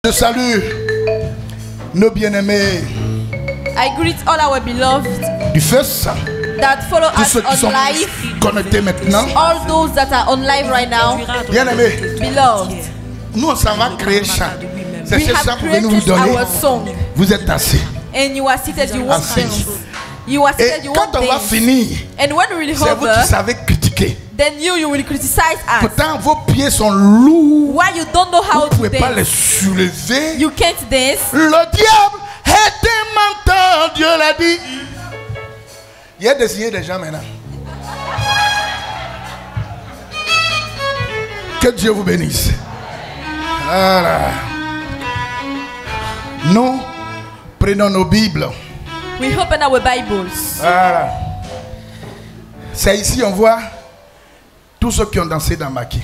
Je salue nos bien-aimés I greet all our beloved du FES, that follow tous us ceux qui sont on live, connectés maintenant. all those that are on live right now. Bien-aimés, Beloved, nous on s'en va créer chant. C'est we ce chant have que vous venez nous created donner. our song, Vous êtes assis. and you are seated, you won't Assis. dance. You are seated, Et you quand won't on va dance. finir, And when we c'est vous qui recover, savez critiquer. then you will criticize us. Pourtant, vos pieds sont lourds. Why you don't know Vous how ne to pouvez pas les dance? soulever. You can't dance. Le diable est un menteur, Dieu l'a dit. Il a désigné des gens maintenant. Que Dieu vous bénisse. Voilà. Nous prenons nos Bibles. We open our Bibles. Voilà. C'est ici on voit tous ceux qui ont dansé dans Maquis.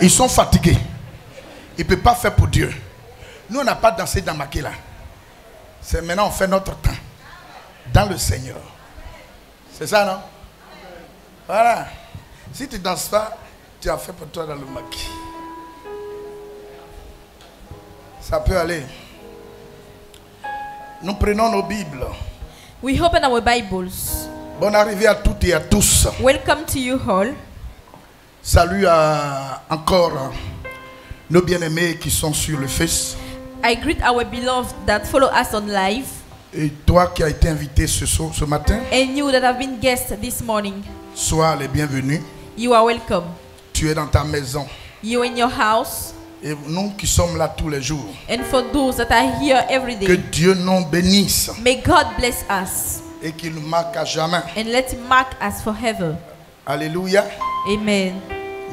Ils sont fatigués. Ils ne peuvent pas faire pour Dieu. Nous, on n'a pas dansé dans Maquis là. C'est maintenant on fait notre temps dans le Seigneur. C'est ça, non? Voilà. Si tu ne danses pas, tu as fait pour toi dans le Maquis. Ça peut aller. Nous prenons nos Bibles. We open our Bibles. Bonne arrivée à toutes et à tous. Welcome to you all. Salut à encore nos bien-aimés qui sont sur le Face. I greet our beloved that follow us on live, Et toi qui as été invité ce matin, and you that have been guests this morning. sois les bienvenus. You are welcome. Tu es dans ta maison. You in your house, Et nous qui sommes là tous les jours, and for those that are here every que day, Dieu nous bénisse may God bless us et qu'il nous marque à jamais. and let Him mark us forever. Alléluia. Amen.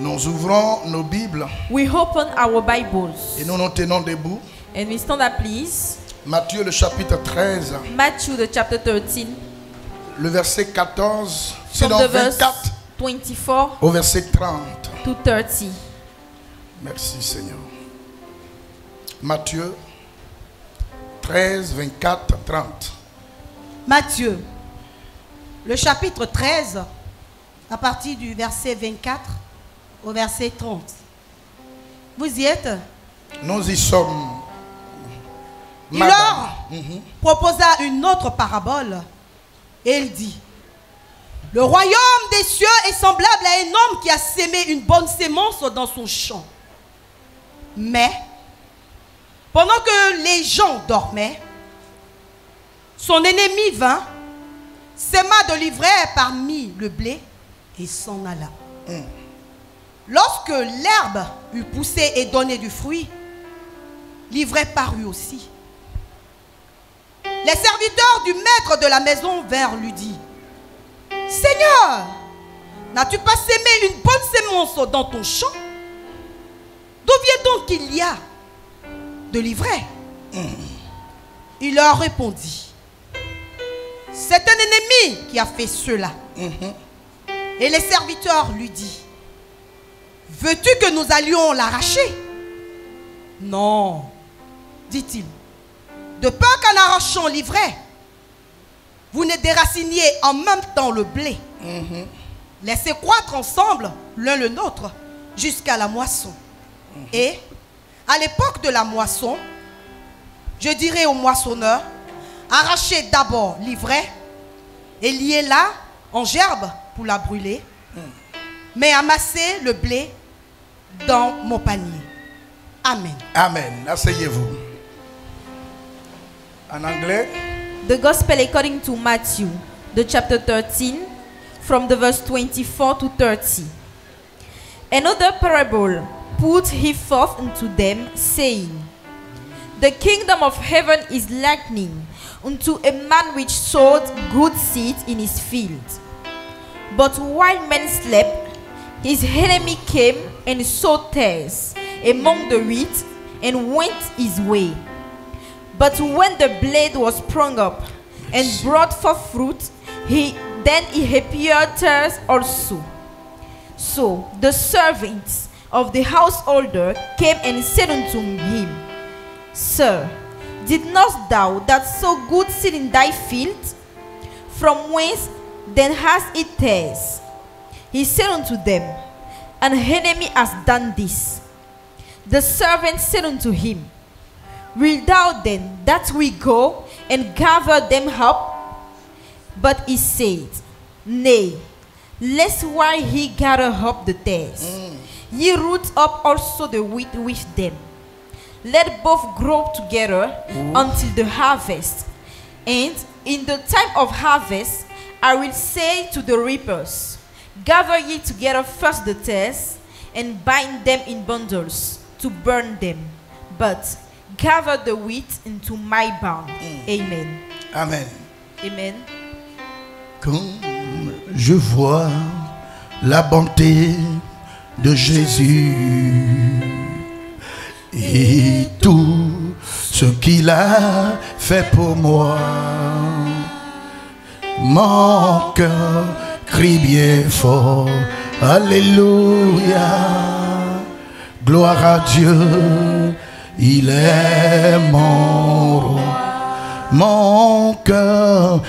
Nous ouvrons nos Bibles We open our et Bibles nous nous tenons debout. and we stand up, please. Matthieu le chapitre 13, Matthew the chapter 13, le verset 14, from sinon the verse 24 24 au verset 30. to 30. Merci Seigneur. Matthieu 13, 24, 30. Matthieu, le chapitre 13, à partir du verset 24 au verset 30. Vous y êtes? Nous y sommes. Il Madame. leur proposa une autre parabole et il dit: le royaume des cieux est semblable à un homme qui a sémé une bonne sémence dans son champ. Mais, pendant que les gens dormaient, son ennemi vint, sema de l'ivraie parmi le blé et s'en alla. Lorsque l'herbe eut poussé et donné du fruit, l'ivraie parut aussi. Les serviteurs du maître de la maison vinrent lui dire: Seigneur, n'as-tu pas sémé une bonne sémence dans ton champ? D'où vient donc qu'il y a de l'ivraie? Il leur répondit: c'est un ennemi qui a fait cela. Et les serviteurs lui disent: veux-tu que nous allions l'arracher? Non, dit-il, de peur qu'en arrachant l'ivraie, vous ne déraciniez en même temps le blé. Laissez croître ensemble l'un le nôtre jusqu'à la moisson. Et à l'époque de la moisson, je dirai au moissonneur: arrachez d'abord l'ivraie et liez-la en gerbe pour la brûler, mais amassez le blé dans mon panier. Amen. Amen. Asseyez-vous. En anglais. The Gospel according to Matthew, the chapter 13, from the verse 24 to 30. Another parable put he forth unto them, saying, the kingdom of heaven is likened unto a man which sowed good seed in his field. But while men slept, his enemy came and sowed tares among the wheat and went his way. But when the blade was sprung up and brought forth fruit, then he appeared tares also. So the servants of the householder came and said unto him, Sir, did not thou that sow good seed in thy field? From whence then has it tares? He said unto them, an enemy has done this. The servant said unto him, Wilt thou then that we go and gather them up? But he said, Nay, lest while he gather up the tares, ye root up also the wheat with them. Let both grow together until the harvest. And in the time of harvest, I will say to the reapers, Gather ye together first the tares, and bind them in bundles, to burn them. But gather the wheat into my barn. Amen. Amen. Amen. Quand je vois la bonté de Jésus et tout ce qu'il a fait pour moi, mon cœur crie bien fort, Alléluia, gloire à Dieu, il est mon roi. Mon cœur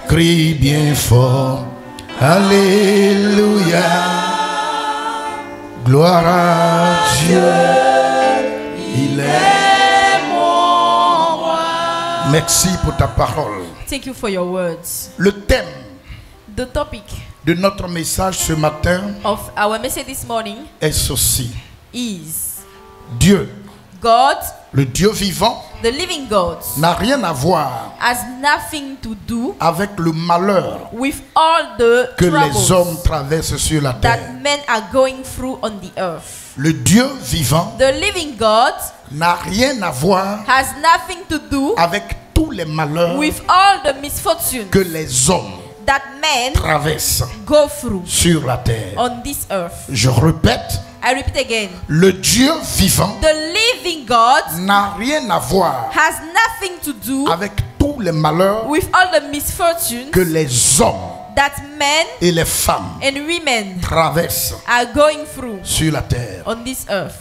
crie bien fort, Alléluia, gloire à Dieu, il est mon roi. Merci pour ta parole. Thank you for your words. Le thème The topic de notre message ce matin of our message this morning est ceci. is Dieu, God, le Dieu vivant, the living God, n'a rien à voir has nothing to do avec le malheur with all the que les troubles hommes traversent sur la terre. that men are going through on the earth. Le Dieu vivant The living God n'a rien à voir has nothing to do avec tous les malheurs with all the misfortunes que les hommes that men traversent go through sur la terre. on this earth. Je répète, I repeat again. le Dieu vivant The living God n'a rien à voir has nothing to do avec tous les malheurs with all the misfortunes que les hommes that men et les femmes and women traversent are going through sur la terre. on this earth.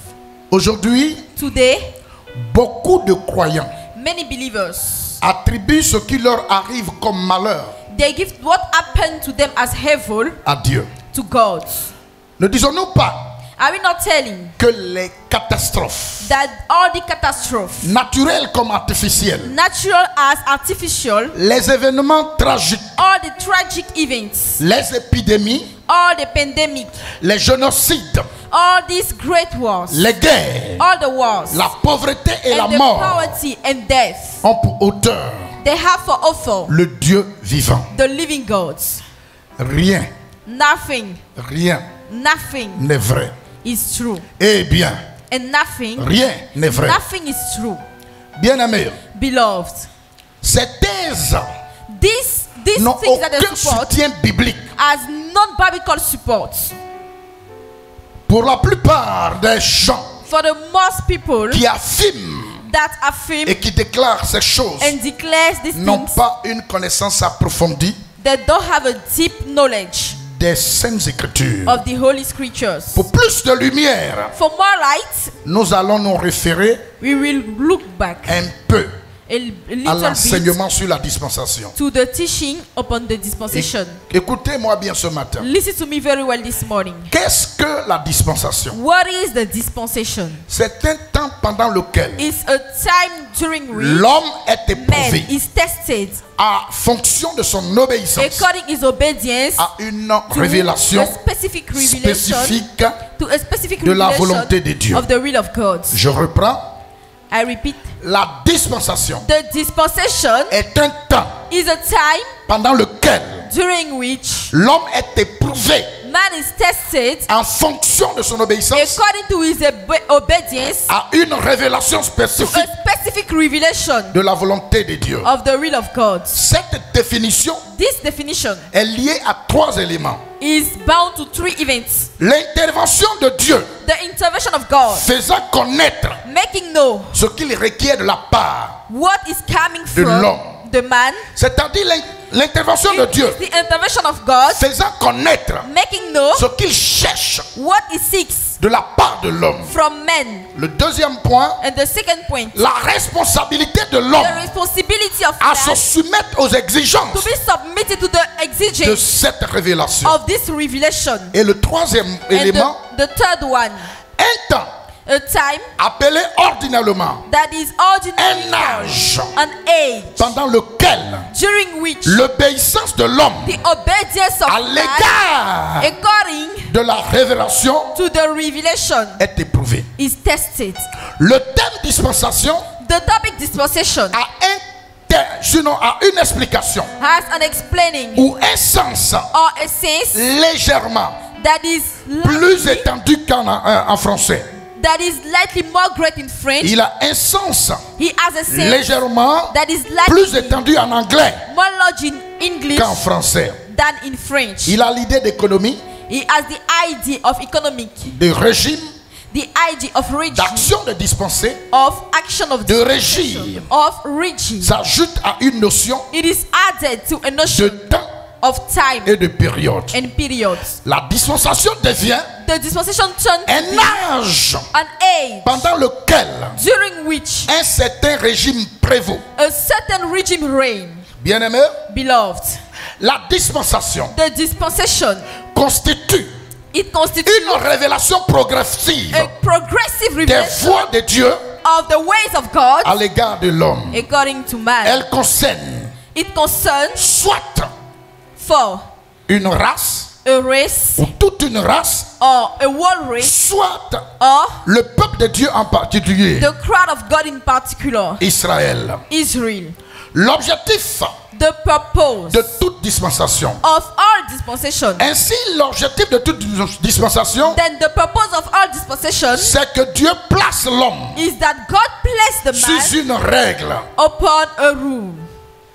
Aujourd'hui, Today, beaucoup de croyants many believers, attribuent ce qui leur arrive comme malheur they give what happened to them as evil à Dieu. to God. Ne disons-nous pas Are we not telling que les catastrophes, that all the catastrophes, naturelles comme artificielles, natural as artificial, les événements tragiques, all the tragic events, les épidémies, all the pandemic, les génocides, all these great wars, les guerres, all the wars, la pauvreté et la and the mort poverty and death, ont pour auteur they have for author le Dieu vivant. the living God. Rien, Nothing n'est vrai. is true. Eh bien, And nothing rien n'est vrai. is true. Bien-aimés, Beloved, ces thèses these n'ont things that they aucun support soutien biblique. as non-biblical support. Pour la plupart des gens For the most people qui affirment that affirm et qui déclarent ces choses and declares these n'ont things, pas une connaissance approfondie they don't have a deep knowledge des Saintes Écritures. of the Holy Scriptures. Pour plus de lumière, For more light, nous allons nous référer we will look back un peu a à little bit l'enseignement sur la dispensation. to the teaching upon the dispensation. Écoutez-moi bien ce matin. Listen to me very well this morning. Qu'est-ce que la dispensation? What is the dispensation? C'est un temps pendant lequel It's a time during which l'homme est man éprouvé is tested à fonction de son obéissance according his obedience à une to révélation a specific revelation, spécifique to a specific de la revelation volonté de Dieu. of the will of God. Je reprends. I repeat, La dispensation the dispensation est un temps is a time pendant lequel during which l'homme est éprouvé man is tested en fonction de son obéissance according to his obedience à une révélation to spécifique a specific revelation de la volonté de Dieu. of the will of God. Cette définition This definition est liée à trois éléments. is bound to three events: L'intervention de Dieu the intervention of God, faisant connaître making know ce qu'il requiert de la part, what is coming de from l'homme. the man. c'est-à-dire l'intervention de It Dieu is the intervention of God, faisant connaître making know ce qu'il cherche what he seeks de la part de l'homme. from men. Le deuxième point, And the second point, la responsabilité de l'homme the responsibility of à se man soumettre aux to exigences be submitted to the de exigence cette révélation. of this revelation. Et le troisième And élément, the third one, Un temps a time appelé ordinairement that is ordinary un âge an age pendant lequel during which l'obéissance de l'homme the obedience of à man l'égard according de la révélation to the revelation est éprouvée. is tested. Le thème dispensation The topic dispensation a une explication has an explaining ou un sens or a sense légèrement that is plus likely, étendu en français. that is slightly more great in French. Il a un sens He has a sense légèrement that is plus likely étendu en anglais more large in English qu'en français. than in French. Il a l'idée d'économie, He has the idea of economic, de régime, the idea of regime, d'action de dispenser, of action of de dispensation, régir. of regime. S'ajoute à une notion It is added to a de notion temps of time et de période. and periods. La dispensation devient The dispensation turned to un be âge an age pendant lequel during which un certain régime prévaut. a certain regime reigned. Bien-aimé, Beloved, la dispensation the dispensation, constitue it constitutes une révélation progressive a progressive des revelation voies de Dieu of the ways of God à l'égard de l'homme. according to man. Elle concerne It concerns soit for une race a race ou toute une race, or a world race soit or le peuple de Dieu en particulier, the crowd of God in particular, Israël. Israel. L'objectif The purpose de toute dispensation. of all dispensation. Ainsi, l'objectif de toute dispensation, Then the purpose of all dispensation c'est que Dieu place l'homme is that God placed the man sous une règle upon a rule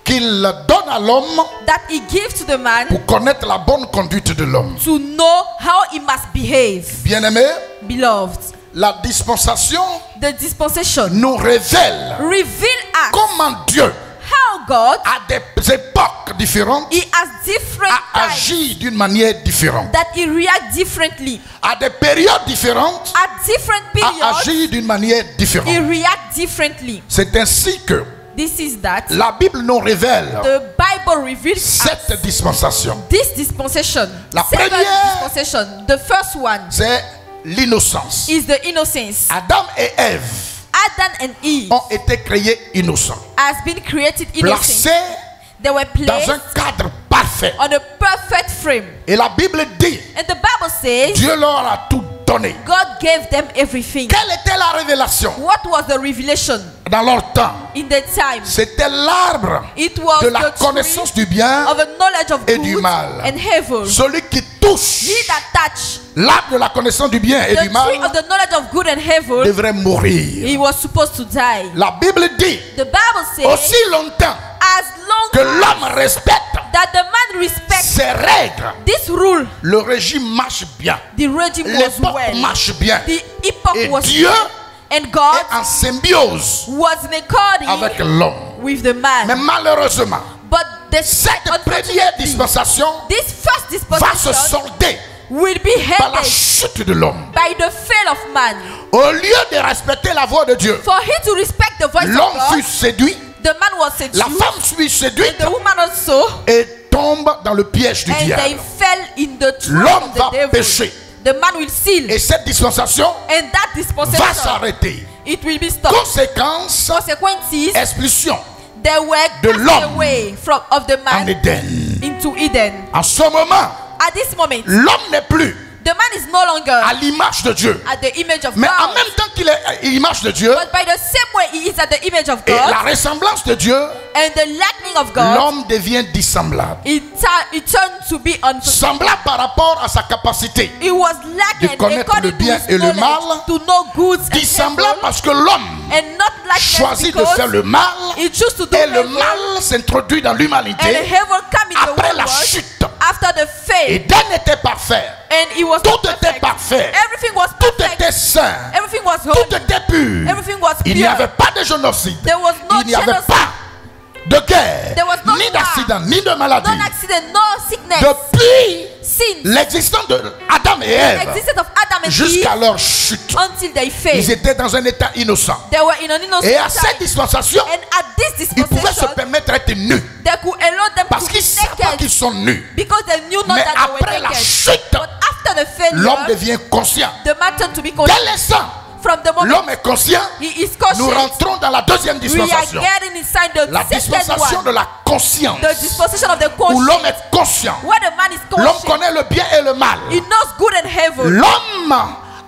qu'il donne à l'homme that he gives to the man pour connaître la bonne conduite de l'homme. to know how he must behave. Bien-aimé, Beloved, la dispensation the dispensation nous révèle reveal us comment Dieu, how God, à des époques différentes, he has different a times agi d'une manière différente. that he reacts differently. À des périodes différentes, At different a periods, agi d'une manière he différente. reacts differently. C'est ainsi que This is that la Bible nous révèle the Bible reveals us cette dispensation. this dispensation. La Second première- dispensation, the first one C'est l'innocence. is the innocence. Adam et Ève Adam and Eve ont été créés innocents, has been created innocent. placés They were dans placed un cadre parfait. on a perfect frame. Et la Bible dit, And the Bible says Dieu leur a tout donné. God gave them everything. Quelle était la révélation What was the revelation dans leur temps? in the time? C'était l'arbre It was de la the tree connaissance du bien of a knowledge of et good du mal. and evil. Celui qui touche He that touch l'arbre de la connaissance du bien et the du tree mal of the knowledge of good and evil, devrait mourir. he was supposed to die. La Bible dit, The Bible says, aussi longtemps as long que l'homme respecte that the man respects ses règles, this rule, le régime marche bien. the regime was L'époque well. marche bien. The epoch Et was Dieu well. And God est en symbiose was in according avec l'homme. with the man. Mais malheureusement, But the cette première unfortunately, dispensation this first va se dispensation solder will be par la headed chute de l'homme. by the fall of man. Au lieu de respecter la voix de Dieu, For he to respect the voice of l'homme fut God, séduit, the man was seduced, la femme fut séduite and the woman also, et tombe dans le piège du and they diable. fell in the trap L'homme of va the devil. pécher. The man will steal, Et cette dispensation and that va dispensation, s'arrêter. it will be stopped. Conséquence, Consequences, expulsion they were de cast l'homme away of the en man Éden. into Eden. En ce moment, At this moment, l'homme n'est plus the man is no longer à l'image de Dieu. at the image of Mais en God, même temps qu'il est à l'image de Dieu, but by the same way he is at the image of et God, la ressemblance de Dieu, and the likeness of God, l'homme devient dissemblable. it turned to be unfulfilled. Semblable par rapport à sa capacité. It was de lacking connaître according le bien to et his le knowledge mal, to know goods and Dissemblable evil, parce que l'homme and not likeness choisit de because faire le mal he chose to do et le evil, mal s'introduit dans and l'humanité evil come in the après la world chute. after the faith, Éden était parfait. and it was Tout not était perfect. parfait. Everything was Tout perfect. était saint. Everything was Tout holy. était pur. Everything was Il n'y pure. avait pas de génocide. There was no Il n'y avait genocide. pas de guerre, There was no ni war. d'accident, ni de maladie. No accident, no sickness, Depuis sin, l'existence de Adam et Ève existence of Adam and jusqu'à Eve leur chute, until they ils failed. étaient dans un état innocent. They were in an innocent Et à time. cette dispensation, And at this ils pouvaient se dispensation, permettre d'être nus. they could allow them Parce to qu'ils be savent pas naked qu'ils sont nus. because they knew not Mais that they après were la naked. chute, But after after the l'homme failure, devient conscient. the man turned to be Dès conscious. l'instant, From the moment l'homme est conscient, he is conscious, nous rentrons dans la deuxième we are dispensation. getting inside the La second dispensation one, de la conscience. the dispensation of the Où conscience, l'homme est conscient. where the man is L'homme conscious. connaît le bien et le mal. He knows good and evil. L'homme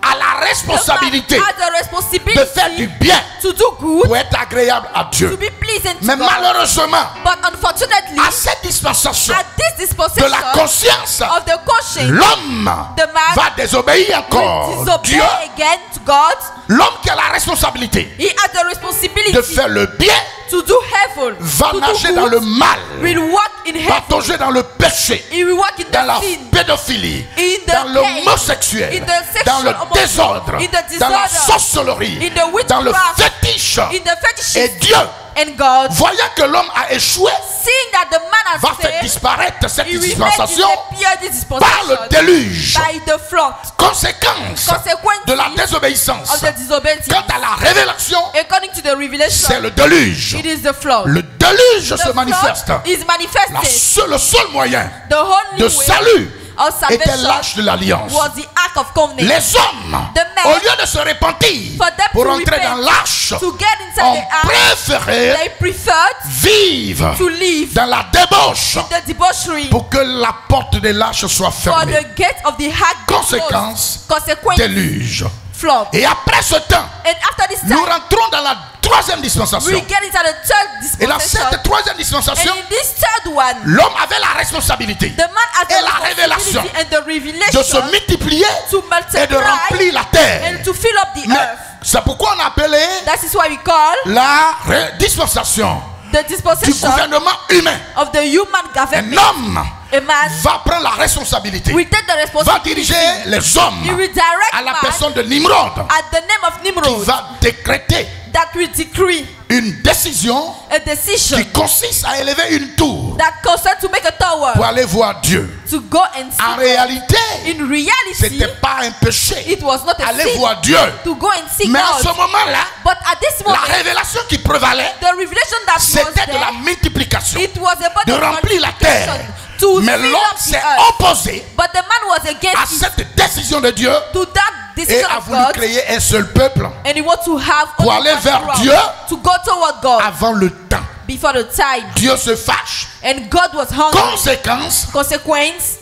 a la responsabilité The man has the de responsibility faire du bien to do good, pour être agréable à to Dieu. be pleasing to Mais God. malheureusement, But unfortunately, à cette dispensation at this de dispensation la conscience, of the conscience, l'homme the man va désobéir will encore disobey Dieu. again to God. L'homme qui a la responsabilité He has the responsibility de faire le bien to do evil, va to nager do dans le good, mal, will walk in va evil, tomber dans le péché, he will walk in dans la the sin, pédophilie, in the dans pain, l'homosexuel, in the sexual dans le homosexual, désordre, in the dans la disorder, sorcellerie, in the witchcraft, dans le fétiche. in the fetishism. Et Dieu, And God, voyant que l'homme a échoué, seeing that the man has va faire failed, disparaître cette he will make dispensation disappear this par le dispensation déluge. by the flood. Conséquence Consequently de la désobéissance. of the disobedience. Quant à la révélation, According to the revelation, c'est le déluge. it is the flood. Le déluge The se flood manifeste. is manifested. Le seul moyen The only de way salut of était salvation l'arche de l'alliance. was the act of covenant. Les hommes, The men, au lieu de se repentir for them pour to entrer repent, dans l'arche, to get inside ont the ark, préféré they preferred vivre to live dans la débauche in the debauchery pour que la porte de l'arche soit for fermée. the gate of the ark be Conséquence, closed. Consequence, déluge. flood. Et après ce temps, And after this nous time, rentrons dans la troisième dispensation. we get into the third Et dans dispensation. cette troisième And dispensation, in this third one, l'homme avait la responsabilité the man has et the la révélation responsibility and the de se revelation multiplier to et de multiply remplir la terre. and to fill up the Mais earth. c'est pourquoi on a appelé That is why we call la dispensation the du dispensation gouvernement humain. of the human Un government. homme A man va prendre la responsabilité, will take the va responsibility diriger les hommes He will direct à la man personne de Nimrod at the name of qui Nimrod va décréter that will decree une décision a decision qui consiste à élever une tour that concerns to make a tower pour aller voir Dieu. to go and En see. réalité, In reality, c'était pas un péché it was not a aller sin voir Dieu. to go and seek Mais à ce God. moment-là, But at this la moment, révélation qui prévalait, the revelation that was c'était de la there, multiplication, it was about de the remplir la terre. multiplication, to Mais fill l'homme up the s'est earth. opposé But the man was à against it, cette décision de Dieu to that et decision a of voulu God, créer un seul peuple and he want to have pour only aller one vers crowd, Dieu to go toward God avant le temps. before the time. Dieu se fâche. And God was hungry. Conséquence, Consequence,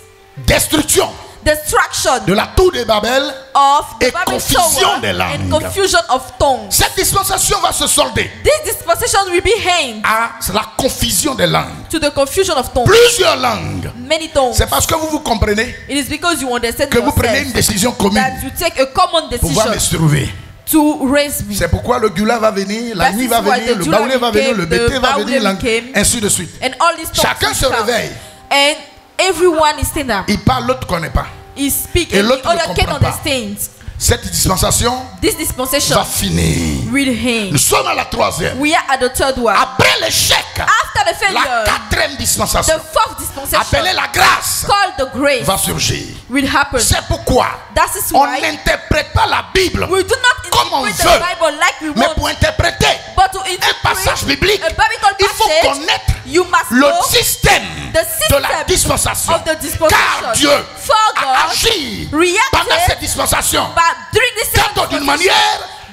destruction destruction de la tour de Babel. of the et Babel confusion tower des langues. and confusion of tongues. Cette dispensation va se solder This dispensation will be hanged à la confusion des langues. to the confusion of tongues. Plusieurs langues. Many tongues. C'est parce que vous comprenez It is because you understand que vous prenez une yourself décision commune that you take a common pour pouvoir me decision trouver. to raise me. C'est pourquoi le gula va venir, la That nuit is va why venir, the le Jula baoulé va venir, le became, bété the va baoulé venir, became, ainsi de suite. And all these tongues Chacun se will come. réveille. And everyone is stand up. Il parle, l'autre ne connaît pas. He speaks Et and l'autre the ne other can comprend pas. understand. Cette dispensation This dispensation va finir. will hang. Nous sommes à la troisième. We are at the third one. Après l'échec, After the la failure, quatrième the dispensation, fourth dispensation appelée la grâce, called the grace va surgir. will happen. C'est pourquoi That is on why n'interprète pas la Bible, we do not comme on interpret veut, the Bible like we mais want, pour interpréter but to un passage interpret biblique, a biblical il faut passage, connaître you must le know système the de la system dispensation. of the dispensation. Car Dieu For a God agi reacted pendant cette dispensation, but during this tantôt d'une manière,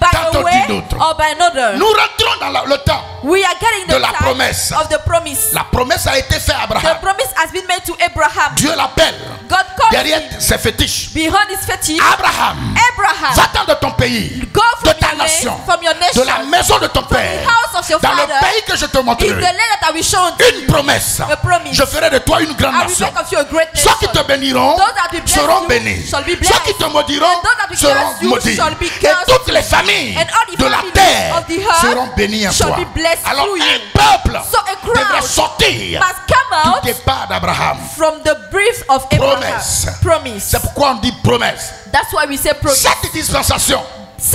by a tantôt way d'une autre. or by another. Nous rentrons dans le temps. We are getting de the la time promesse. of the promise. La promesse a été faite à The Abraham. promise has been made to Abraham. Dieu l'appelle. God called Derrière him ses fétiches. behind his fetish. Abraham, Abraham, va-t'en de ton pays, go de from ta your nation, land, from your de nation, la maison de ton from père, the house of your dans le father, pays que je te in the montrerai. land that I will show unto Une you. promesse. A promise. Je ferai de toi une grande I will nation. make of you a great Ceux qui te nation. béniront Those that will bless seront you bénis. shall be Ceux blessed. qui te maudiront And those that will seront curse you maudits. shall be Et cursed. toutes les familles And all the de la families terre of the earth seront bénies en shall toi. be blessed Alors through you. un peuple So a crowd devrait sortir must come du out départ d'Abraham. from the brief of Abraham. Promesse. Promise. C'est pourquoi on dit promesse. That's why we say promise. Cette dispensation This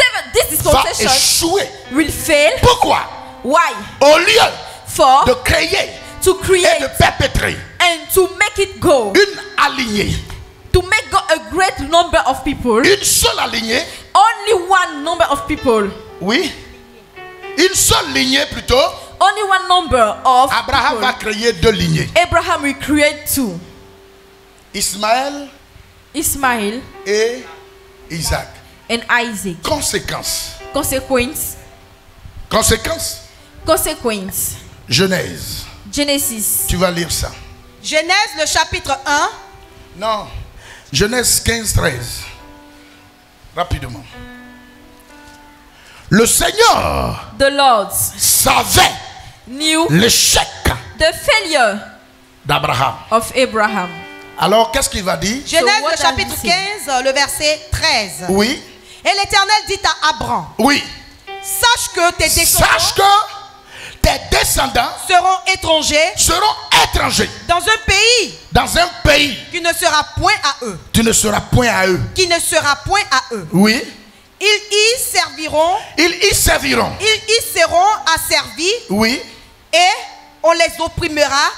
va dispensation échouer. will fail. Pourquoi? Why? Au lieu For de créer to et create de perpétrer and to make it go. une alignée, To make go a great number of people. une seule alignée, Only one number of people. oui, une seule lignée plutôt. Only one number of Abraham va people. créer deux lignées. Abraham will create two. Ismaël Ismaël et Isaac. and Isaac. Conséquence. Consequence. Genèse. Genesis. Tu vas lire ça. Genèse, le chapitre 1. Non. Genèse 15, 13. Rapidement. Le Seigneur The Lord savait knew l'échec the failure d'Abraham. of Abraham. Alors, qu'est-ce qu'il va dire? Genèse, what le chapitre does it say? 15, le verset 13. Oui. Et l'Éternel dit à Abraham, Oui. sache que tes descendants Sache que tes descendants seront étrangers dans un pays qui ne sera point à eux. tu ne seras point à eux. Qui ne sera point à eux. Oui. Ils y serviront. Ils y serviront. Ils y seront asservis. Oui. Et on les opprimera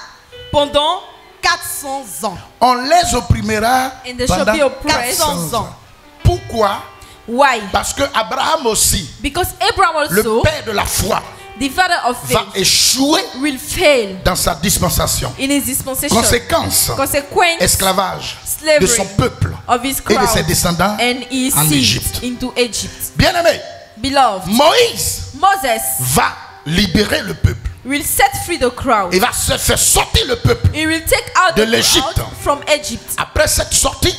pendant 400 ans. On les opprimera And they shall be pendant oppressed. 400 ans. Pourquoi? Why? Parce que Abraham aussi, Because Abraham le also, père de la foi, the father of va faith, échouer will fail dans sa dispensation. in his dispensation. Conséquence, Consequence esclavage de slavery son peuple of his et de ses crowd descendants and his en seed Égypte. into Egypt. Bien-aimé, Beloved, Moïse Moses va libérer le peuple. will set free the crowd. Il va se faire sortir le peuple. He will take out de the l'Égypte. crowd from Egypt. Après cette sortie,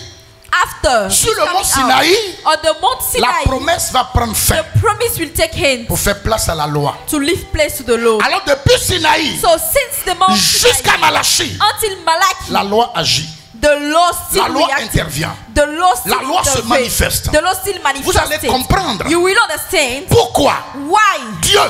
After sur his le mont coming out, Sinaï, on the Mount la Sinai, promesse va prendre fin the promise will take hand pour faire place à la loi. to leave place to the law. Alors depuis Sinaï So since the Mount jusqu'à Sinai Malachie, until Malachi, la loi agit. the law still La loi reacted. intervient. The law still La loi se intervened. manifeste. The law still Vous allez manifested. comprendre You will understand pourquoi why Dieu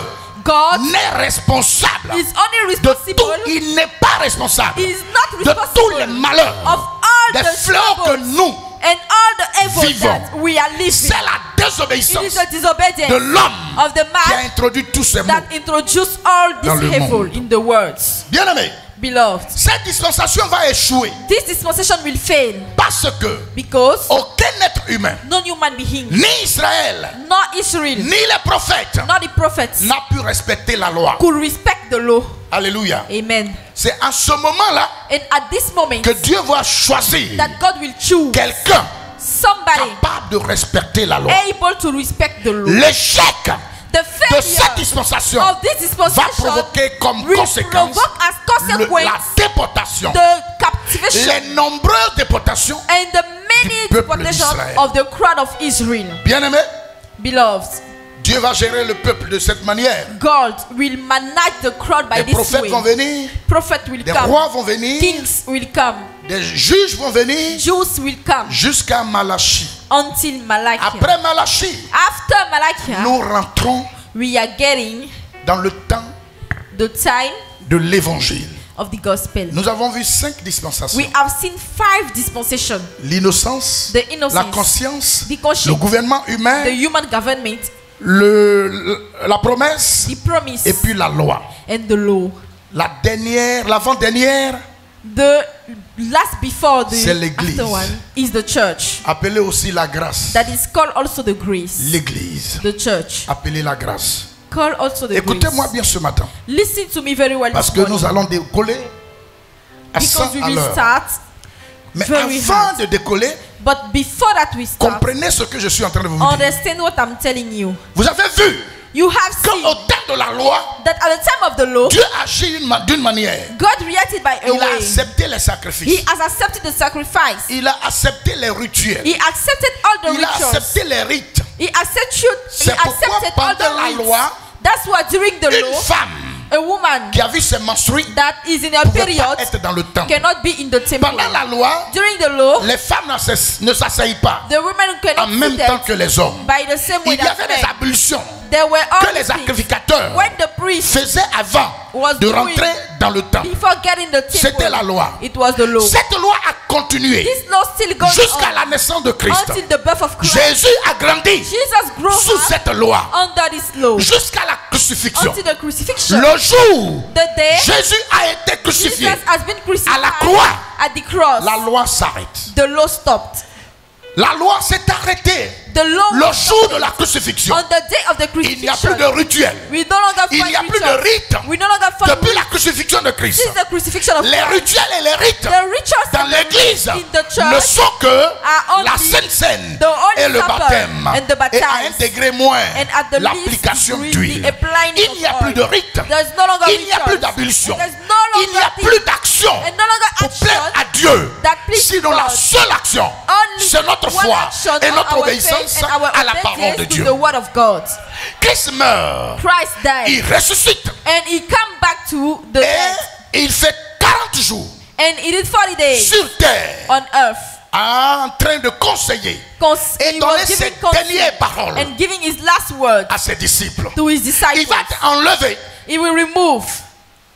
God n'est responsable is only de responsible. tout. Il n'est pas responsable He is not de tous les responsible malheurs, of all des the fleurs que troubles nous and all the evil vivons. that we are living. C'est la It désobéissance is the disobedience de l'homme of the qui a man introduit tous ces mots. that introduced all Dans this le evil monde. in the words. Bien-aimé, Beloved, cette dispensation va échouer this dispensation will fail parce que because aucun être humain, no human being, ni Israël, nor Israel, ni les prophètes, nor the prophets n'a pu respecter la loi. could respect the law. Alléluia. Amen. C'est à ce moment-là And at this moment que Dieu va choisir that God will choose quelqu'un somebody capable de respecter la loi. able to respect the law. L'échec The de cette failure dispensation of this va dispensation provoquer comme will conséquence provoke as consequence la déportation. the captivation Les nombreuses déportations. and the many du peuple deportations d'Israël. of the crowd of Israel. Bien-aimé, Beloved, Dieu va gérer le peuple de cette manière. God will manage the crowd by Des this prophètes vont way. venir, Prophets will des come, rois vont venir, kings will come, des juges vont venir Jews will come jusqu'à Malachie. until Malachi. Après Malachie, After Malachi, nous rentrons we are getting dans le temps the time de l'évangile. of the gospel. Nous avons vu 5 dispensations. We have seen 5 dispensations: L'innocence, the innocence, la conscience, the conscience, le gouvernement humain, the human government, la promesse the promise, et puis la loi. and the law. La dernière, l'avant-dernière, The last before the c'est l'église. after one is the church. appelée aussi la grâce. That is called also the grace. L'église, The church. appelée la grâce. Called also the Écoutez-moi grace. bien ce matin, Listen to me very well parce this que morning. nous allons décoller à 100 Because we à will l'heure. start Mais very avant hard. de décoller, But before that we start, comprenez ce que je suis en train de vous dire. understand what I'm telling you. Vous avez vu, You have quand seen au temps de la loi, that at the time of the law, Dieu agit d'une manière. God reacted by a Il a way. accepté les He sacrifices. has accepted the sacrifice. Il a accepté les rituels. He accepted all the Il a rituals. accepté les rites. He accepted C'est pourquoi all the pendant la rites. loi, That's why during the une law, femme a woman qui a vu ses menstrues that is in a ne pouvait pas period être dans le temple. cannot be in the temple. Pendant la loi, During the law, les femmes ne s'asseyent pas the women en cannot même sit temps que les hommes. by the same way Il y that avait des men. ablutions There were que all les things sacrificateurs when the priest faisaient avant was de doing rentrer dans le temple. before getting the temple. C'était la loi. It was the law. Cette loi a continué This law still goes jusqu'à on la naissance de Christ. until the birth of Christ. Jésus a grandi Jesus grew sous up cette loi under this law jusqu'à la crucifixion. until the crucifixion. Le jour The day Jésus a été crucifié, Jesus has been crucified à la croix, at the cross, la loi s'arrête. the law stopped. La loi s'est arrêtée The law le was jour de la crucifixion, on the day of the il n'y a plus de crucifixion. rituel. We no longer Il find n'y a plus de rituals. rite. We no longer find Depuis la rituals. crucifixion de Christ, Since the crucifixion of les Christ, rituels et les rites the rituals dans and the l'église rites in the church ne sont que are la only Sainte Seine the Holy et le Supper baptême. and the Et à un baptism. degré moins, And at the l'application least degree, d'huile. the applying Il n'y a of plus de oil. rite. There's no longer Il n'y a plus rituals. d'abolition. There's no Il n'y a longer plus d'action and no longer pour plaire action à Dieu. that please Sinon la God. seule action, Only c'est notre one foi action et of notre our obéissance faith and our à la parole de obedience to Dieu. the word of God. Christ meurt, Christ died il ressuscite and he come back to the et earth il fait 40 jours and he did 40 days sur terre on earth. en train de conseiller et He donner was ses giving counsel dernières paroles and giving his last word à ses disciples. to his Il disciples. va être enlevé He will remove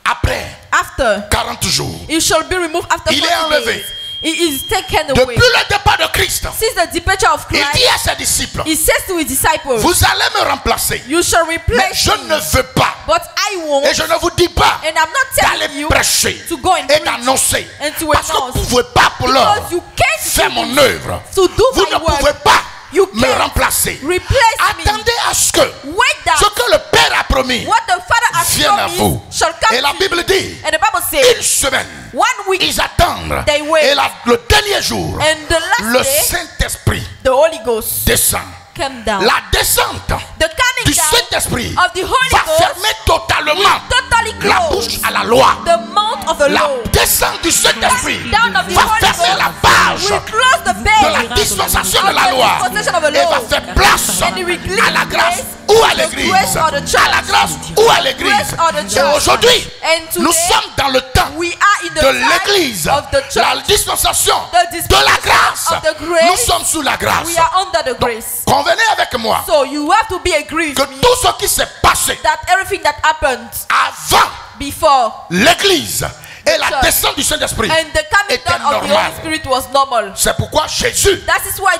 après after. 40 jours. He shall be removed after Il est 40 enlevé. days. He is taken away. Depuis le départ de Christ, Since the departure of il Christ, dit à ses disciples, he says to his disciples, vous allez me remplacer, you shall mais replace je me, ne veux pas. but I won't, Et je ne vous dis pas and I'm not telling d'aller you prêcher to go and et preach d'annoncer. and to Parce que vous ne announce, pouvez pas pour l'heure because you can't faire do mon it. œuvre. To do Vous my ne work. pouvez pas You me can't remplacer. replace me. Attendez à ce que Wait that ce que le Père a promis what the Father has vienne à vous. promised shall come Et la to Bible you. dit, And the Bible une says, semaine, 1 week, ils attendent. They wait. Et le dernier jour, and the last le day, Saint-Esprit the Holy Ghost descend. came down. La descente The coming du down Saint-Esprit of the Holy va Ghost fermer totalement will totally la close bouche à la loi. the mouth of the La law. descente du Saint-Esprit Down of the va Holy fermer la Ghost page will close the de veil la dispensation de of la the loi dispensation of the et law. va faire place And he will give à la grâce place ou à to the l'église. grace or the church. À la grâce ou à l'église. Grace or the Et church. aujourd'hui, And today, nous sommes dans le temps we are in the de time l'église, of the church. la dispensation The de dispensation la grâce. of the grace. Nous sommes sous la grâce. We are under the Donc, grace. convenez avec moi So you have to be agreed que with me tout ce qui s'est passé that everything that happened avant before l'église et la church descente du Saint-Esprit and the coming était down of the normal. Holy Spirit was normal. C'est pourquoi Jésus That is why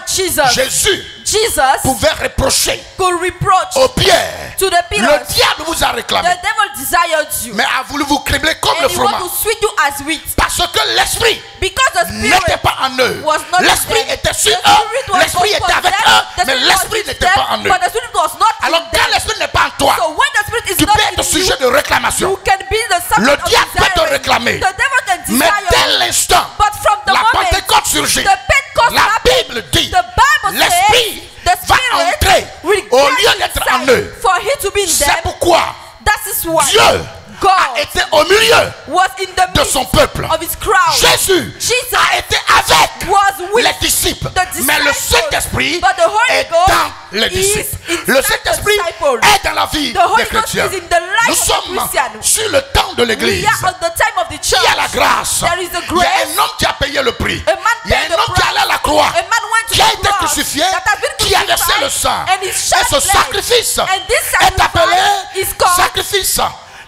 Jesus pouvait reprocher could reproach aux pierres. to the Le pillars. diable vous a The réclamé, devil desired you, mais a voulu vous cribler comme le and he want froment. to sweet you as wheat, Parce que l'esprit because the n'était spirit pas en eux. was not in L'esprit them. était sur The eux, spirit was l'esprit était upon avec them, eux, the mais spirit l'esprit was with n'était them, pas en eux. but the spirit was not Alors in quand them. l'esprit n'est pas en toi, So when the spirit is tu not peux être in sujet you, de réclamation. you can be the subject Le of diable peut te desire. réclamer. The devil can Mais desire dès you. l'instant, But from the la moment Pentecôte surgit, the Pentecost la happened, Bible dit, the Bible l'esprit says the va spirit entrer will au get lieu d'être en inside eux. for him to be in C'est them. pourquoi That is why Dieu God a été au milieu was in the de midst son peuple. of his crowd. Jésus Jesus a été avec was with les disciples, the mais le disciples, Saint-Esprit but the Holy est Ghost dans les is disciples. inside Le the Saint-Esprit disciples. est dans la vie The Holy des chrétiens. Ghost is in the life Nous of the sommes Christian. sur le temps de We l'église. are at the time of the church. Il y a la grâce. There is the Il y a grace. un homme qui a payé le prix. A man Il y a paid un the homme qui est price. allé à la croix, A man went to qui a the été cross, crucifié, that has been qui a versé crucified, le sang. and he Et shed ce blood. sacrifice And this est sacrifice appelé is called sacrifice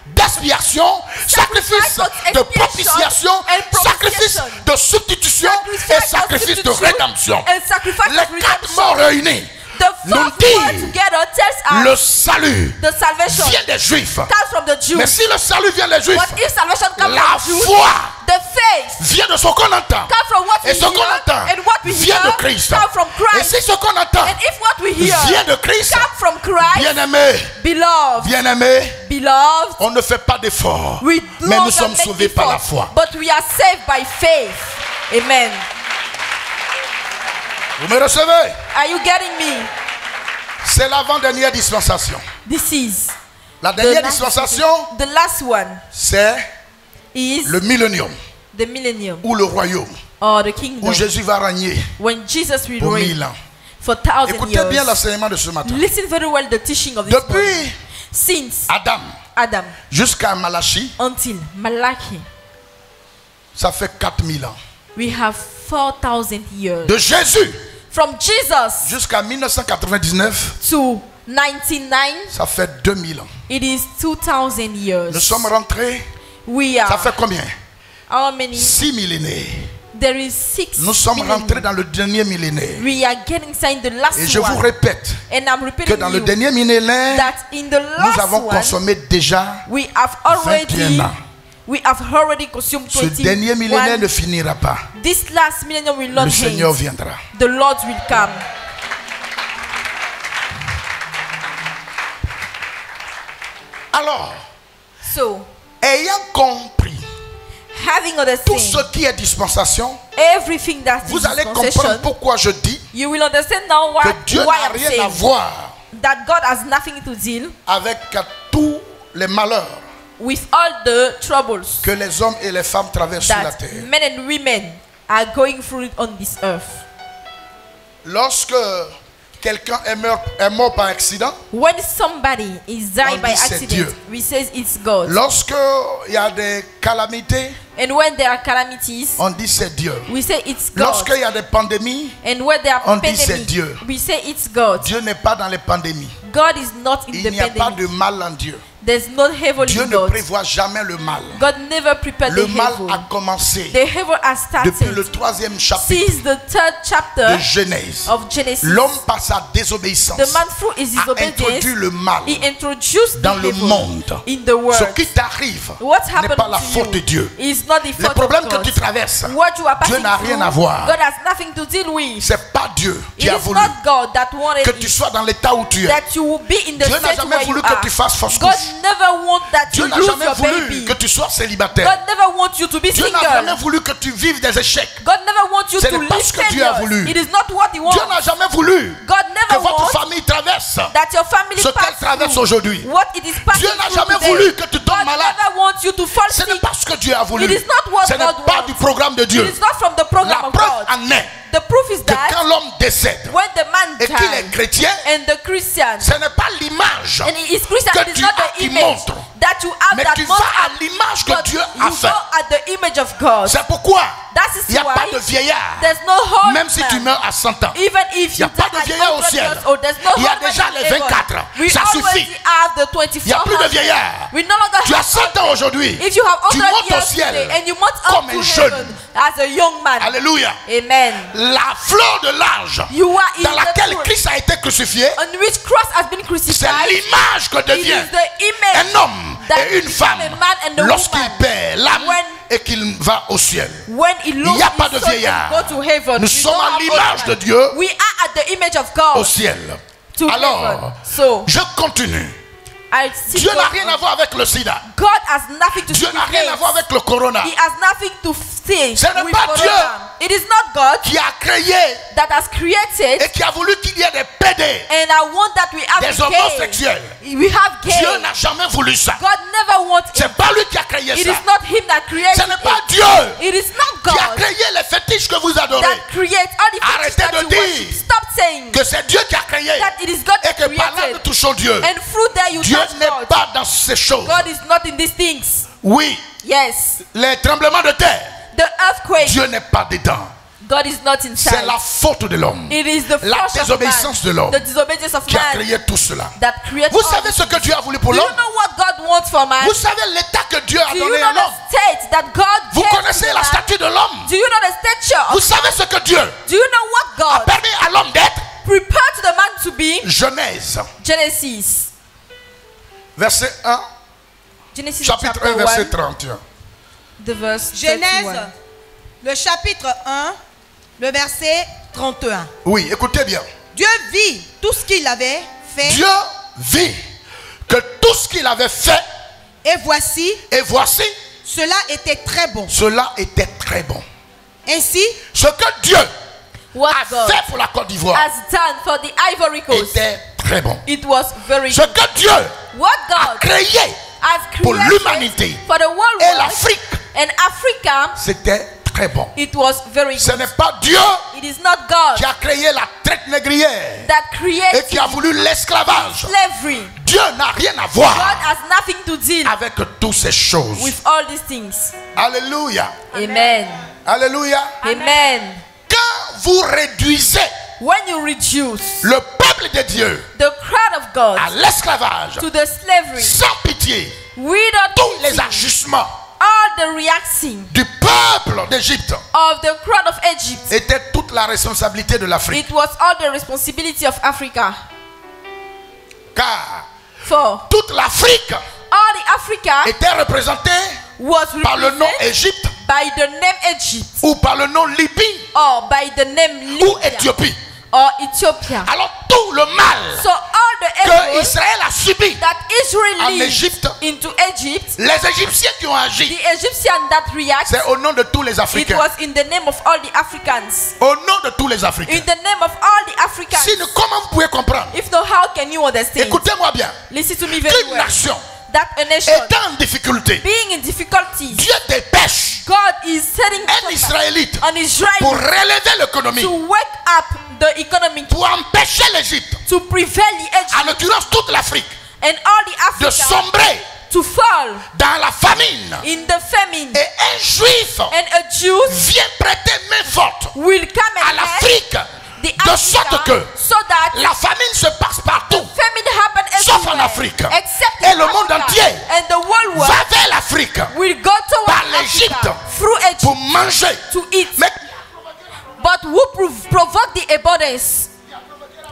d'expiation, sacrifice of de expiation propitiation, and sacrifice propitiation. de substitution Sacrifice et of sacrifice de substitution rédemption. and sacrifice Les of quatre redemption. morts réunis The nous fourth one disent together tells us le salut the salvation vient des Juifs. comes from the Jews. Mais si le salut vient des Juifs, But if salvation comes la from Jews, foi the faith vient de ce qu'on entend. comes from what we Et ce qu'on hear, entend and what we vient hear de Christ. comes from Et Christ. si ce qu'on entend And if what we hear vient de Christ, comes from Christ, bien-aimé, beloved, bien-aimé, beloved, on ne fait pas d'efforts, we mais no nous sommes longer make sauvés par la effort, foi. but we are saved by faith. Amen. Vous me recevez? Are you getting me? C'est l'avant-dernière dispensation. This is La the dernière last, dispensation, the last one c'est is le millénium the millennium ou le royaume or the kingdom, où Jésus va régner when Jesus will pour reign 1000 ans. for 1,000 Écoutez bien years. l'enseignement de ce matin. Listen very well the teaching of this morning. Depuis Since Adam Adam jusqu'à Malachie, until Malachi, ça fait 4000 ans. we have 4,000 years. De Jésus From Jesus jusqu'à 1999, to 99, ça fait 2000 ans. it is 2,000 Nous years. sommes rentrés, We ça are fait combien? how many? 6 millénaires. There is 6 Nous sommes millennium. rentrés dans le dernier millénaire. We are getting inside the last Et je vous one. répète And I'm que repeating dans le you dernier millénaire, that in the nous last avons one, consommé déjà we have already 21 ans. consumed Ce dernier 21. millénaire ne finira pas. This last millennium will not Le Seigneur end. viendra. The Lord will come. Alors, So, ayant compris having tout understood ce qui est dispensation, everything that is vous allez comprendre dispensation, pourquoi je dis you will understand now que why Dieu n'a I'm rien à saying voir that God has nothing to deal avec tous les malheurs with all the troubles que les hommes et les femmes traversent sur la that terre. men and women are going through on this earth. Lorsque quelqu'un est mort par accident, When somebody is On died by dit c'est accident, Dieu. we say it's God. lorsque il y a des calamités, And when there are calamities, on dit c'est Dieu. we say it's God. Lorsqu'il y a des pandémies, And when there on are dit c'est pandemics, Dieu. we say it's God. Dieu n'est pas dans les pandémies. God is not in Il the n'y a pas pandemic. de mal en Dieu. There's no evil Dieu in ne God. prévoit jamais le mal. God never prepared Le the mal evil. a commencé The evil has depuis le started 3e chapitre since the 3rd chapter de Genèse. of Genesis. L'homme par sa désobéissance The man through his a disobedience, introduit le mal he introduced dans the le evil monde. in the Ce world. qui t'arrive What n'est happened pas la to faute de you Dieu. is not the Les fault problèmes of que God. tu traverses, What you are Dieu passing n'a through, rien à voir. God has nothing to deal with. C'est pas Dieu It qui a is voulu not God that wanted que tu it, sois dans l'état où tu es. that you will be in the Dieu n'a state jamais where you voulu que are. tu fasses fausse God couche. never want that Dieu you n'a lose jamais your voulu baby. que tu sois célibataire. God never wants you to be Dieu n'a jamais single. voulu que tu vives des échecs. God never wants you Ce to n'est pas live ce que Dieu a failures. voulu. It is not what He wants. Dieu n'a jamais voulu God que never votre wants famille traverse that your family ce qu'elle pass traverse through aujourd'hui. what it is passing Dieu n'a through jamais today. voulu que tu tombes God malade. never wants you to fall Ce n'est sick. pas ce que Dieu a voulu. It is not what Ce n'est God pas wants. du programme de It Dieu. is not from the program La of preuve God. en est The proof is que that quand l'homme décède when the man et qu'il est died chrétien, and the Christian ce n'est pas l'image and he is Christian, que it is tu not as the qui image montre, that you have mais that tu month vas à l'image que but Dieu you a fait. go at the image of God. C'est pourquoi That il is n'y a pas why de vieillard, there's no old même si tu man. meurs à 100 ans. Even if Il n'y a you pas die de at vieillard au 100 ciel. years old, there's no Il y a old man déjà in les heaven. 24. We Ça already suffit. have the Il n'y a 24 plus de vieillard. We no longer Tu as have 100 ans aujourd'hui. If you have Tu 100 montes au years ciel today and you mount comme up un to jeune. heaven as a young man. Alléluia. Amen. La fleur de l'âge You are in dans laquelle the truth Christ a été crucifié, on which Christ has been c'est crucified. l'image que It devient is the image un homme that et une femme become a man and a lorsqu'il woman perd l'âme when- et qu'il va au ciel. when he loses Il n'y a pas de his soul vieillard. and go to heaven. Nous We sommes don't à have l'image old de man. Dieu We are at the image of au God ciel. to heaven. Alors, So je continue. I see Dieu n'a God- rien à voir avec le sida. God has nothing to Dieu do n'a with rien à voir avec le corona. He has nothing to say Ce n'est with pas corona. Dieu. It is not God Qui a créé that has created et qui a voulu qu'il y ait des PD, and I want that we have des gay. homosexuels. We have gay. Dieu n'a jamais voulu ça. God never wanted it. C'est pas lui qui a créé It ça. is not him that created Ce n'est pas it. Dieu It is not qui a God créé les fétiches que vous adorez. that creates all the things Arrêtez that de you dire worship. Stop saying Que c'est Dieu qui a créé that it is God et that que par là nous created. touchons Dieu. And through there you Dieu touch n'est God. pas dans ces choses. God is not in these things. Oui, Yes. les tremblements de terre, The earthquake, Dieu n'est pas dedans. God is not C'est inside. la faute de l'homme It is the la flesh of désobéissance de man, l'homme the disobedience of qui a man créé tout cela. that creates Vous all savez these ce que things. Dieu a voulu pour Do you l'homme? know what God wants for man? Vous savez l'état que Dieu a Do you donné know à the l'homme? state that God Vous gave to connaissez the la man? statue de l'homme? Do you know the stature Vous of savez ce que Dieu Do you know what a God permis à l'homme d'être? prepared to the man to be? Genèse, Genesis. verset 1, Genesis chapitre chapter 1, verset 1, 31. the verse Genèse, 31. le chapitre 1, le verset 31. Oui, écoutez bien. Dieu vit tout ce qu'il avait fait Dieu vit que tout ce qu'il avait fait, et voici, et voici, cela était très bon. cela était très bon. Ainsi, Ce que Dieu What a God fait pour la Côte d'Ivoire has done for the Ivory Coast, était très bon. it was very Ce good. que Dieu What a God créé has pour created l'humanité for the world et l'Afrique, and Africa, c'était très bon. it was very Ce good. n'est pas Dieu It is not God qui a créé la traite négrière that et created qui a voulu l'esclavage. slavery. Dieu n'a rien à God voir has nothing to deal avec toutes ces choses. with all these things. Alléluia. Amen. Alléluia. Amen. Quand vous réduisez When you reduce le peuple de Dieu the crowd of God à l'esclavage, to the slavery sans pitié, without tous les pity, ajustements all the reacting du peuple d'Égypte of the crowd of Egypt, étaient toute la responsabilité de l'Afrique. it was all the responsibility of Africa. Car For toute l'Afrique all the Africa était représentée was par le nom represented Égypte by the name Egypt ou par le nom Libye or by the name ou Libya Éthiopie. or Ethiopia. Alors tout le mal So all the que evil Israël a subi that Israel en lived Égypte, into Egypt, les Égyptiens qui ont agi, the Egyptian that reacted, c'est au nom de tous les it Africains. was in the name of all the Africans. Au nom de tous les Africains. In the name of all the Africans. Sinon, comment vous pouvez comprendre? If no, how can you understand? Écoutez-moi bien. Listen to me very Qu'une well. nation That a nation étant en difficulté, being in difficulties, Dieu dépêche God is setting un Israélite an Israeli pour relever l'économie, to wake up the economy, pour empêcher l'Égypte, to prevail the en Egypt l'occurrence toute l'Afrique, and all the de Africa sombrer to fall dans la famine. in the famine. Et un juif And a Jew vient prêter main forte will come à and help l'Afrique, the de sorte Africa que so that la famine se passe partout, famine happen sauf en everywhere, Afrique. except Et in le monde Africa. entier And the whole world va vers l'Afrique will go towards par Africa l'Égypte through Egypt pour manger. to eat. Mais But who provoke the abundance?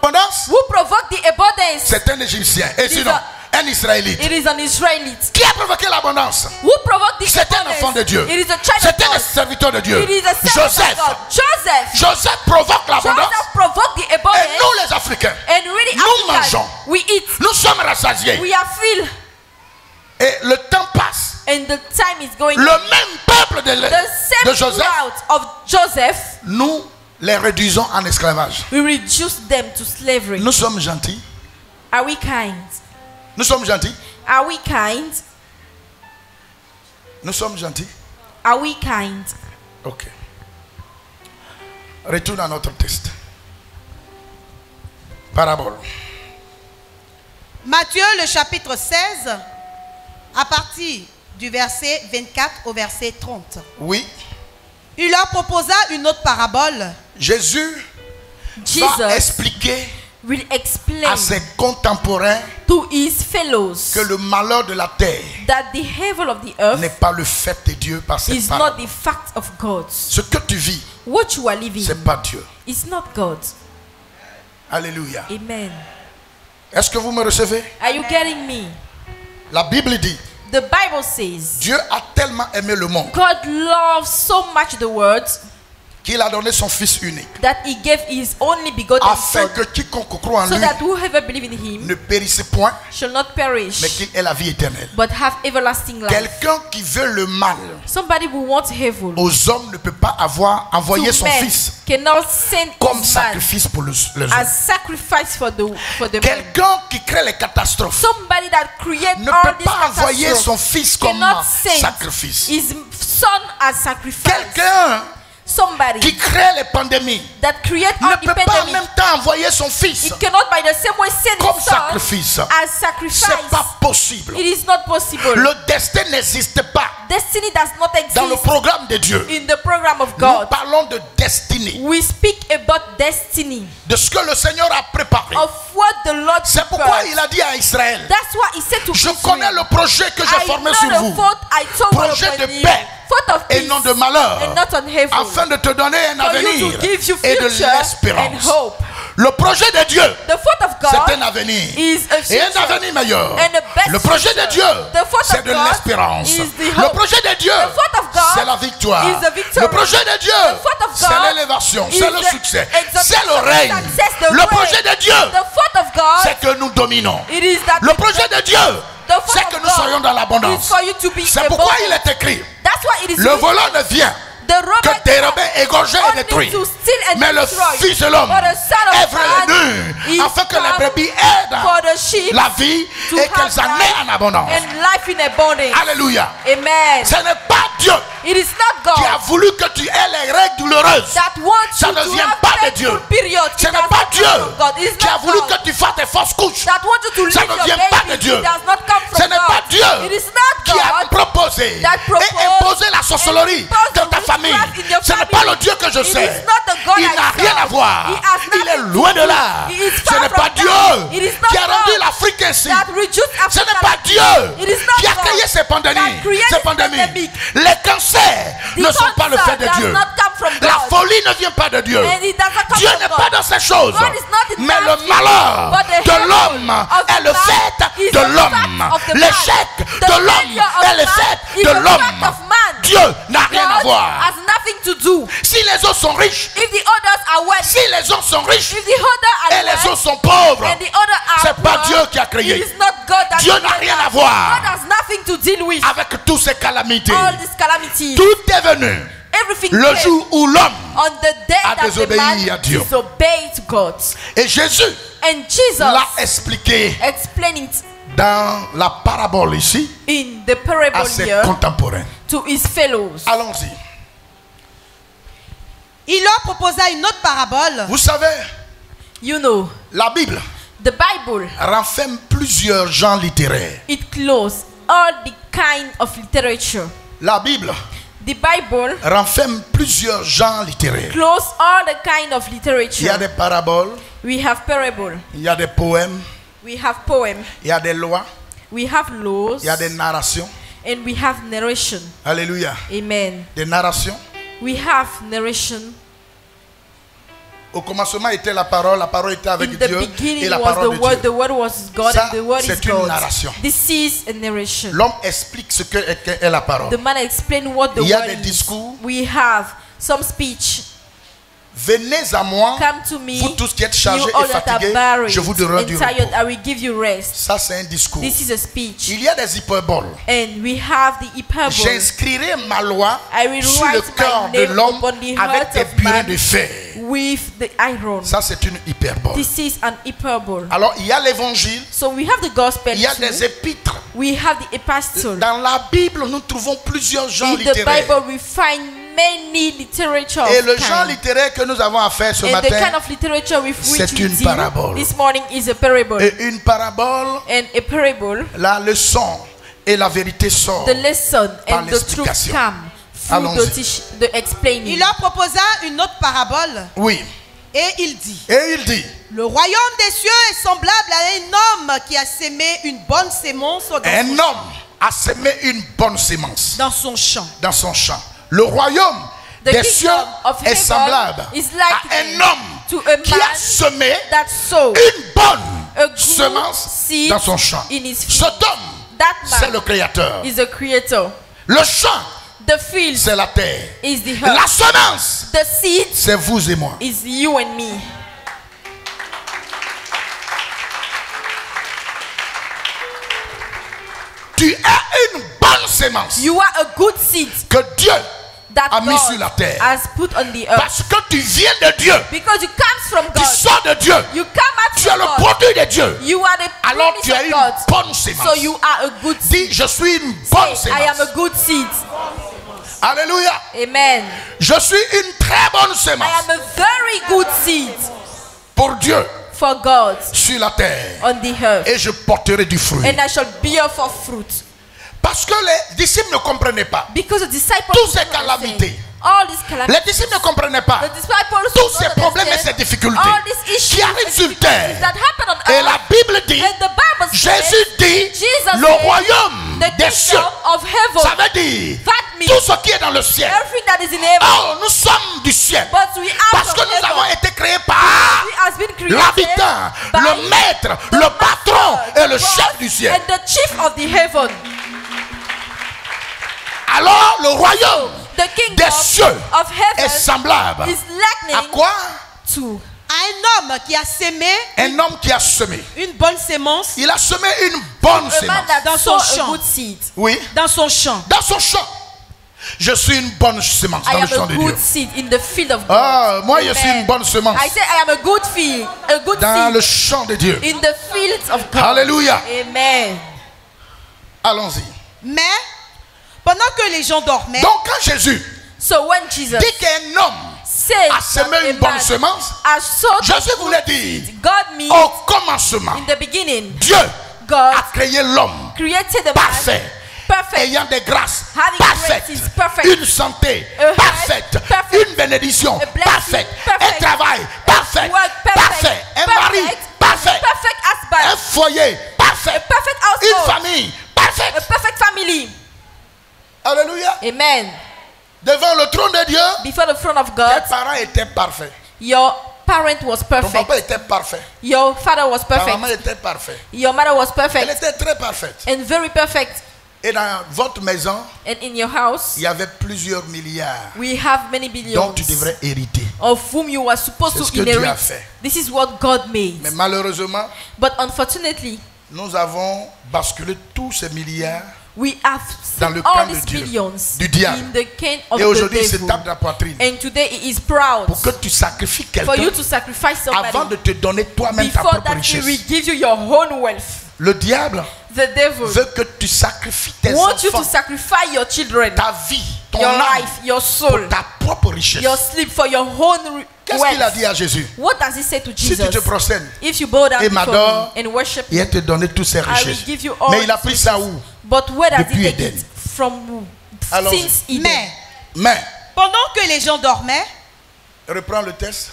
l'abondance, Who provoke the abundance? c'est un Égyptien. Et sinon, un Israélite. It is an Israelite. Qui a provoqué l'abondance? Who provoked the C'est un abundance? enfant de Dieu. It is a child of C'est un God. serviteur de Dieu. It is a servant of Joseph. God. Joseph. Joseph provoque l'abondance. Joseph provoked the Et abundance. nous les Africains, And really nous Africans, mangeons. we eat. nous sommes rassasiés. We are filled. Et le temps passe. And the time is going. Le même peuple de The same Joseph, crowd of Joseph, nous les réduisons en esclavage. we reduce them to slavery. Nous sommes gentils. Are we kind? Nous sommes gentils. Are we kind? Nous sommes gentils. Are we kind? Ok. Retourne à notre texte. Parabole. Matthieu, le chapitre 16, à partir du verset 24 au verset 30. Oui. Il leur proposa une autre parabole. Jésus Jesus va expliquer will explain à ses contemporains to his fellows que le malheur de la terre that the evil of the earth n'est pas le fait de Dieu par cette is parole. not the fact of God. Ce que tu vis, What you are living c'est pas Dieu. is not God. Alléluia. Amen. Est-ce que vous me recevez? Are you getting me? La Bible dit, The Bible says Dieu a tellement aimé le monde God loves so much the world qu'il a donné son Fils unique, that he gave his only begotten afin son, que quiconque croit en so lui that whoever believes in him ne périsse point, shall not perish mais qu'il ait la vie éternelle. but have everlasting life. Quelqu'un qui veut le mal Somebody who wants evil aux hommes ne peut pas avoir envoyé to son men Fils cannot send comme his man sacrifice pour les hommes. as sacrifice for the man. Quelqu'un qui crée les catastrophes Somebody that creates ne all peut these pas envoyer catastrophes son Fils comme cannot send sacrifice. his son as sacrifice. Quelqu'un Somebody qui crée les pandémies that creates ne all the peut pas en pandemic, même temps envoyer son Fils it cannot by the same way send comme his son sacrifice. as sacrifice. C'est pas possible. It is not possible. Le destin n'existe pas Destiny does not dans le exist programme de Dieu. in the program of Nous God. parlons de destinée, We speak about destiny, de ce que le Seigneur a préparé. of what the Lord C'est pourquoi prepared. il a dit à Israël, That's why he said to je Israel, connais le projet que j'ai I formé know sur the vous, thought I told projet upon de you, paix thought of et peace non de malheur, and not on evil, afin de te donner un for you avenir to give you et de future and l'espérance. hope. Le projet de Dieu, The thought of God c'est un avenir is a et un future avenir meilleur. and a best Le projet de future. Dieu, The thought c'est of de God l'espérance. is the Le hope. projet de Dieu, The thought of God c'est la victoire. is the victory. Le projet de Dieu, The thought of c'est God l'élévation, is c'est le the succès, exaltation, c'est le règne. success, the Le reign. projet de Dieu, The thought of God, c'est que nous dominons. it is that Le projet de Dieu, the thought c'est of que nous God soyons dans is l'abondance. for you to be C'est pourquoi il abundant. est écrit, That's why it is le written, volant ne vient the robber que dérober, égorger et only détruire. to steal and Mais le destroy. Fils de l'homme But the Son of est venu Man is afin que les come brebis aient for the sheep la vie to et have qu'elles en life aient en abondance. and life in abundance. Alléluia. Amen. Ce n'est pas Dieu It is not qui a God voulu que tu aies les règles douloureuses. that wants Ça you ne to vient have pas de painful Dieu. period. Ce It n'est does pas not Dieu come from God. It is qui a not voulu God que tu fasses tes fausses couches. that wants you to Ça leave ne your vient pas de baby. Dieu. It does not come Ce from n'est pas God. Dieu It is not qui a God proposé that proposed et imposé la sorcellerie imposed dans the ta famille. witchcraft in your Ce n'est family. pas le Dieu que je It sais. is not the God Il I n'a rien serve. à voir. He has Il est nothing to loin de do. là. He is Ce far n'est from pas that. Dieu It is not qui a rendu God l'Afrique ainsi. that reduced Ce n'est Africa. pas Dieu It is not qui a God créé ces pandémies. that created Ces pandémies. pandemic. Les cancers The ne sont pas le cancer fait de does Dieu. not come from La God. folie ne vient pas de Dieu. And it doesn't come Dieu from n'est God. pas dans ces choses. God is not in Mais that le thing. malheur But the de heaven l'homme of est le man fait is de the l'homme. fact of the man. L'échec The de l'homme failure of est le man fait is de the l'homme. fact of man. Dieu n'a rien à God voir. has nothing to do. Si les autres sont riches, If the others are wealthy, si les autres sont riches if the other et are les wealthy, autres sont pauvres, and the other are c'est pas poor, Dieu qui a créé. it is not God that Dieu n'a created rien à that. voir God has nothing to deal with avec toutes ces calamités. all these calamities. Tout est venu Everything le came jour où l'homme on the day a that the désobéi man à Dieu. disobeyed God. et Jésus And Jesus l'a expliqué explained it dans la parabole ici in the à parable ses here contemporains. to his fellows. Allons-y. Il leur proposa une autre parabole. Vous savez, You know, la Bible the Bible, renferme plusieurs genres littéraires. it clothes all the kind of literature. La Bible The Bible renferme plusieurs genres littéraires. clothes all the kind of Il y a literature. des paraboles, We have parable, il y a des poèmes, we have poem, il y a des lois, we have laws, il y a des narrations. and we have narration. Alléluia. Amen. Des narrations. We have narration. Au commencement était la parole était avec In the Dieu et beginning la was parole the de word, Dieu. the word was God, Ça, and the word is c'est une God. narration. This is a narration. L'homme explique ce qu'est la parole. The man explained what the Il y a word des is. discours. We have some speech. Venez à moi, Come to me, vous tous qui êtes you chargés all et that are fatigués, buried je vous donnerai and du tired, repos. I will give you rest. Ça, c'est un discours. This is a speech. Il y a des hyperboles. And we have the hyperbole. J'inscrirai ma loi I will sur le write cœur my de name l'homme upon the avec heart des of burins man de fer. with the iron. Ça, c'est une hyperbole. This is an hyperbole. Alors, il y a l'évangile, So we have the gospel il y a too. des épîtres. We have the epistle. Dans la Bible, nous trouvons plusieurs genres In the littéraires. Bible we find many literature Et of le genre kind. littéraire que nous avons à faire ce And the kind matin, of literature with which c'est we une deal parabole. this morning is a parable. et une parabole, And a parable, la leçon et la vérité sortent. the lesson Par and the truth l'explication. come through Allons-y. the explaining. Il leur proposa une autre parabole Oui. et il dit: Et il dit, Le royaume des cieux est semblable à un homme qui a sémé une bonne sémence un homme a semé une bonne sémence dans son champ. dans son champ. Le royaume The des kingdom cieux of est heaven semblable is à like un homme to a qui a man semé that sow une a bonne good semence seed dans son champ. in his field. Cet homme, That c'est man le Créateur. is a creator. Le champ, The field c'est la terre. is the La earth. semence, The seed c'est vous et moi. is you and me. Tu es une bonne sémence You are a good seed que Dieu that a mis sur God la terre. has put on the earth. Parce que tu viens de Dieu. Because you come from Tu God. sors de Dieu. You come out Tu es from le God. produit de Dieu. You are the Alors tu as promise une of God. bonne sémence. So you are a good seed. Dis, je suis une bonne Say, I am a sémence. good seed. Alléluia. Amen. Je suis une très bonne I sémence am a very good seed pour Dieu for God sur la terre. on the earth. Et je porterai du fruit. And I shall bear forth fruit. Parce que les disciples ne comprenaient pas. Because the disciples Toutes ces did not calamités. understand. All these calamities. Les disciples ne comprenaient pas. The disciples Tous did ces not problèmes et understand ces difficultés all these issues qui arrivent and sur difficulties terre. that happen on earth. Et la Bible dit, And the Bible says, Jésus dit, Jesus le said, royaume the des cieux. kingdom of heaven. Ça veut dire That means tout ce qui est dans le ciel. everything that is in heaven. Oh, nous sommes du ciel. But we are Parce que from nous heaven. avons été créés par We has been created l'habitant, by le maître, the le patron master, et le the chef boss, du ciel. and the chief of the heaven. Alors le royaume The kingdom des cieux of est heaven semblable is à likening quoi? to Un homme qui a sémé Un homme qui a semé. une bonne sémence Il a semé une bonne a man sémence. that Dans sow son a champ. good seed. Oui, dans son champ. dans son champ. Je suis une bonne semence I dans le am champ a de good Dieu. seed in the field of God. Ah, moi je suis Amen. une bonne semence I say I am a good field, a good dans seed le champ de Dieu. in the fields of God. Alléluia. Amen. Allons-y. Mais pendant que les gens dormaient, Donc quand Jésus So when Jesus dit qu'un homme said a semé that a une bonne man semence, has sowed Jésus good voulait dire seed, God means au commencement, in the beginning, Dieu God a créé l'homme created a parfait, man perfect, ayant des grâces having parfaites, graces perfect, une santé a health parfaite, perfect, une bénédiction a blessing parfaite, perfect, un travail parfait, work perfect, parfait, un mari parfait, perfect un husband, foyer parfait, a perfect une household, famille parfaite. a perfect family. Alléluia. Amen. Devant le trône de Dieu, Before the throne of tes God, parents étaient parfaits. your parent was Ton perfect. papa était parfait. Your father was Ta maman perfect. était parfaite. Your mother was Elle perfect était très parfaite. and very perfect. Et dans votre maison, and in your house, il y avait plusieurs milliards we have many dont billions tu devrais hériter. of whom you are supposed C'est ce to que Dieu a inherit. fait. This is what God made. Mais malheureusement, But unfortunately, nous avons basculé tous ces milliards we have dans seen le all camp de these Dieu, billions du diable. in the can of et aujourd'hui il the se devil. tape dans la poitrine And today he is proud pour que tu sacrifies for you quelqu'un to sacrifice avant somebody de te donner toi-même ta before propre that he richesse. will give you your own wealth. Le diable The devil veut que tu sacrifies tes wants you to enfants, sacrifice your children, ta vie, ton your âme, life, your soul, pour ta propre richesse. your sleep, for your own Qu'est-ce qu'il a wealth. dit à Jésus? What does he say to Si tu te Jesus? prostènes, If you bow down et before m'adore, me and worship il me, va te donner toutes ses I will richesses. give you all Mais il a his pris ça riches. où? But where does Depuis he take Éden. it from? Allons-y. Since Eden. Mais, Mais, pendant que les gens dormaient, reprends le texte.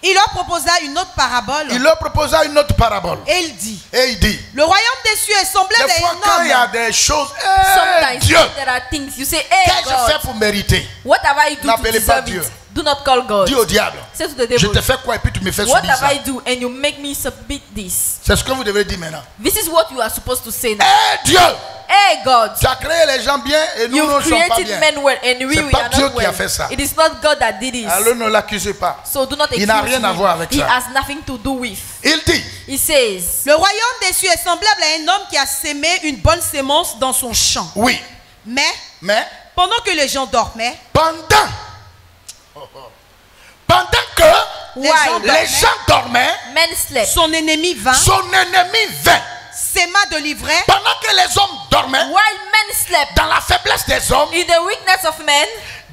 il leur proposa une autre parabole. Il leur proposa une autre parabole. Et il dit, Et il dit, le royaume des cieux est semblable des à fois quand il y un a homme. des choses, Sometimes Dieu, there are things you say, hey qu'ai-je fait God, pour mériter? what have I do to N'appelez pas deserve Dieu. it? Do not call God. Dis au diable, Say to the je devil, te fais quoi et puis tu me fais what subir have ça. I do and you make me submit this? C'est ce que vous devez dire maintenant. This is what you are supposed to say now. Dieu, Hey God, tu as créé les gens bien et nous ne you've sommes pas created bien. men well and we C'est are pas Dieu not qui a well. fait ça. It is not God that did this. Alors ne l'accusez pas. So do not Il accuse n'a rien à him. voir avec He ça. has nothing to do with. Il dit, He says, Le royaume des cieux est semblable à un homme qui a sémé une bonne sémence dans son champ. oui, mais Pendant que les gens dormaient, pendant que les gens les gens dormaient, men slept. son ennemi vint, son ennemi vint. séma de l'ivraie, Pendant que les hommes dormaient, While men slept, dans la faiblesse des hommes, in the weakness of men,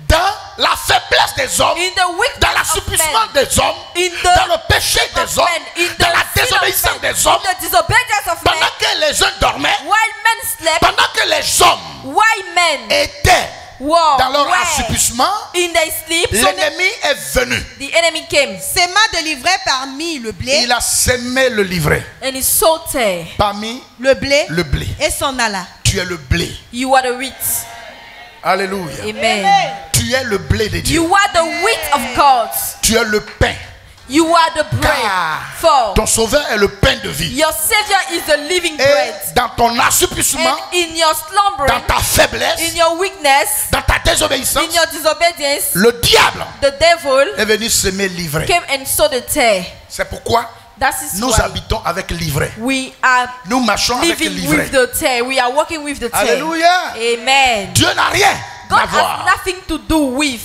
dans la faiblesse des hommes, in the weakness dans of l'assouplissement men, des hommes, in the dans le péché of des hommes, men, in dans la the sin of désobéissance men, des hommes, in the disobedience of men, pendant que les gens dormaient, while men slept, pendant que les hommes while men étaient were dans leur were assoupissement, in their sleep, l'ennemi est venu. the enemy came séma de l'ivraie parmi le blé, Il a semé le livret and he sowed there. parmi le blé, le blé. et s'en alla. Tu es le blé. You are the wheat. Alléluia. Amen. Tu es le blé de Dieu. You are the wheat of God. Tu es le pain. You are the bread. Car For ton sauveur est le pain de vie. your Savior is the living Et bread. dans ton assouplissement, And in your slumber, dans ta faiblesse, in your weakness, dans ta désobéissance, in your disobedience, le diable the devil est venu semer l'ivraie. came and sowed the tear. C'est pourquoi That is nous why habitons avec l'ivraie. we are Nous marchons avec living l'ivraie. with the tear. We are walking with the tear. Alléluia. Amen. Dieu n'a rien God à has voir. nothing to do with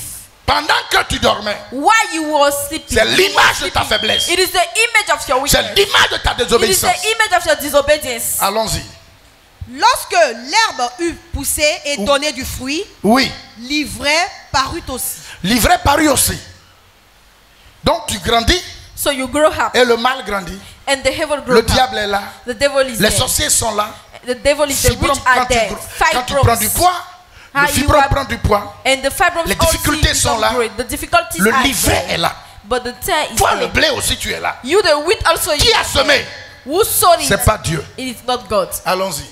Pendant que tu dormais, while you were sleeping. c'est l'image de ta faiblesse. It is the image of your C'est weakness. l'image de ta It is désobéissance. the image of your disobedience. Allons-y. Lorsque l'herbe eut poussé et donné du fruit, Oui. l'ivraie parut aussi. L'ivraie parut aussi. Donc tu grandis So you grow up et le mal grandit. and the devil grows Le up. diable est là. The devil is Les there. sorciers sont là. The devil is the Fibromes, witch are quand there. tu prends du poids, le You fibrome are- prend du poids. And the fibromes Les also difficultés sont become là. great. The difficulties Le are livret there. est là. But the tear is Toi, there. le blé aussi, tu es là. You the wheat also Qui you a are semé? there. Who sowed it? C'est pas Dieu. It is not God. Allons-y.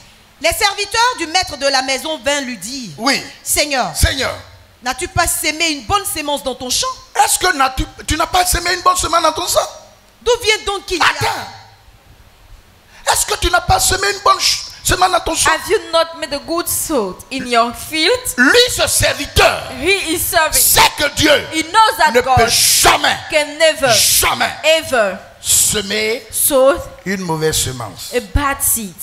Les serviteurs du maître de la maison vinrent lui dire, Oui. Seigneur, Seigneur, n'as-tu pas sémé une bonne sémence dans ton champ? est-ce que tu n'as pas semé une bonne semence dans ton sang? D'où vient donc qu'il y a? Attends. Est-ce que tu n'as pas semé une bonne semence dans ton champ? Have you not made a good soul in your field? Lui, ce serviteur, He is serving. sait que Dieu He knows that ne peut God jamais, can never, jamais ever semer sow une mauvaise semence. a bad seed.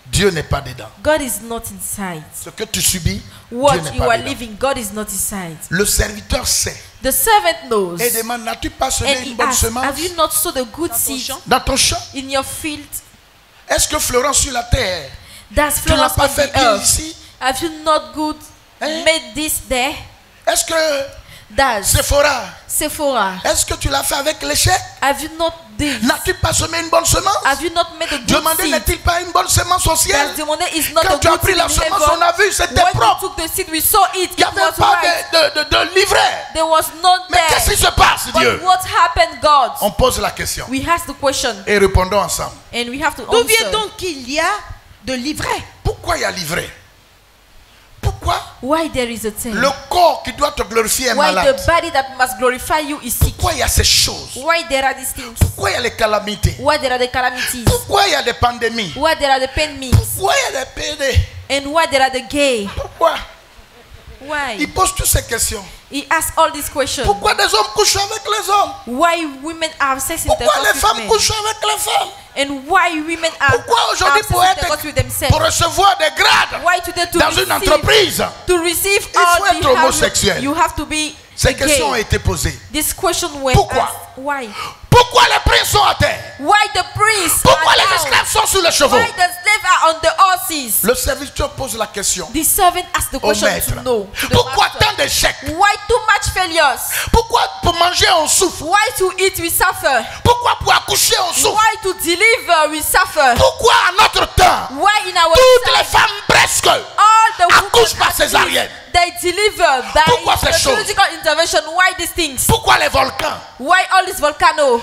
Dieu n'est pas dedans. God is not inside. Ce que tu subis, What Dieu n'est you pas are dedans. living, God is not inside. Le serviteur sait The servant knows. et demande, n'as-tu pas semé And une he bonne asks, semence have you not sowed a good seed dans ton champ? in your field? Est-ce que fleurant sur la terre, That's tu n'as flowers pas on fait the bien earth. ici? Have you not good Hein? made this there? Est-ce que That's Sephora, Sephora. est-ce que tu l'as fait avec l'échec? Have you not this? N'as-tu pas semé une bonne semence? Have you not made a good Demandez, seed? n'est-il pas une bonne semence au ciel? That's the one that is not Quand a tu as good pris seed la in semence, heaven. on a vu, c'était When we propre. took the seed, we saw it. Il n'y It avait was pas right. de livret. There was not Mais qu'est-ce there. qui se passe, Dieu? But what happened, God? On pose la question We ask the question et répondons ensemble. and we have to D'où vient answer. donc qu'il y a de l'ivraie? Pourquoi il y a livret? Pourquoi Why there is a thing? le corps qui doit te glorifier est Why malade? the body that must glorify you is sick? Pourquoi il y a ces choses? Why there are these things? Pourquoi il y a les calamités? Why there are the calamities? Pourquoi il y a des pandémies? Why there are the pandemics? Pourquoi il y a des PD? And why there are the gay? Pourquoi? Why? Il pose toutes ces questions. He asks all these questions. Pourquoi des hommes couchent avec les hommes? Why women have sex Pourquoi intercourse les with femmes men? couchent avec les femmes? And why women have Pourquoi aujourd'hui sex pour intercourse with themselves? recevoir des grades Why today to dans receive, une entreprise, to receive il faut all être the homosexuel. you have to be ces a questions ont gay. été posées. This question were Pourquoi? asked. Why? Pourquoi les princes sont à terre? Why the priests Pourquoi are les down? esclaves sont sur les chevaux? Why the slaves are on the horses? Le serviteur pose la question The servant asks the au question maître. to know. To the Pourquoi master. tant d'échecs? Why too much failures? Pourquoi pour manger on souffre? Why to eat we suffer? Pourquoi pour accoucher on souffre? Why to deliver we suffer? Pourquoi à notre temps, Why in our toutes les time, femmes presque all the accouchent women par at césarienne? least, they deliver by Pourquoi ces the choses? surgical intervention? Why these things? Pourquoi les volcans? Why all these volcanoes?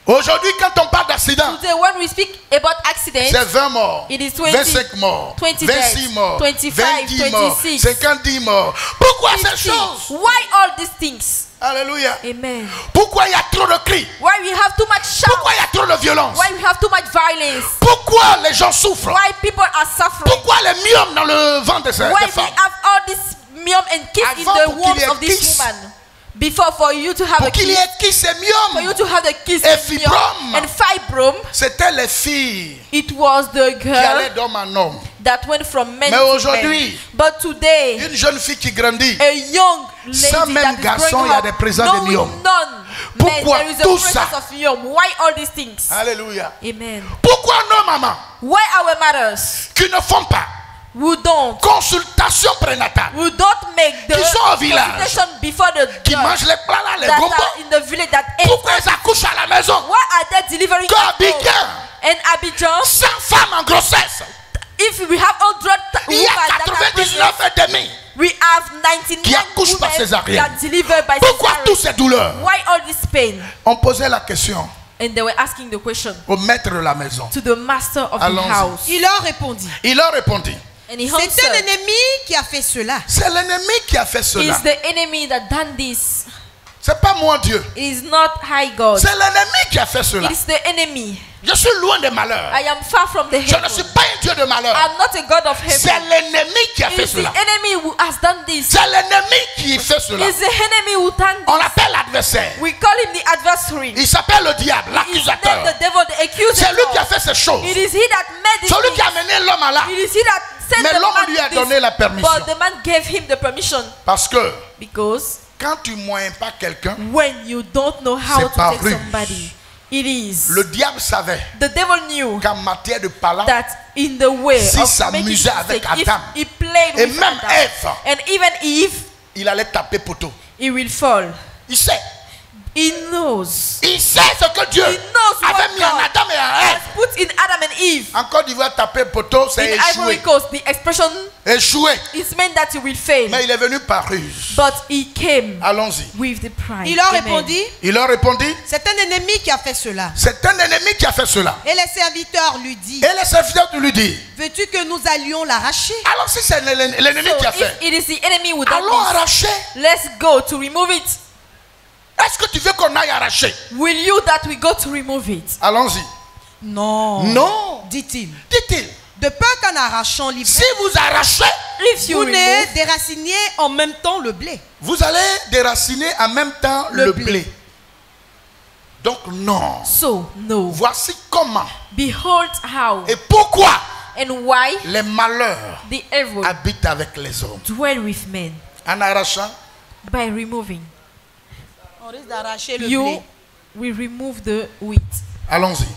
Aujourd'hui, quand on parle d'accident, Today, when we speak about accidents, c'est 20 morts, it is 20, 25 morts, 20 26 deaths, morts, 25, 20 morts, 26, 50 morts. Pourquoi ces 50. choses? Why all these things? Alléluia. Amen. Pourquoi il y a trop de cris? Why we have too much shout? Pourquoi il y a trop de violence? Why we have too much violence? Pourquoi les gens souffrent? Why people are suffering? Pourquoi les myomes dans le ventre de ces Why we femmes? have all this myom and kiss in Avant, the pour qu'il y wombs ait of this kiss. woman? Before, for you to have Pour a qu'il y kiss, ait qui ces for you myomes? to have the kiss Et and fibrome. myom and fibrom, C'était les filles it was the qui allaient girl d'homme en homme. that went from men Mais to men. aujourd'hui, But today, une jeune fille qui grandit, a young lady sans même that is garçon, growing il y a up, des présents de knowing myome. none. Pourquoi Men, there is a tout presence ça? of myom. Why all these things? Alléluia. Amen. Pourquoi nos mamans Why our mothers qui ne font pas who don't consultation prénatale, make the Qui sont au village, consultation before the qui girl mangent les plats là, les that gombos, are in the village that ate? pourquoi ils accouchent à la maison? Why are they delivering Que at home? Abidjan, And Abidjan, 100 femmes en grossesse, if we have 100 il y women a that are pregnant, 99 et demi. we have 99 Qui accouchent par women césarienne. that deliver by Pourquoi cesarean. toutes ces douleurs? Why all this pain? On posait la question And they were asking the question au maître de la maison. to the master of the Allons-y. house. Il leur répondit. Il leur répondit, And he C'est un answered, ennemi qui a fait cela. c'est l'ennemi qui a fait cela. it's the enemy that done this. C'est pas moi Dieu. It is not high God. C'est l'ennemi qui a fait cela. It is the enemy. Je suis loin des malheurs. I am far from the Je ne heaven. suis pas un Dieu de malheur. I'm not a God of C'est heaven. l'ennemi qui a It fait is the cela. enemy who has done this. C'est l'ennemi qui fait cela. It's the enemy who done On this. l'appelle l'adversaire. We call him the adversary. Il s'appelle le diable, He is l'accusateur. named the devil, the accuser. C'est lui qui a fait ces choses. It is he that made this. Celui qui a thing. amené l'homme à là. It is he that sent Mais the l'homme man lui a to donné this. la permission. But the man gave him the permission Parce que because quand tu ne moyens pas quelqu'un, when you don't know how C'est to par take ruse. somebody, it is le diable savait the devil knew qu'en matière de parlant, that in the way S'il of s'amusait making avec mistake, if Adam, he played et with même Adam, Ève, and even Eve, il allait taper poteau. he will fall. Il sait. He knows. Il sait ce que Dieu He knows what avait mis en God Adam et en Ève. Put in Adam and Eve. En Côte d'Ivoire, taper poteau, c'est In Ivory échouer. Coast, the expression Échouer. is meant that you will fail. Mais il est venu par ruse. But he came Allons-y. with the pride. Il leur Amen. répondit, Il leur répondit, c'est un ennemi qui a fait cela. c'est un ennemi qui a fait cela. Et les serviteurs lui disent, Et les serviteurs lui disent, veux-tu que nous allions l'arracher? alors si c'est l'ennemi So qui a if fait, it is the enemy who done allons this, arracher. let's go to remove it. Est-ce que tu veux qu'on aille arracher? Will you that we go to remove it? Allons-y. Non. Non, Dit-il. dit-il. De peur qu'en arrachant l'ivraie, Si vous arrachez, If you vous remove, ne déraciniez en même temps le blé. vous allez déraciner en même temps Le le blé. blé. Donc non. so no. Voici comment Behold how et pourquoi and why les malheurs the evil habitent avec les hommes. dwell with men En arrachant, by removing. On risque d'arracher le blé. You will remove the wheat. allons-y.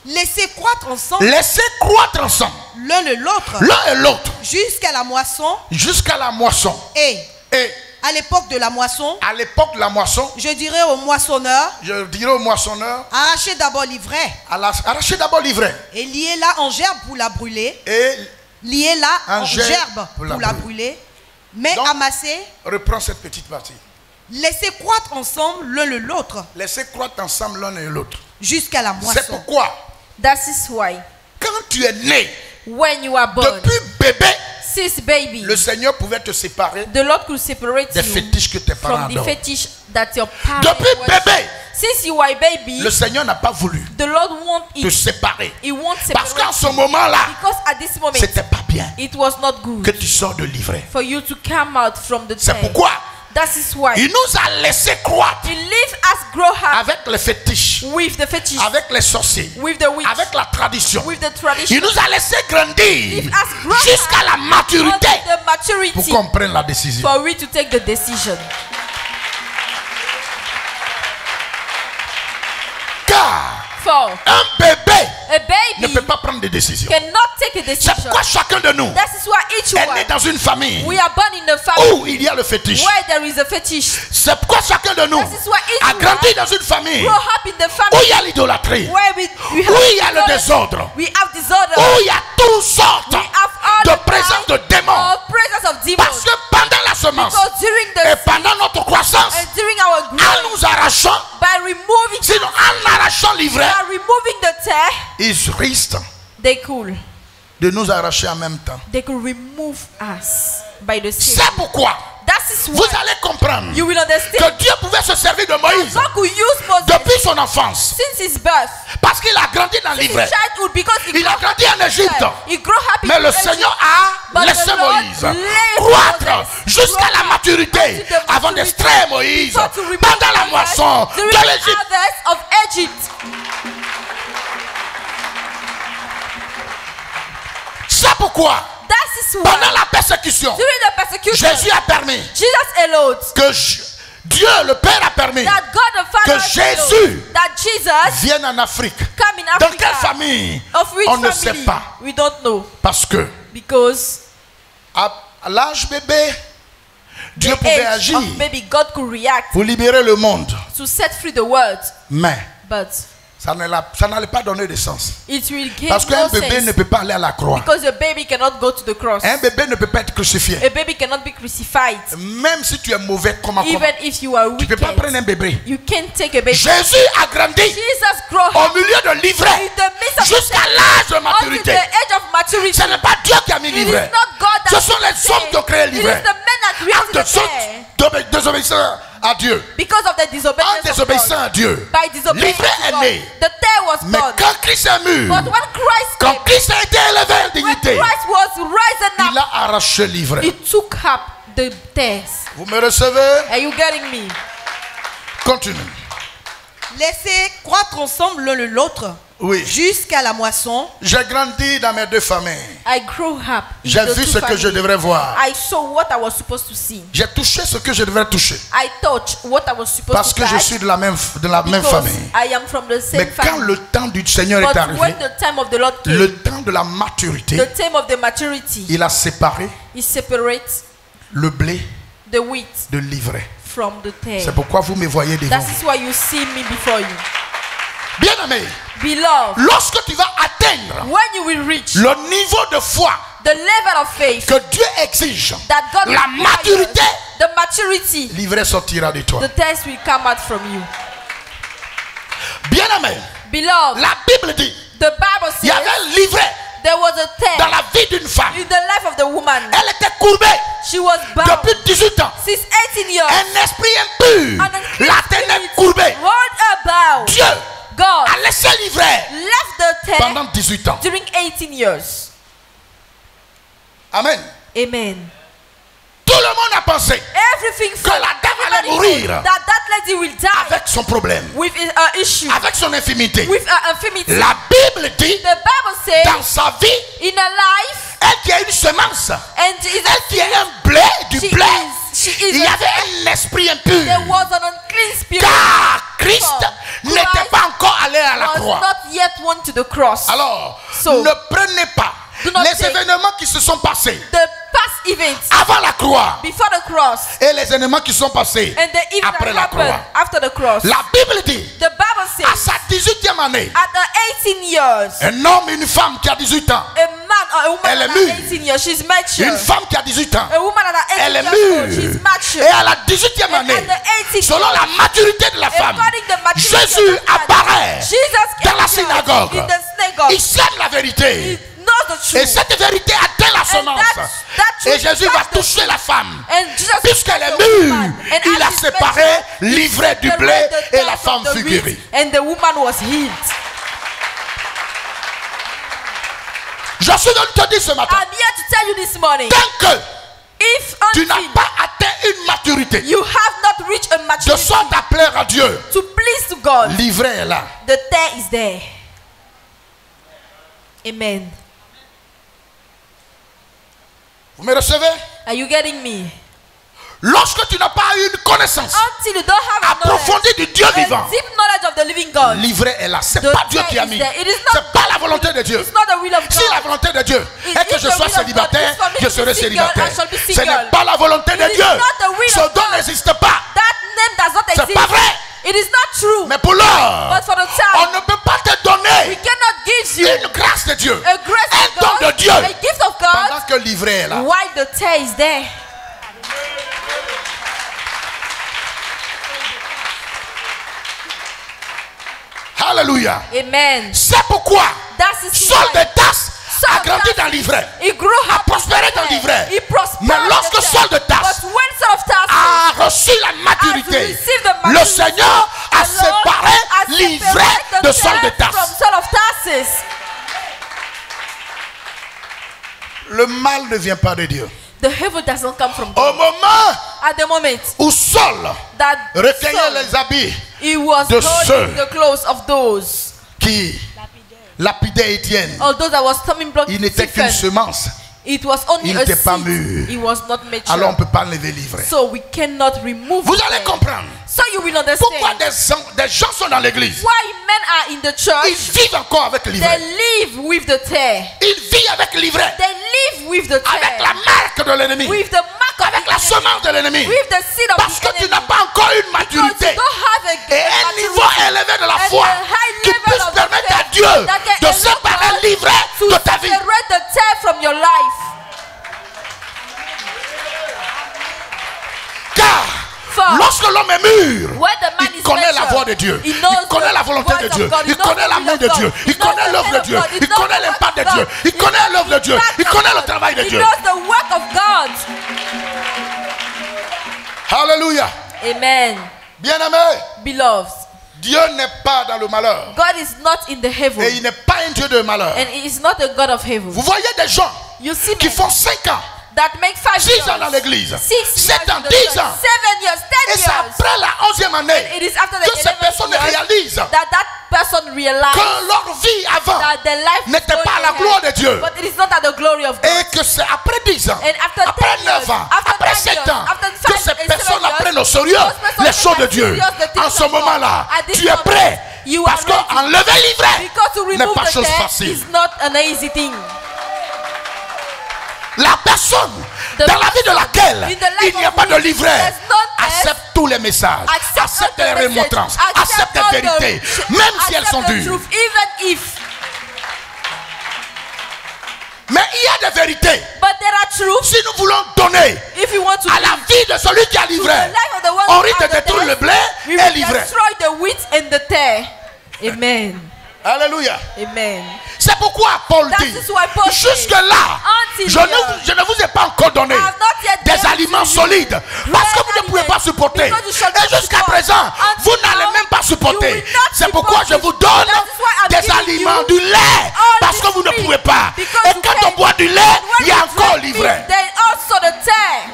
Laissez croître ensemble Laissez croître ensemble l'un et l'autre l'un et l'autre jusqu'à la moisson. jusqu'à la moisson. Et Et à l'époque de la moisson, à l'époque de la moisson, je dirais au moissonneur, je dirais au moissonneur, arrachez d'abord l'ivraie arrachez d'abord l'ivraie et liez-la en gerbe pour la brûler. et Liez-la En en gerbe gerbe pour pour la la brûler. Mais Donc- amassez, reprends cette petite partie. laissez croître ensemble l'un et l'autre Laissez croître ensemble l'un et l'autre. jusqu'à la C'est moisson. pourquoi, That is why quand tu es né, when you are born, depuis bébé, sis baby, le Seigneur pouvait te séparer the Lord could separate des you fétiches que tes parents from the adorent. fetish that your parents Depuis worship. bébé, Since you were a baby, le Seigneur n'a pas voulu the Lord won't te séparer. He won't Parce separate qu'en ce moment-là, because at this moment c'était pas bien it was not good que tu sors de l'ivraie. for you to come out from the C'est tent. pourquoi That is why il nous a laissé croître He leaves us grow up avec les fétiches, with the fetish, avec les sorciers, with the witch, avec la tradition. with the tradition. Il nous a laissé grandir Leave us grow jusqu'à la up maturité until the maturity pour qu'on prenne la décision. for we to take the decision. Car For un bébé a ne baby peut pas prendre de décision. cannot take a C'est decision. pourquoi chacun de nous That is why each est né one dans une famille we are born in a family où il y a le fétiche. where there is a fetish. C'est pourquoi chacun de nous That is why each a one grandi dans une famille grow up in the où family il y a l'idolâtrie, where we où il y a le désordre, we have disorder, où il y a toutes sortes we have all de the présence de kind démons. of presence of demons. Parce que pendant la semence Because during the et pendant notre croissance, and during our en growth, nous arrachant, by removing sinon en arrachant l'ivraie, by removing the tear, ils risquent they could de nous arracher en même temps. remove us by the same. C'est pourquoi That is vous why allez comprendre you will understand que Dieu pouvait se servir de Moïse God could use Moses depuis son enfance since his birth. parce qu'il a grandi dans His l'ivraie. childhood, because he Il grew a up grandi en Égypte. He grew up in Mais le Egypt. Seigneur a But laissé the Lord Moïse left croître Moses jusqu'à grow la up maturité until the avant maturity d'extraire Moïse before to remove pendant la Moses moisson during de the l'Égypte. harvest of Egypt. C'est pourquoi That is why pendant la persécution, during the persecution, Jésus a permis Jesus allowed que Dieu le Père a permis that God the Father que allowed Jésus that Jesus vienne en Afrique. come in Dans Africa. quelle famille? Of which On ne family? sait pas. We don't know. Parce que Because à l'âge bébé, Dieu the pouvait age agir of baby, God could react pour libérer le monde. to set free the world. Mais But ça n'allait pas donner de sens. it will give Parce qu'un no bébé sense. ne peut pas aller à la croix. Because a baby cannot go to the cross. Un bébé ne peut pas être crucifié. A baby cannot be crucified. Même si tu es mauvais, comment Even if you are tu ne peux pas prendre un wicked, bébé. you can't take a baby. Jésus a grandi Jesus grew au up milieu de l'ivraie in the midst of jusqu'à l'âge de until the maturité. age of maturity. Ce n'est pas Dieu qui a mis It is l'ivraie. not God that Ce sont les created. hommes qui ont créé It is l'ivraie. the men that En created the pair. désobéissant à Dieu. Because of the En disobedience of désobéissant à God. Dieu. By disobedience L'ivraie to est God. née. The tear was Mais born. quand Christ est mûr, But when Christ quand came, Christ a été élevé en when dignité, Christ was risen il up, a arraché l'ivraie. he took up the tears. Vous me recevez? Are you getting me? Continue. Laissez croître ensemble l'un l'autre Oui. jusqu'à la moisson. J'ai grandi dans mes deux familles. I grew up in J'ai the vu two ce que je families. devrais voir. I saw what I was supposed to see. J'ai touché ce que je devrais toucher. I touched what I was supposed Parce to que je touch. suis de la même Because famille. I am from the same Mais quand family. le temps du Seigneur est But arrivé, when the time of the Lord came, le temps de la maturité, the time of the maturity, il a séparé he separates le blé the wheat de l'ivraie. from the C'est tear. pourquoi vous me voyez devant That vous. is why you see me before you. Bien-aimé, Beloved, lorsque tu vas atteindre when you will reach le niveau de foi the level of faith que Dieu exige, that God la requires, maturité, the maturity, l'ivraie sortira de toi. the test will come out from you. Bien-aimé, Beloved, la Bible dit, the Bible il y says avait l'ivraie there was a dans tear la vie d'une femme. in the life of the woman. Elle était courbée She was bound depuis 18 ans. since 18 years. Un esprit impur An unclean la tenait spirit courbée. hold her bound. Dieu God a laissé l'ivraie left the tear pendant 18 ans. during 18 years. Amen. Amen. Tout le monde a pensé Everything que la dame allait everybody mourir thought that lady will die avec son problème, with her issue, avec son infimité. with her infirmity. La Bible dit, The Bible says dans sa vie, in her life, elle qui a une semence, and is elle qui a un blé, du she blé, is il y avait un esprit impur. there was an unclean spirit. Car Christ Christ n'était pas encore allé à la was croix. not yet went to the cross. Alors, So, ne prenez pas do not les take événements qui se sont passés the past events avant la croix before the cross et les événements qui sont passés and the events après that la happened croix. after the cross. La Bible dit, The Bible says à sa 18e année, at the 18 years, un homme et une femme qui a 18 ans, a man or a woman Elle est at mûre. 18 years, she's mature. une femme qui a 18 ans, A woman at elle 18 est years old, she's mûre. mature. Et à la 18e And année, at the 18th selon la maturité de la femme, according to the maturity Jésus of the man, apparaît Jesus dans la appeared synagogue. in the synagogue. Il sème la vérité. He knows was the truth. Et cette vérité atteint la semence. that truth Et Jésus va touched the toucher la femme. And Jesus Puisqu'elle est touched the mûre, woman. And il as a he séparé measured, l'ivraie du he blé separated the et la chaff femme from the fut wheat, guérie. And the woman was healed. Je suis venu te dire ce matin, I'm here to tell you this morning. tant que If tu n'as until pas atteint une maturité you have not reached a de maturity sorte à plaire à Dieu, to please to God, l'ivraie est là. the tear is there. Amen. Vous me recevez? Are you getting me? Lorsque tu n'as pas eu une connaissance Until you don't have a approfondie du Dieu vivant, deep knowledge of the living God, l'ivraie est là. C'est the pas Dieu tear qui a is mis. there. It is not C'est pas la volonté de Dieu. It's not the will of Si la God. volonté de Dieu It est que is je the sois will of célibataire, God. It's for me je to serai be single, célibataire. I shall be Ce single. n'est pas la volonté de It is Dieu. not the will Ce of don God. n'existe pas. That name does not C'est exist. pas vrai. It is not true. Mais pour l'heure, But for the on time, ne peut pas te we donner cannot give you une grâce de Dieu, a grace un of don God, de Dieu, a gift of God, pendant que l'ivraie est là. while the tear is there. Alléluia. Amen. C'est pourquoi That is Saul why de Tarse Saul a of grandi Tarsus, dans l'ivraie, he grew a up prospéré in dans the tear. l'ivraie. He prospered Mais in lorsque the Saul de tear. Tarse But when Saul of Tarsus a reçu la maturité, received the le maturity, Seigneur a the Lord séparé has l'ivraie separated de the Saul de tear from Tarse. Saul of Tarsus. Le mal ne vient pas de Dieu. The evil doesn't come from Au God. moment At the moment où Saul that recueillait Saul, les habits he was de holding ceux the clothes of those, qui lapidaient Étienne, all those that was stumbling block il n'était qu'une Stephen. semence. It was only Il a n'était pas seed. mûr. He was not mature. Alors on ne peut pas enlever l'ivraie. So we cannot remove Vous the allez tear. comprendre So you will understand pourquoi des gens sont dans l'église. why men are in the Ils church. vivent encore avec They l'ivraie. live with the tear. Ils vivent avec l'ivraie. They live with the tear. Avec la marque de l'ennemi. With the mark of Avec the la enemy. semence de l'ennemi. With the seed of Parce the que tu enemy. n'as pas encore une Because you maturité don't have a et un maturity niveau élevé de la and foi a high qui level puisse of permettre faith à Dieu that can de allow séparer God l'ivraie to de ta vie. separate the tear from your life. Car For lorsque l'homme est mûr, when the man il is connaît la mature, voix de Dieu, he il knows connaît the la volonté voice de of Dieu, God, he il knows connaît the l'amour will de of Dieu, God, il he knows connaît the l'œuvre de will of Dieu, God, he il knows connaît the l'impact de work of Dieu, God, il connaît l'œuvre de Dieu, il connaît le travail de He Dieu. knows the work of God. Alléluia. Amen. Bien-aimé, Beloved, Dieu n'est pas dans le malheur God is not in the et heaven, il n'est pas un Dieu de malheur. and He is not a God of heaven. Vous voyez des gens You see qui men font 5 ans, that make 5 6 years, ans dans l'église, 6 7 years ans, in the 10 church, ans. 7 years, 10 Et c'est years. après la 11e année It is after the que ces 11th personnes years réalisent that person realized que leur vie avant that their life n'était is pas à la going gloire de ahead, Dieu. but it is not at the glory of God. Et que c'est après 10 ans, And after après 10 9 years, ans, after après 9 7 years, ans, after que 5 ces and 7 personnes years, apprennent au sérieux those persons les choses de take Dieu. serious the things En ce of God. moment-là, At this tu es moment, prêt. you Parce are ready. qu'enlever l'ivraie Because to n'est remove pas the chose tear facile. is not an easy thing. La personne The dans la vie de person laquelle in the life il n'y a of pas de which livret there's none accepte tous les messages, accepte les remontrances, accepte les vérités, même si elles sont dures. Even if. Mais il y a des vérités. But there are truths. Si nous voulons donner If you want to à la vie de celui qui a to the livré, life of the one on who risque de has the détruire tear, le blé we et will l'ivraie. destroy the wheat and the tear. Amen. Alléluia. Amen. C'est pourquoi Paul That dit, is why Paul says, jusque-là, until je ne vous ai pas encore donné I have not yet des given aliments to you solides parce que vous ne pouvez pas supporter. because you shall Et not jusqu'à support. présent, Until vous n'allez now, même pas you supporter. will not C'est pourquoi je support vous it. donne That is why I'm des giving aliments, you du lait, all parce que this vous ne free, pouvez pas. because Et you quand on can't. boit du lait, When il y a you encore drink l'ivraie. meat, then also the tear.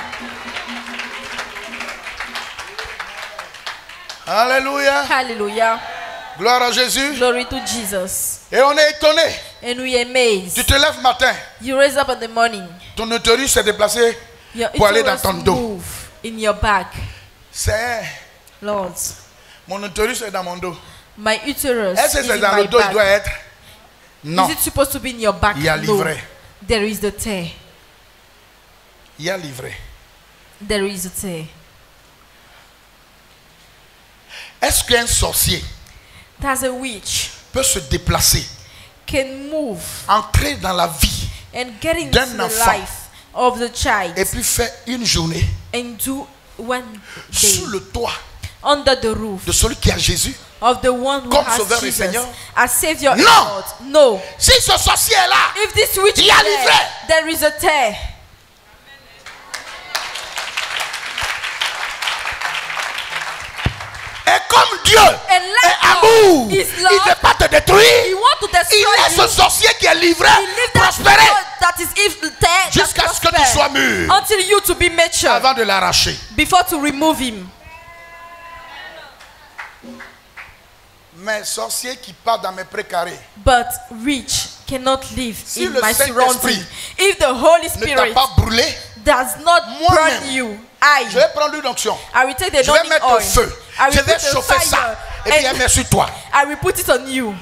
Alléluia. Hallelujah. Gloire à Jésus. Glory to Jesus. Et on est étonné. And we are amazed. Tu te lèves matin, You raise up in the morning. ton utérus s'est déplacé Your pour aller dans uterus ton dos. move in your back. C'est Lord, mon utérus est dans mon dos. my uterus Est-ce que is c'est in dans my le dos il back. doit être? Non. Is it supposed to be in your back? Il y a No. l'ivraie. There is the tear. Il y a livré. There is a tear. Est-ce qu'un sorcier There's a witch peut se déplacer, can move entrer dans la vie and get into d'un the enfant life of the child et puis faire une journée and do one day sous le toit under the roof de celui qui a Jésus of the one who Comme has sauveur et Jesus Seigneur? as Savior and Non. Lord. No. Si ce sorcier est là, If this witch il is y a there, livré. there is a tear. Et comme Dieu let est God amour, is il love. ne veut pas te He détruire. wants to destroy Il laisse you. ce sorcier qui est livré He leave that prospérer God that is evil there, jusqu'à that ce que tu prosper, sois mûr until you to be mature avant de l'arracher. before to remove him. Mais sorcier qui part dans mes précarés But rich cannot live Si in le my Saint-Esprit surrounding. If the Holy ne t'a Spirit pas brûlé, does not moi-même, burn you, je vais prendre l'huile d'onction. I will take the Je vais anointing mettre oil. au feu. I will Je vais put the chauffer ça. fire Et puis and elle met sur toi. I will put it on you.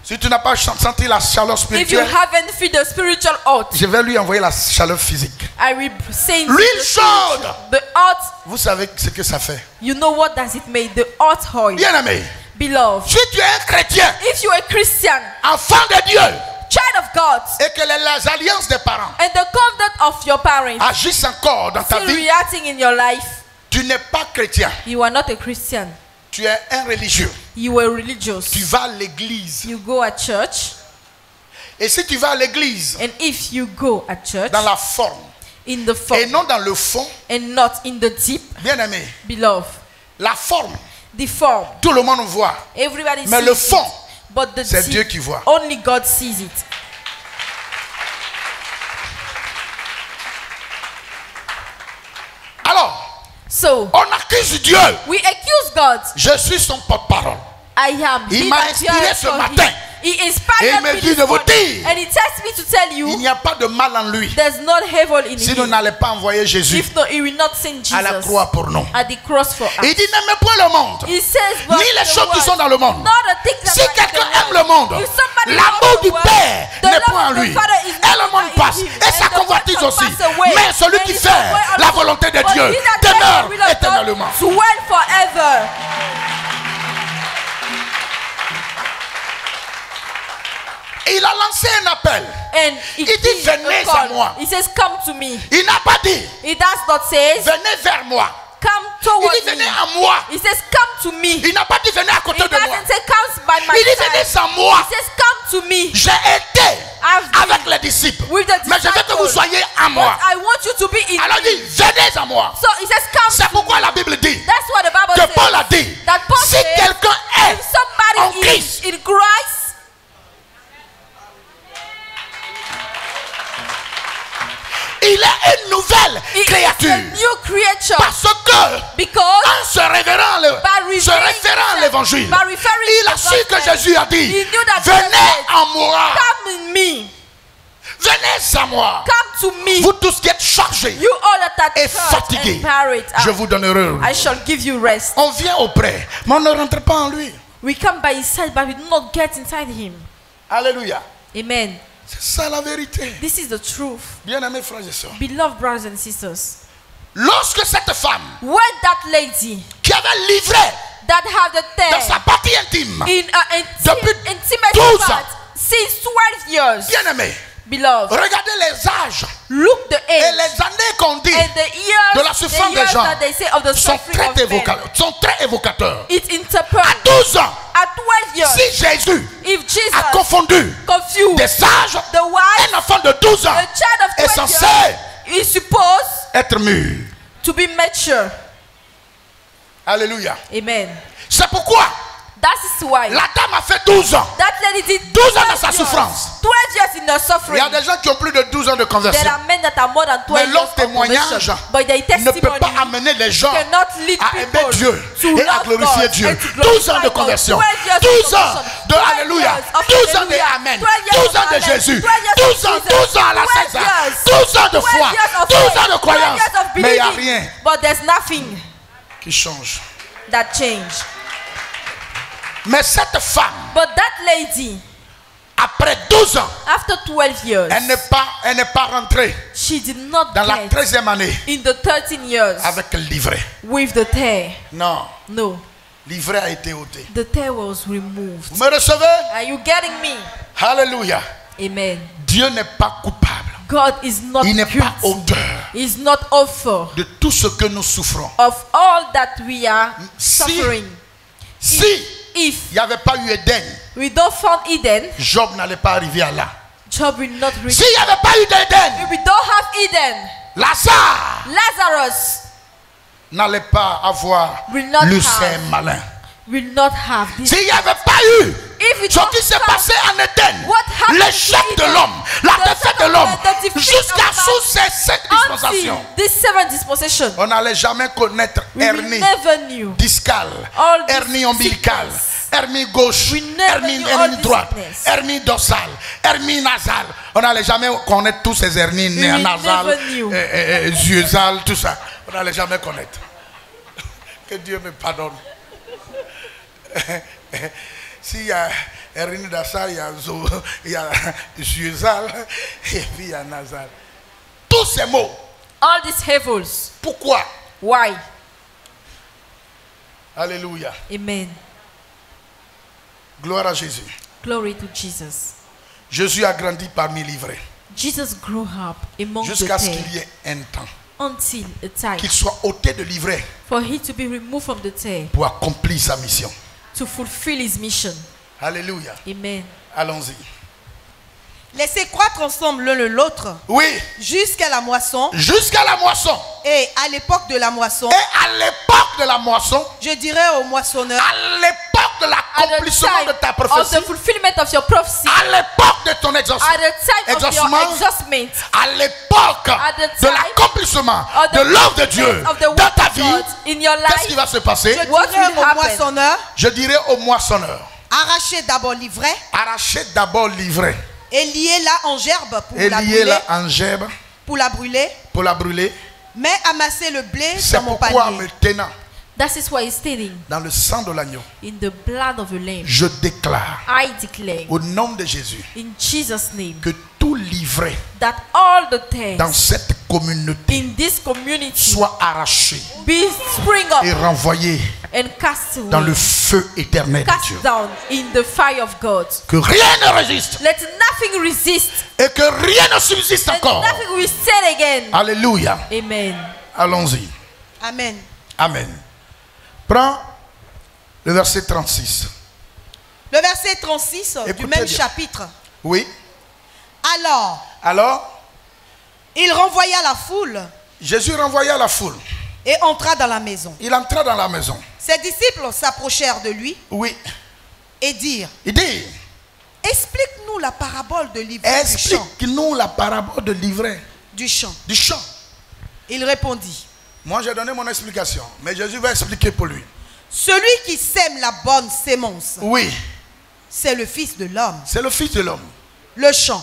Si tu n'as pas senti la chaleur If you spirituelle, haven't felt the spiritual hot, je vais lui envoyer la chaleur physique. I will send L'huile chaude. the hot. Vous savez ce que ça fait. You know what does it make? The hot oil. Bien-aimé, Beloved, si tu es un chrétien, if you are a Christian, enfant de Dieu, child of God, et que les alliances des parents and the covenant of your parents agissent encore dans ta still vie, reacting in your life, tu n'es pas chrétien. you are not a Christian. Tu es un religieux. You are religious. Tu vas à l'église. You go at church, Et si tu vas à l'église, and if you go at church dans la forme, in the form et non dans le fond, and not in the deep, bien-aimé, beloved, la forme, the form, tout le monde voit. everybody Mais sees le fond, it, but the c'est deep, Dieu qui voit. only God sees it. Alors, So on accuse Dieu. we accuse God. Je suis son porte-parole. I am. Il He m'a that inspiré hears ce from matin. him. He Et inspired il me me dit this de vous morning, dire, and he tells me to tell il you n'y a pas de mal en lui. there's not evil in Sinon, him. n'allait pas envoyer Jésus If not, he will not send à la Jesus croix pour nous. at the cross for us. Il dit, n'aimez point le monde, He says, but ni les the choses qui world, sont dans le monde. not the things that Si are in quelqu'un the aime le world. monde, If somebody l'amour loves the du world, Père the n'est love point en of the lui. Father is Et le not monde in passe, him, et and sa the world convoitise shall aussi. pass away, Mais celui and qui his fait way la also. volonté de But Dieu he that does the demeure will of God éternellement. dwell forever. Et il a lancé un appel. And he Il dit, gives venez a à moi. call. He says, come to me. Il n'a pas dit, He does not say, venez vers moi. come Il toward dit, me. venez à moi. He says, come to me. Il n'a pas dit, venez à He côté de moi. doesn't say, come by my Il dit, side. venez à moi. He says, come to me. J'ai été I've been avec les disciples. with the Mais je veux que vous disciples. soyez à But moi. I want you to be in Alors il me. dit, venez à moi. So he says, come C'est to pourquoi me. la Bible dit That's what the Bible que says. Paul a dit, That Paul si says, quelqu'un if est en somebody Christ, is in Christ, il est une nouvelle he is créature. a new creature. Parce que Because en se référant à l'évangile, by referring il to a the su que gospel, Jésus a dit, he knew that venez Jesus à moi, come in me. venez à moi. Come to me. Vous tous qui êtes chargés, You all that are et hurt fatigués, and buried, je vous donnerai. I shall give you rest. On vient auprès, mais on ne rentre pas en lui. We come by his side, but we do not get inside him. Alléluia. Amen. C'est ça la vérité. This is the truth. Bien-aimés frères et sœurs. Beloved brothers and sisters, Lorsque cette femme when that lady qui avait livré that have the dans thing sa partie intime, in an Depuis intimate 12 part ans. since 12 years, bien-aimés, beloved, regardez les âges look the et age les années qu'on dit and the years, de la souffrance the des years gens that they say of the sont suffering of men. sont très évocateurs. It À interprets 12 ans, at 12 years. si Jésus If Jesus a confondu confused des sages, the wise, un enfant de 12 ans a child of est 12 censé years is supposed être mûr. to be mature. Alléluia. Amen. C'est pourquoi That is why la dame a fait 12 ans. that lady did 12 ans 12 dans sa years. souffrance. 12 years in her Il suffering. y a des gens qui ont plus de 12 ans de There conversion. are men that are more than 12 Mais years leur of témoignage conversion. But their ne peut testimony pas amener les gens cannot lead à aimer people Dieu to et à love glorifier God Dieu. and to 12 ans de glorify God. conversion, 12 years of 12 ans conversion, de 12 Alléluia, years of 12 ans de Hallelujah, Amen, 12 years 12 ans of de Amen, Jésus, 12 years 12 ans, of Jesus, 12 ans à la 12 César, years, 12 ans de 12 foi, years of 12 ans faith, de 12 croyance. years of Mais il n'y a believing. rien But there's nothing qui change. that changed. Mais cette femme, But that lady, après 12 ans, after 12 years, elle n'est pas rentrée she did not dans la get 13e année in the 13 years avec le livret. with the tear. Non, No, le livret a été ôté. the tear was removed. Vous me recevez? Are you getting me? Alléluia. Amen. Dieu n'est pas coupable. God is not Il n'est pas guilty. auteur He is not author de tout ce que nous souffrons. of all that we are Si- suffering. Si If il n'y avait pas eu Éden, we don't find Eden, Job n'allait pas arriver à là. Job will not reach. S'il n'y avait pas eu d'Éden, If we don't have Eden, Lazare Lazarus n'allait pas avoir will not le have. sein malin. will not have this. S'il n'y avait pas eu If we ce don't qui s'est have passé en Éden, what happened l'échec to de Eden, l'homme, la the défaite de second l'homme, identification jusqu'à of man, sous ces 7 dispensations, until this seventh dispensation, on n'allait jamais connaître we will hernie never knew discale, all this hernie ombilicale, sickness. hernie gauche, We never hernie, knew all hernie this droite, sickness. hernie dorsale, hernie nasale. On n'allait jamais connaître tous ces hernies We nasales, never knew. yeux-sales, tout ça. On n'allait jamais connaître. Que Dieu me pardonne. S'il y a hernie nasale, il y a yeux-sales et puis il y a nasale. Tous ces mots. All these evils. Pourquoi? Why? Alléluia. Amen. Gloire à Jésus. Glory to Jesus. Jésus a grandi parmi les vrais. Jesus grew up among Jusqu'à the ce tares qu'il y ait un temps. until a time Qu'il soit ôté de l'ivraie for he to be removed from the tare pour accomplir sa mission. to fulfill his mission. Alléluia. Amen. Allons-y. Laissez croître ensemble l'un l'autre Oui, jusqu'à la moisson. jusqu'à la moisson. Et à l'époque de la moisson, Et à l'époque de la moisson, je dirais au moissonneur, à l'époque de At the l'accomplissement de ta time of prophétie, the fulfillment of your prophecy, à l'époque de ton at the time of your exaucement, exhaustment, à l'époque At the de time l'accomplissement of the de l'œuvre de Dieu fulfillment of the dans work ta of vie, God in your qu'est-ce qui life, va se passer? je What dirais will au happen? moissonneur, Je dirais au moissonneur, arrachez d'abord l'ivraie arrachez d'abord l'ivraie et liez-la en gerbe pour et la brûler, liez-la en gerbe pour la brûler, pour la brûler. mais amassez le blé C'est dans mon pourquoi, panier. me tenant that is why he's stating, dans le sang de l'agneau, in the blood of a lamb, je déclare I declare, au nom de Jésus in Jesus' name, que tout livret that all the dans tares cette communauté in this community soit arraché be spring et up renvoyé and cast dans away, le feu éternel de Dieu. cast down in the fire of God. Que rien ne résiste Let nothing resist et que rien ne subsiste and encore. nothing will stand again. Alléluia. Amen. Allons-y. Amen. Amen. Prends le verset 36. Le verset 36 du Écoutez même bien. chapitre. Oui. Alors, Alors, il renvoya la foule Jésus renvoya la foule. et entra dans la maison. Il entra dans la maison. Ses disciples s'approchèrent de lui Oui. et dirent, Il dit, explique-nous la parabole de l'ivraie du champ. explique-nous la parabole de l'ivraie Du champ. du champ. Il répondit, Moi, j'ai donné mon explication, mais Jésus va expliquer pour lui. celui qui sème la bonne sémence, Oui, c'est le Fils de l'homme. c'est le Fils de l'homme. Le champ,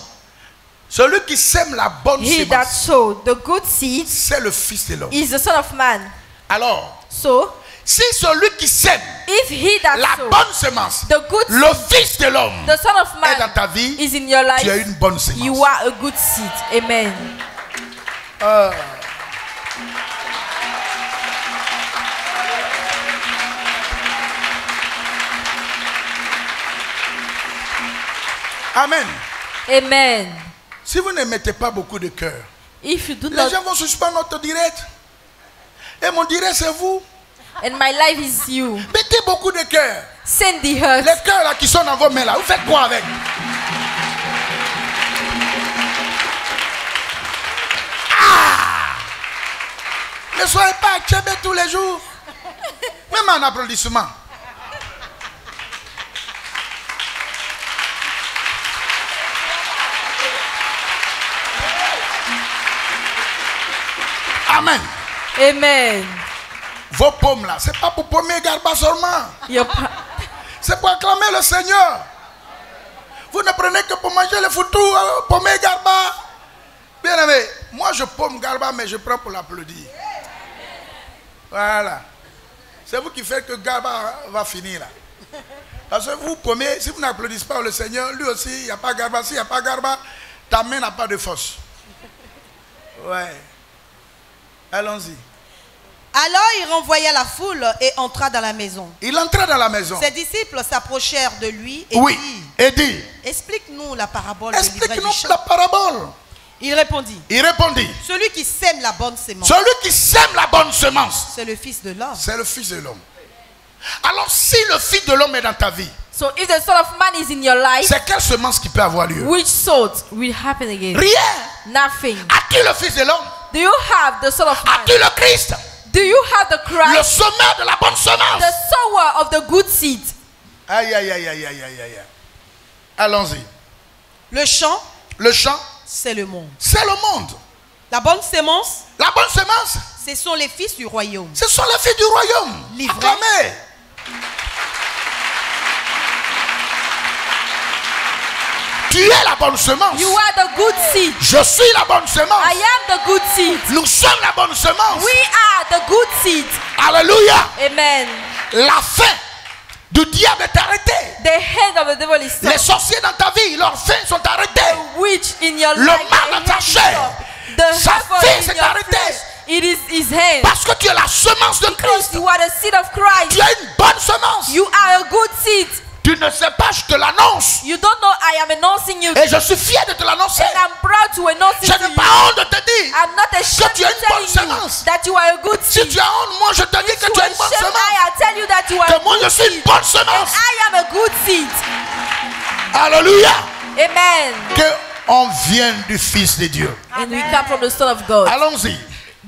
Celui qui sème la bonne He that sémence, sowed the good seed c'est le Fils de l'homme. is the Son of Man. Alors, So, si celui qui sème if he that la sowed bonne sémence, the good le seed, Fils de l'homme, the Son of est dans Man, ta vie, is in your tu as life, une bonne sémence. you are a good seed. Amen. Amen. Amen. Si vous ne mettez pas beaucoup de cœur, If you do les not, gens vont suspendre notre direct. Et mon direct, c'est vous. and my life is you, Mettez beaucoup de cœur. send the hurt. Les cœurs là qui sont dans vos mains là, vous faites quoi avec? Ne soyez pas acceptés tous les jours. Même en applaudissement. Amen. Amen. Vos pommes là, c'est pas pour pommer Garba seulement. Your pa- C'est pour acclamer le Seigneur. Vous ne prenez que pour manger le foutu, pommer Garba. Bien aimé, moi je pomme Garba, mais je prends pour l'applaudir. Voilà. C'est vous qui faites que Garba va finir là. Parce que vous pommez, si vous n'applaudissez pas le Seigneur, lui aussi, il n'y a pas Garba. S'il n'y a pas Garba, ta main n'a pas de force. Ouais. Allons-y. alors il renvoya la foule et entra dans la maison. Il entra dans la maison. Ses disciples s'approchèrent de lui et Oui. dirent, Et dit, explique-nous la parabole de l'ivraie du explique-nous champ. la parabole. Il répondit. Il répondit. Celui qui sème la bonne sémence, Celui qui sème la bonne semence, c'est le Fils de l'homme. c'est le Fils de l'homme. Alors si le Fils de l'homme est dans ta vie, So if the Son of Man is in your life, c'est quelle semence qui peut avoir lieu? which sort will happen again? Rien. Nothing. As-tu le Fils de l'homme? Do you have the Son of Man? As-tu le Christ? Do you have the Le Christ? semeur de la bonne semence. The sower of the good seed. Aïe, aïe, aïe, aïe, aïe, aïe, aïe. Allons-y. Le champ, Le champ, c'est le monde. c'est le monde. La bonne sémence, La bonne semence, ce sont les fils du royaume. ce sont les filles du royaume. Livrés. Acclamez. Tu es la bonne semence. You are the good seed. Je suis la bonne semence. I am the good seed. Nous sommes la bonne semence. We are the good seed. Alléluia. Amen. La fin du diable est arrêtée. The head of the devil is Les stopped. sorciers dans ta vie, leurs fins sont arrêtés. Witch in your Le life. mal the dans ta head is chair. stopped. The Sa devil fin in s'est your arrêtée. flesh. It is his hand. Parce que tu es la semence de Because Christ. you are the seed of Tu Christ. es une bonne semence. You are a good seed. Tu ne sais pas, je te l'annonce. You don't know I am announcing you. Et je suis fier de te l'annoncer. And I'm proud to announce it Je to n'ai you. pas honte de te dire. I'm not ashamed tu es to une bonne telling you semence. that you are a good Si seed. tu as honte, moi je te dis que You tu es are une bonne ashamed, semence. I tell you that you are Que a moi je good suis une seed. bonne And semence. I am a good seed. Alléluia. Amen. Que on vienne du Fils de Dieu. And we come from the Son of God. Allons-y.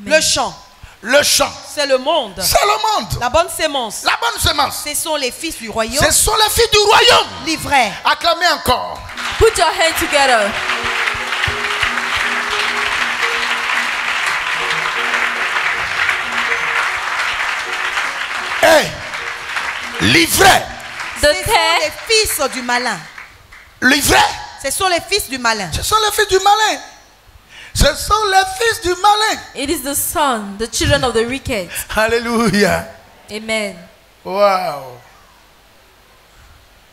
Le champ, Le champ, c'est le monde. c'est le monde. La bonne sémence, La bonne semence, ce sont les fils du royaume. ce sont les filles du royaume. Livrés. Acclamez encore. Put your hands together. Hey, livré. The Ce sont tear, les fils du malin. Livré. Ce sont les fils du malin. Ce sont les filles du malin. Ce sont les fils du malin. it is the son, the children of the wicked. Alléluia. Amen. Waouh.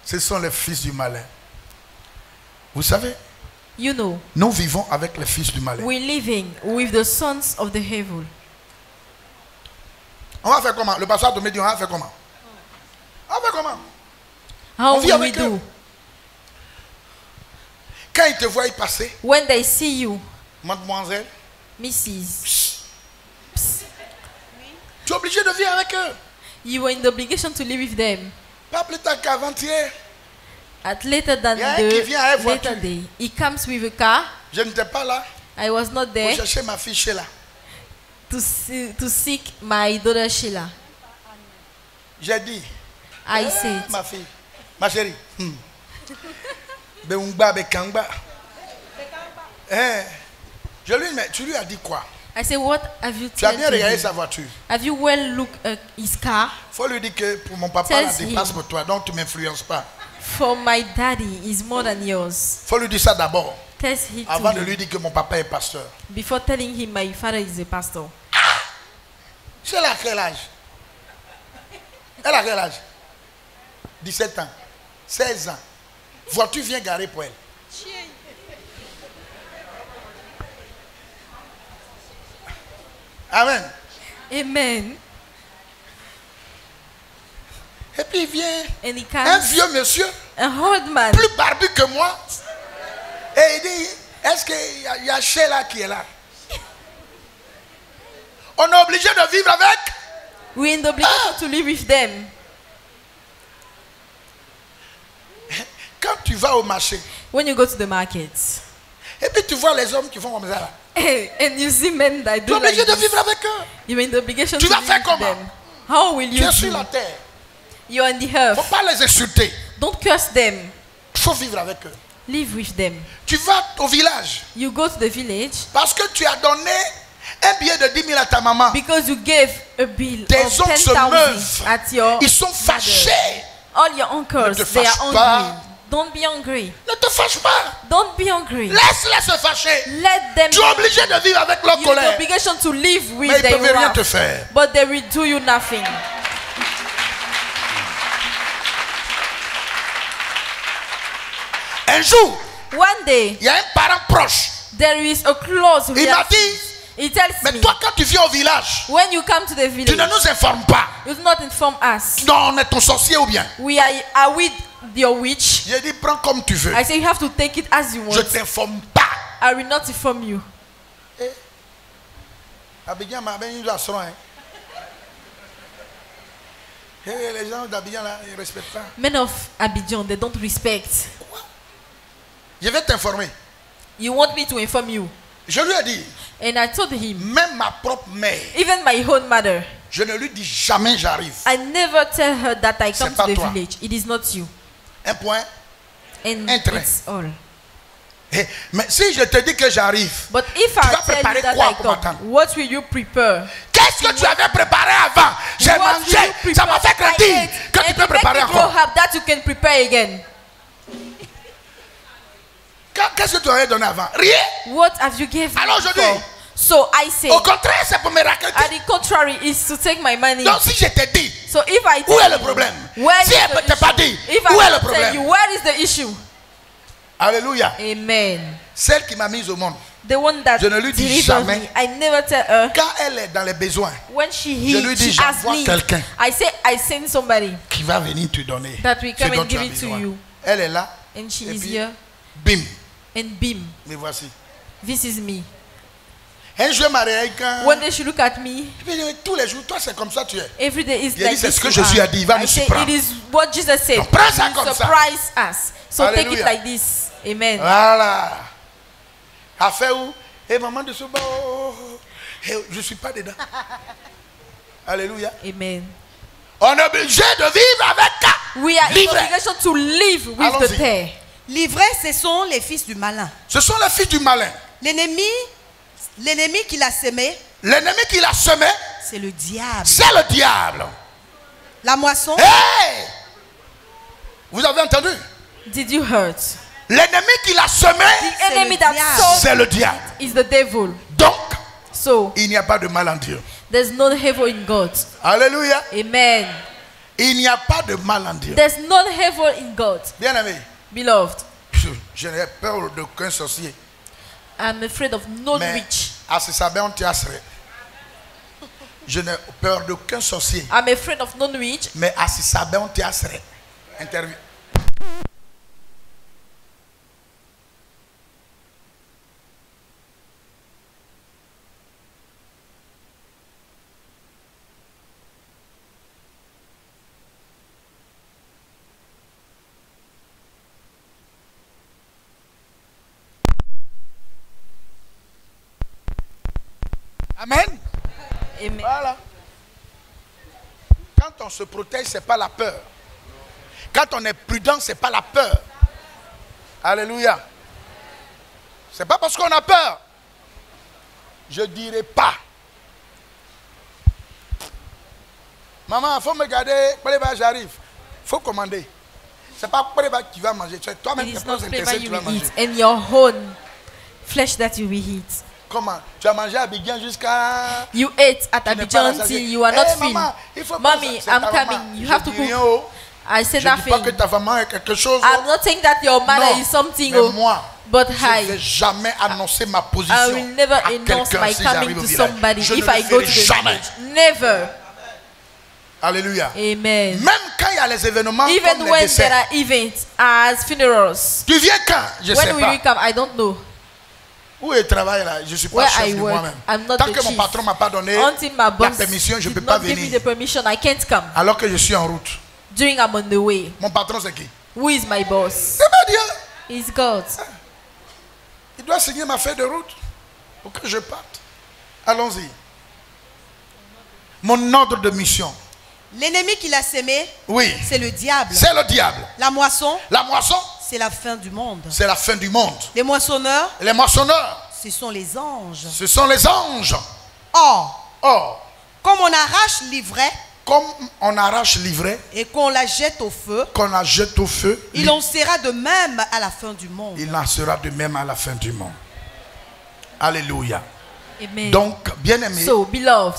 Ce sont les fils du malin. Vous savez, You know, nous vivons avec les fils du malin. we're living with the sons of the evil. On va faire comment? Le pasteur de Médion, on va faire comment? On va faire comment? How On vit will we avec eux. do? Quand ils te voient y passer, When they see you, mademoiselle, Mrs., tu es obligé de vivre avec eux. you are in the obligation to live with them. Pas plus tard qu'avant-hier. At later than Il y a un qui vient avec the voiture. later day, he comes with a car. Je n'étais pas là I was not pour there chercher ma fille Sheila. to seek my daughter Sheila. J'ai dit, I said, ma fille, ma chérie, Beungba, Bekangba. Je lui dis, mais tu lui as dit quoi? I said, what have you Tu as told bien regardé him? sa voiture. Have you well looked at his car? Il faut lui dire que pour mon papa, Tells la dépasse him. pour toi, donc tu ne m'influences pas. For my daddy is more than yours. Il faut lui dire ça d'abord, Tells he avant to de lui him, dire que mon papa est pasteur. before telling him my father is a pastor. Sheila a quel âge? Elle a quel âge? 17 ans, 16 ans. Voiture vient garer pour elle. Amen. Amen. Et puis il vient And he un comes, vieux monsieur, a old man, plus barbu que moi. Et il dit, est-ce qu'il y a Sheila qui est là? On est obligé de vivre avec. we're in the obligation to live with them. Quand tu vas au marché, When you go to the market, et puis tu vois les hommes qui font comme ça là. and you see men that Tu es do like obligé de this, vivre avec eux. you're in the obligation Tu to vas live faire with comment? them. How will Tu you es sur do? la terre. You're on the Il ne earth. faut pas les insulter. Don't curse them. Il faut vivre avec eux. Live with them. Tu vas au village You go to the village parce que tu as donné un billet de 10 000 à ta maman. because you gave a bill Tes of oncles se 10,000 meuvent. at your Ils sont mother. fâchés. All your uncles, Ne te they fâche are pas. angry. Don't be angry. Ne te fâche pas. Don't be angry. Laisse-les se fâcher. Let them Tu es obligé de vivre avec leur You're in the colère. obligation to live with Mais ils ne their peuvent rien wrath. te faire. But they will do you nothing. Un jour, One day, il y a un parent proche. there is a close Il m'a relative. dit, He tells mais me, toi quand tu viens au village, when you come to the tu village, ne nous informes pas. you do not inform us. Non, on est ton sorcier ou bien. Are we your witch? J'ai dit, prends comme tu veux. I say you have to take it as you Je want. ne t'informe pas. I will not inform you. Abidjan m'a bien eu à son, hein. Les gens d'Abidjan là, ils ne respectent pas. Men of Abidjan, they don't respect. Je vais t'informer. You want me to inform you? Je lui ai dit, And I told him, même ma propre mère, even my own mother, je ne lui dis jamais j'arrive. I never tell her that I come C'est to pas the toi. village. It is not you. Un point. And Un train. it's all. Mais si je te dis que j'arrive, But if Tu I vas tell préparer you that quoi I pour come, m'attendre? what will you prepare? qu'est-ce que tu avais préparé avant? J'ai What will mangé. you Ça m'a fait prepare? grandir I ate. que tu And peux to make préparer me grow encore. up, that you can prepare again. Qu'est-ce que tu avais donné avant? Rien. What have you given Alors me je for? dis, So I say, au contraire, c'est pour me raconter. at the contrary, is to take my money. Donc si je te dis, So if I où tell est le you, problème? where Si is elle ne the t'a pas issue? dit, If où est I le don't tell you, problème? where is the issue? Alléluia. Amen. Celle qui m'a mise au monde, The one that Je ne lui dis delivered jamais. me, I never tell her. quand elle est dans les besoins, When she Je lui dis, she asks j'envoie me, quelqu'un. I say I send somebody qui va venir te donner that will ce come dont and tu give as it to besoin. you. Elle est là, And she Et is puis- here. bim, And bim, me voici. this is me. Un jour, Marie, quand When they should look at me, tous les jours, toi c'est comme ça tu es. every day is Il a like dit, c'est this ce que you Jésus are. a dit, il va I nous say surprendre. it is what Jesus said. Donc, prends ça He comme ça. surprise us. So take it Alléluia. like this. Amen. Voilà. A fait où? Et maman de ce bas, je ne suis pas dedans. Alléluia. Amen. On est obligé de vivre avec ça. We are in Livré. obligation to live with Allons-y. the tear. Livrés, ce sont les fils du malin. Ce sont les fils du malin. L'ennemi qui l'a semé, L'ennemi qui l'a semé, c'est le diable. c'est le diable. La moisson, Hey! Vous avez entendu? Did you hurt? L'ennemi qui l'a semé, The enemy le that diable. sowed c'est le diable. is the devil. Donc, So il n'y a pas de mal en Dieu. there's no evil in God. Alléluia. Amen. Il n'y a pas de mal en Dieu. There's no evil in God. Bien aimé, Beloved, je n'ai peur d'aucun sorcier. I'm afraid of no Mais witch. à ce sabbat, on t'asserait. Je n'ai peur d'aucun sorcier. I'm afraid of no witch. Mais à ce sabbat, on t'asserait. Interview. Amen. Amen. Voilà. Quand on se protège, ce n'est pas la peur. Quand on est prudent, ce n'est pas la peur. Alléluia. Ce n'est pas parce qu'on a peur. Je ne dirai pas. Maman, il faut me garder. J'arrive. Il faut commander. Ce n'est pas qui va manger. C'est toi-même It qui is peux not flavor intéressé, tu you vas will manger. eat and your own flesh that you will eat. Comment? Tu as mangé à Abidjan jusqu'à... You ate at Tu n'es pas Abidjan rassasié. till you are not Hey, filled. maman, il faut pas Mommy, ça. C'est I'm ta coming. maman. You Je have to dis cook. rien, oh. I said Je ne dis pas nothing. que ta maman est quelque chose. I'm not saying that your mother Non, is something, mais oh, moi, but je ne vais hi, jamais annoncer ma position I will never à announce quelqu'un my si coming j'arrive au to village. somebody Je if ne I le go ferai to the jamais. village. Never. Alléluia. Amen. Même quand il y a les événements Even comme les when décès. there are events as funerals, Tu viens quand? Je ne sais when will you pas. come? I don't know. Où est le travail là? Je ne suis pas Where chef I de work, moi-même. I'm not Tant the que mon chief. patron ne m'a pas donné Until my la boss permission, je ne did peux pas not give me venir. the permission, I can't come. Alors que je suis en route. During I'm on the way. Mon patron c'est qui? Who is my boss? C'est pas Dieu. It's God. Il doit signer ma feuille de route pour que je parte. Allons-y. Mon ordre de mission. l'ennemi qui l'a semé, Oui. c'est le diable. C'est le diable. La moisson, La moisson, c'est la fin du monde. c'est la fin du monde. Les moissonneurs, Les moissonneurs, ce sont les anges. ce sont les anges. Or, Or, comme on arrache l'ivraie comme on arrache l'ivraie, et qu'on la jette au feu, qu'on la jette au feu, il en sera de même à la fin du monde. il en sera de même à la fin du monde. Alléluia. Amen. Donc, bien aimé, So, beloved,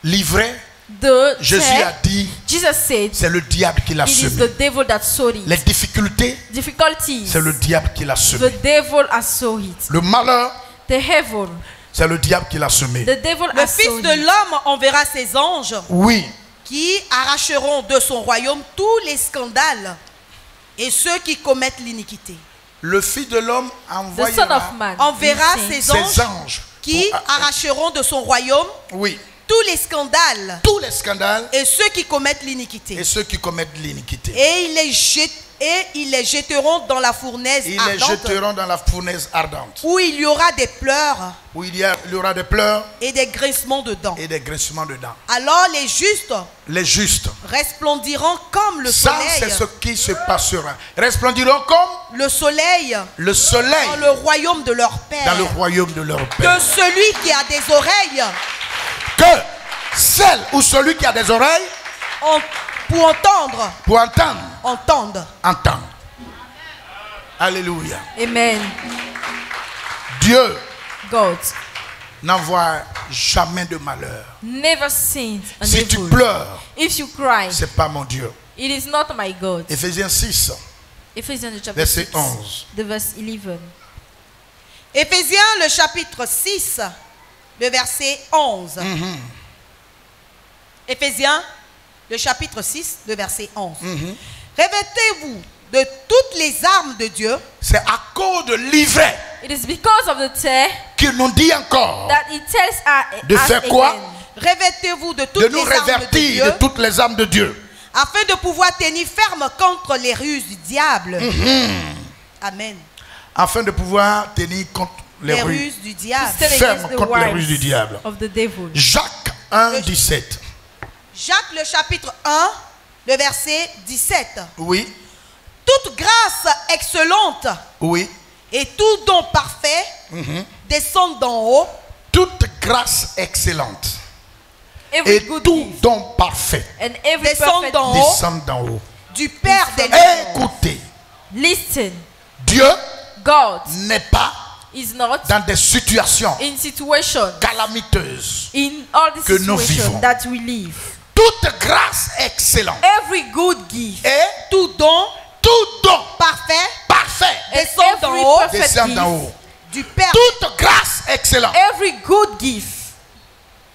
l'ivraie, the Jésus tear, a dit, Jesus said, c'est le diable qui l'a it is semé. the devil that sowed Les it. difficultés, Difficulties, c'est le diable qui l'a the semé. devil has sowed it. Le malheur, The evil, c'est le diable qui l'a semé. the devil Le has Fils sowed de it. l'homme enverra ses anges Oui, qui arracheront de son royaume tous les scandales et ceux qui commettent l'iniquité. Le Fils de l'homme the Son envoyera of Man, enverra will send ses anges anges qui pour- arracheront de son royaume oui, tous les scandales tous les scandales et ceux qui commettent l'iniquité. et ceux qui commettent l'iniquité. Et ils les jetteront dans la fournaise Ils les ardente, jeteront dans la fournaise ardente, où il y aura des pleurs où il y aura des pleurs et des grincements de dents. et des grincements de dents. Alors les justes Les justes, resplendiront comme le ça soleil, c'est ce qui se passera. Resplendiront comme le soleil le soleil dans le royaume de leur Père. dans le royaume de leur Que Père. celui qui a des oreilles Que celle ou celui qui a des oreilles pour entendre, pour entendre, entende. Alléluia. Amen. Dieu God n'envoie jamais de malheur. never sent an Si tu evil. pleures, If you cry, c'est pas mon Dieu. it is not my God. Éphésiens 6, Ephesians chapter verset 6, 11. the verse 11. Éphésiens le chapitre 6, le verset 11. Éphésiens le chapitre 6, le verset 11. Revêtez-vous de toutes les armes de Dieu. C'est à cause de l'ivraie It is because of the tear qu'il nous dit encore that it tells de us faire again, quoi? Revêtez-vous de De toutes nous les armes de révertir Dieu, de toutes les armes de Dieu. afin de pouvoir tenir ferme contre les ruses du diable. Amen. Afin de pouvoir tenir contre les Les ruses. ruses du diable. stand Ferme against the contre les wiles ruses du diable. of the devil. Jacques 1, 17. Jacques le chapitre 1, le verset 17. Oui, Toute grâce excellente oui. et tout don parfait descendent d'en haut, Toute grâce excellente Every et good tout gift don parfait and every descend perfect d'en gift. haut descend d'en haut. du Père des lumières. Écoutez, Listen, Dieu God n'est pas is not dans des situations in situation, calamiteuses. in all the Que nous vivons. situations that we live. Toute grâce excellente Every good gift et Tout don tout don parfait parfait and descend d'en every haut, perfect descend d'en gift, haut. du Père. Toute grâce excellente. every good gift.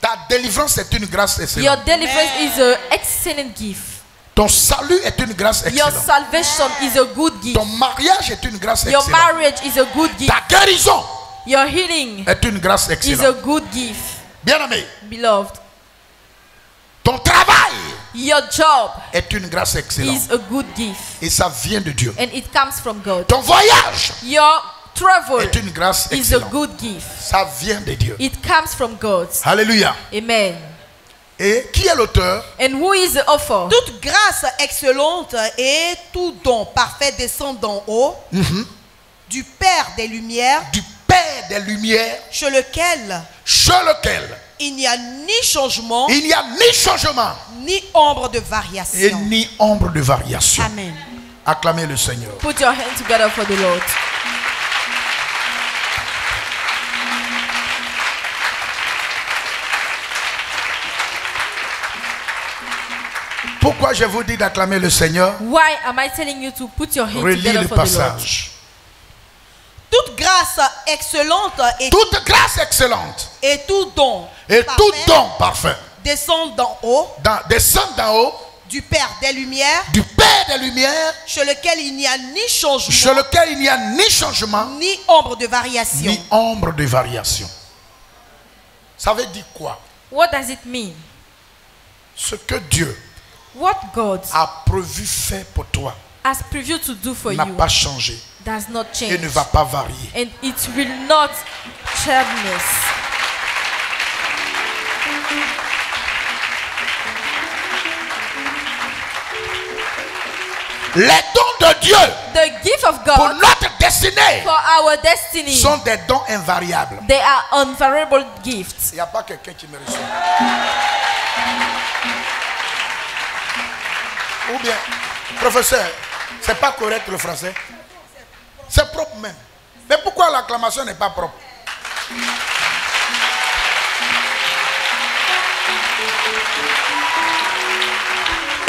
Ta délivrance est une grâce Your excellente. deliverance is an excellent gift. Ton salut est une grâce Your excellente. salvation is a good gift. Ton mariage est une grâce Your excellente. marriage is a good gift. Ta guérison Your healing est une grâce is a excellente. good gift, Bien-aimé, beloved. ton travail Your job est une grâce excellente. is a good gift, Et ça vient de Dieu. and it comes from God. Ton voyage Your travel est une grâce is a excellente. good gift. Ça vient de Dieu. It comes from God. Alléluia. Amen. Et qui est l'auteur? And who is the author? Toute grâce excellente et tout don parfait descend d'en haut, du Père des lumières, Du Père des Lumières, chez lequel chez lequel il n'y a ni changement, il n'y a ni changement ni ombre de et variation. ni ombre de variation. Amen. Acclamez le Seigneur. Put your hands together for the Lord. Pourquoi je vous dis d'acclamer le Seigneur? Why am I telling you to put your hands Relis together le for the Lord? passage. Toute grâce excellente Toute grâce excellente et tout don et parfait tout don parfait descend d'en haut, descend d'en haut du Père des lumières, du Père des Lumières, chez lequel il n'y a ni chez changement, lequel il n'y a ni changement ni ombre de variation. ni ombre de variation. Ça veut dire quoi? What does it mean? Ce que Dieu What God a prévu faire pour toi has previewed to do for n'a you pas changé does not et change, ne va pas varier. and it will not change. Les dons de Dieu The gift of pour God notre destinée for our destiny, sont des dons invariables. they are unvariable gifts. Il n'y a pas quelqu'un qui me reçoit. Ou bien, professeur, c'est pas correct le français. C'est propre même. Mais pourquoi l'acclamation n'est pas propre?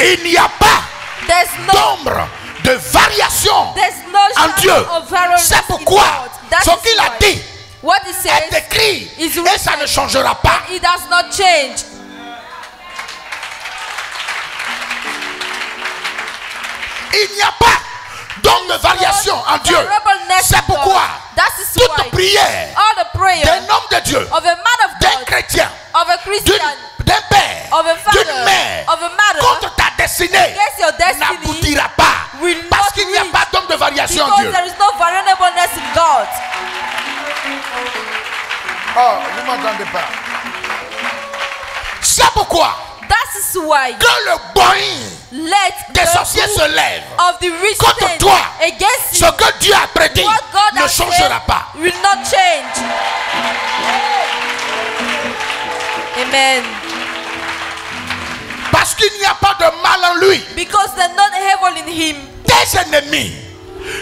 Il n'y a pas There's no d'ombre de variation There's no en Dieu. shadow of variance C'est in pourquoi God. That ce is qu'il a why dit what he est says, écrit is et ça ne changera pas. it does not change. Il n'y a pas don de variation en Dieu. C'est pourquoi toute prière all the prayer d'un homme de Dieu, of a man of d'un God, chrétien, of a Christian, d'un père, of a father, d'une mère, of a mother, contre ta destinée, against your destiny, n'aboutira pas. will Parce not qu'il n'y a reach, pas d'homme de variation en because Dieu. there is no variableness in God. Oh, vous ne m'entendez pas. C'est pourquoi That is why que le boing let des the sorciers se lève of the rich contre stand toi. against Ce you. que Dieu a prédit What God ne has changera said pas. will not change. Amen. Parce qu'il n'y a pas de mal en lui. Because there's not evil in him. Tes ennemis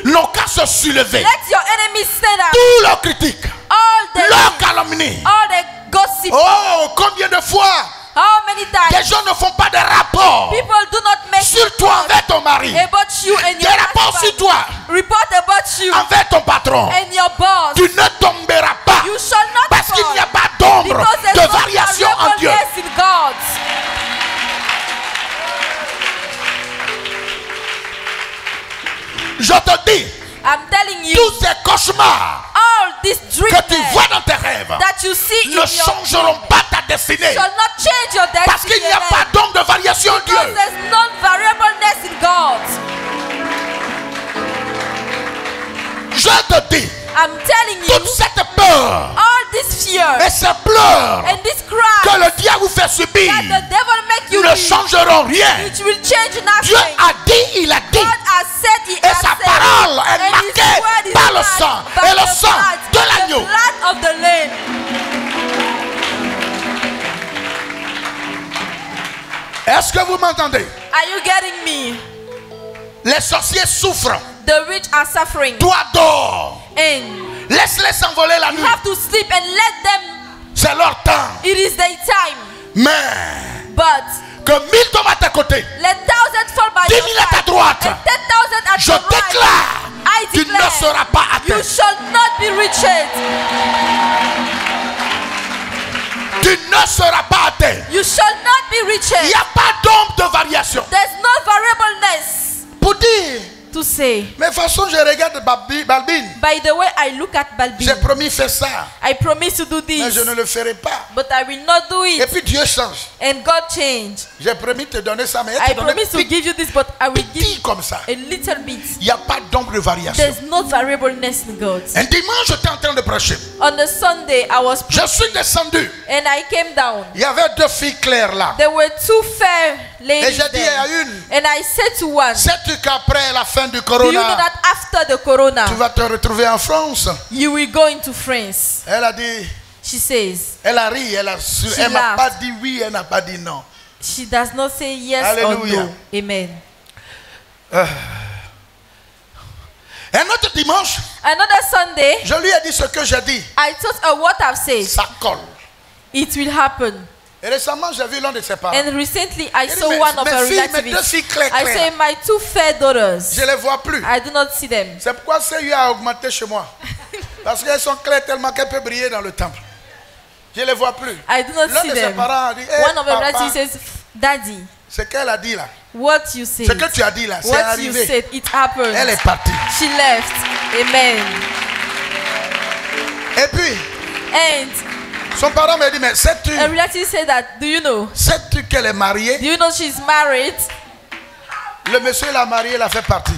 n'ont qu'à se soulever. Let your enemies stand up. Tous leurs critiques, All leurs calomnies. the gossip. Oh, combien de fois How many times des gens ne font pas de rapport people do not make sur toi envers ton mari, about you and des your rapports sur husband. toi Report about you envers ton patron. and your boss. Tu ne tomberas pas You shall not parce qu'il fall. n'y a pas d'ombre Because there's de no variation en Dieu. variableness in God. Je te dis, I'm telling you, tous ces cauchemars all these dreams que tu vois dans tes rêves that you see in ne your changeront pas ta destinée. shall not change your destiny. Parce qu'il n'y a pas d'ombre de variation en Because Dieu. there's no variableness in God. Je te dis, I'm telling you, toute cette peur all this fear et ces pleurs and this que cry le diable vous fait subir that the devil make you ne live, changeront rien. it will change Dieu nothing. a dit, il a dit. God has said, He Et has sa said, parole est and His marquée word is par le marked sang by et le the sang blood, de l'agneau. the blood of the Lamb. Est-ce que vous m'entendez? Are you getting me? Les sorciers souffrent. The rich are suffering, Toi dors. and Laisse-les s'envoler la you nuit. have to sleep and let them. C'est leur temps. It is their time, Mais but que 1000 tombent à tes côtés, let thousands fall by 10 your 000 à ta side, droite. and 10,000 at Je your right. déclare, I tu ne declare, seras pas you atteint. shall not be wretched. Tu ne seras pas atteint. You shall not be Il wretched. n'y a pas d'ombre de variation. There's no variableness Pour dire, to say. mais de toute façon, je regarde Balbine. By the way, I look at Balbin. J'ai promis de faire ça, I promise to do mais this, je ne le ferai pas. but I will not do Et it. puis Dieu change. And God changed. J'ai promis de te donner ça, mais I elle te donne promise to give you this, but I will give petit comme ça. a little bit. Il n'y a pas d'ombre de variation. There's no variableness in God. Un dimanche, j'étais en train de prêcher. On the Sunday, I was Je suis descendu. and I came down. Il y avait deux filles claires là. There were two fair Et ladies j'ai dit à there. une, And I said to one, sais-tu qu'après la fin du do you know corona, that after the corona, tu vas te retrouver en France? you will go into France? Elle a dit, She says. elle a ri, elle She m'a laughed. pas dit oui, elle n'a pas dit non. She does not say yes Hallelujah. or no. Amen. Un autre dimanche, Another Sunday, je lui ai dit ce que j'ai dit. I thought what I've said, Ça colle. it will happen. Et récemment, j'ai vu l'un de ses parents. And recently, I Il dit, saw mais- one of mes her filles, mes deux relatives. filles claires, I claires. say, my two fair daughters, Je ne les vois plus. I do not see them. C'est pourquoi CU a augmenté chez moi. Parce qu'elles sont claires tellement qu'elles peuvent briller dans le temple. Je ne les vois plus. I do not L'un see de ses them. parents a dit, hey, One of her papa, relatives says, Daddy, ce qu'elle a dit là, what you said, ce que tu as dit là, c'est what you arrivé. said, it happened. Elle est partie. She left. Amen. Et puis, And son parent m'a dit, mais sais-tu a relative said that, do you know? sais-tu qu'elle est mariée? Do you know she's married? Le monsieur l'a mariée, elle a fait partie.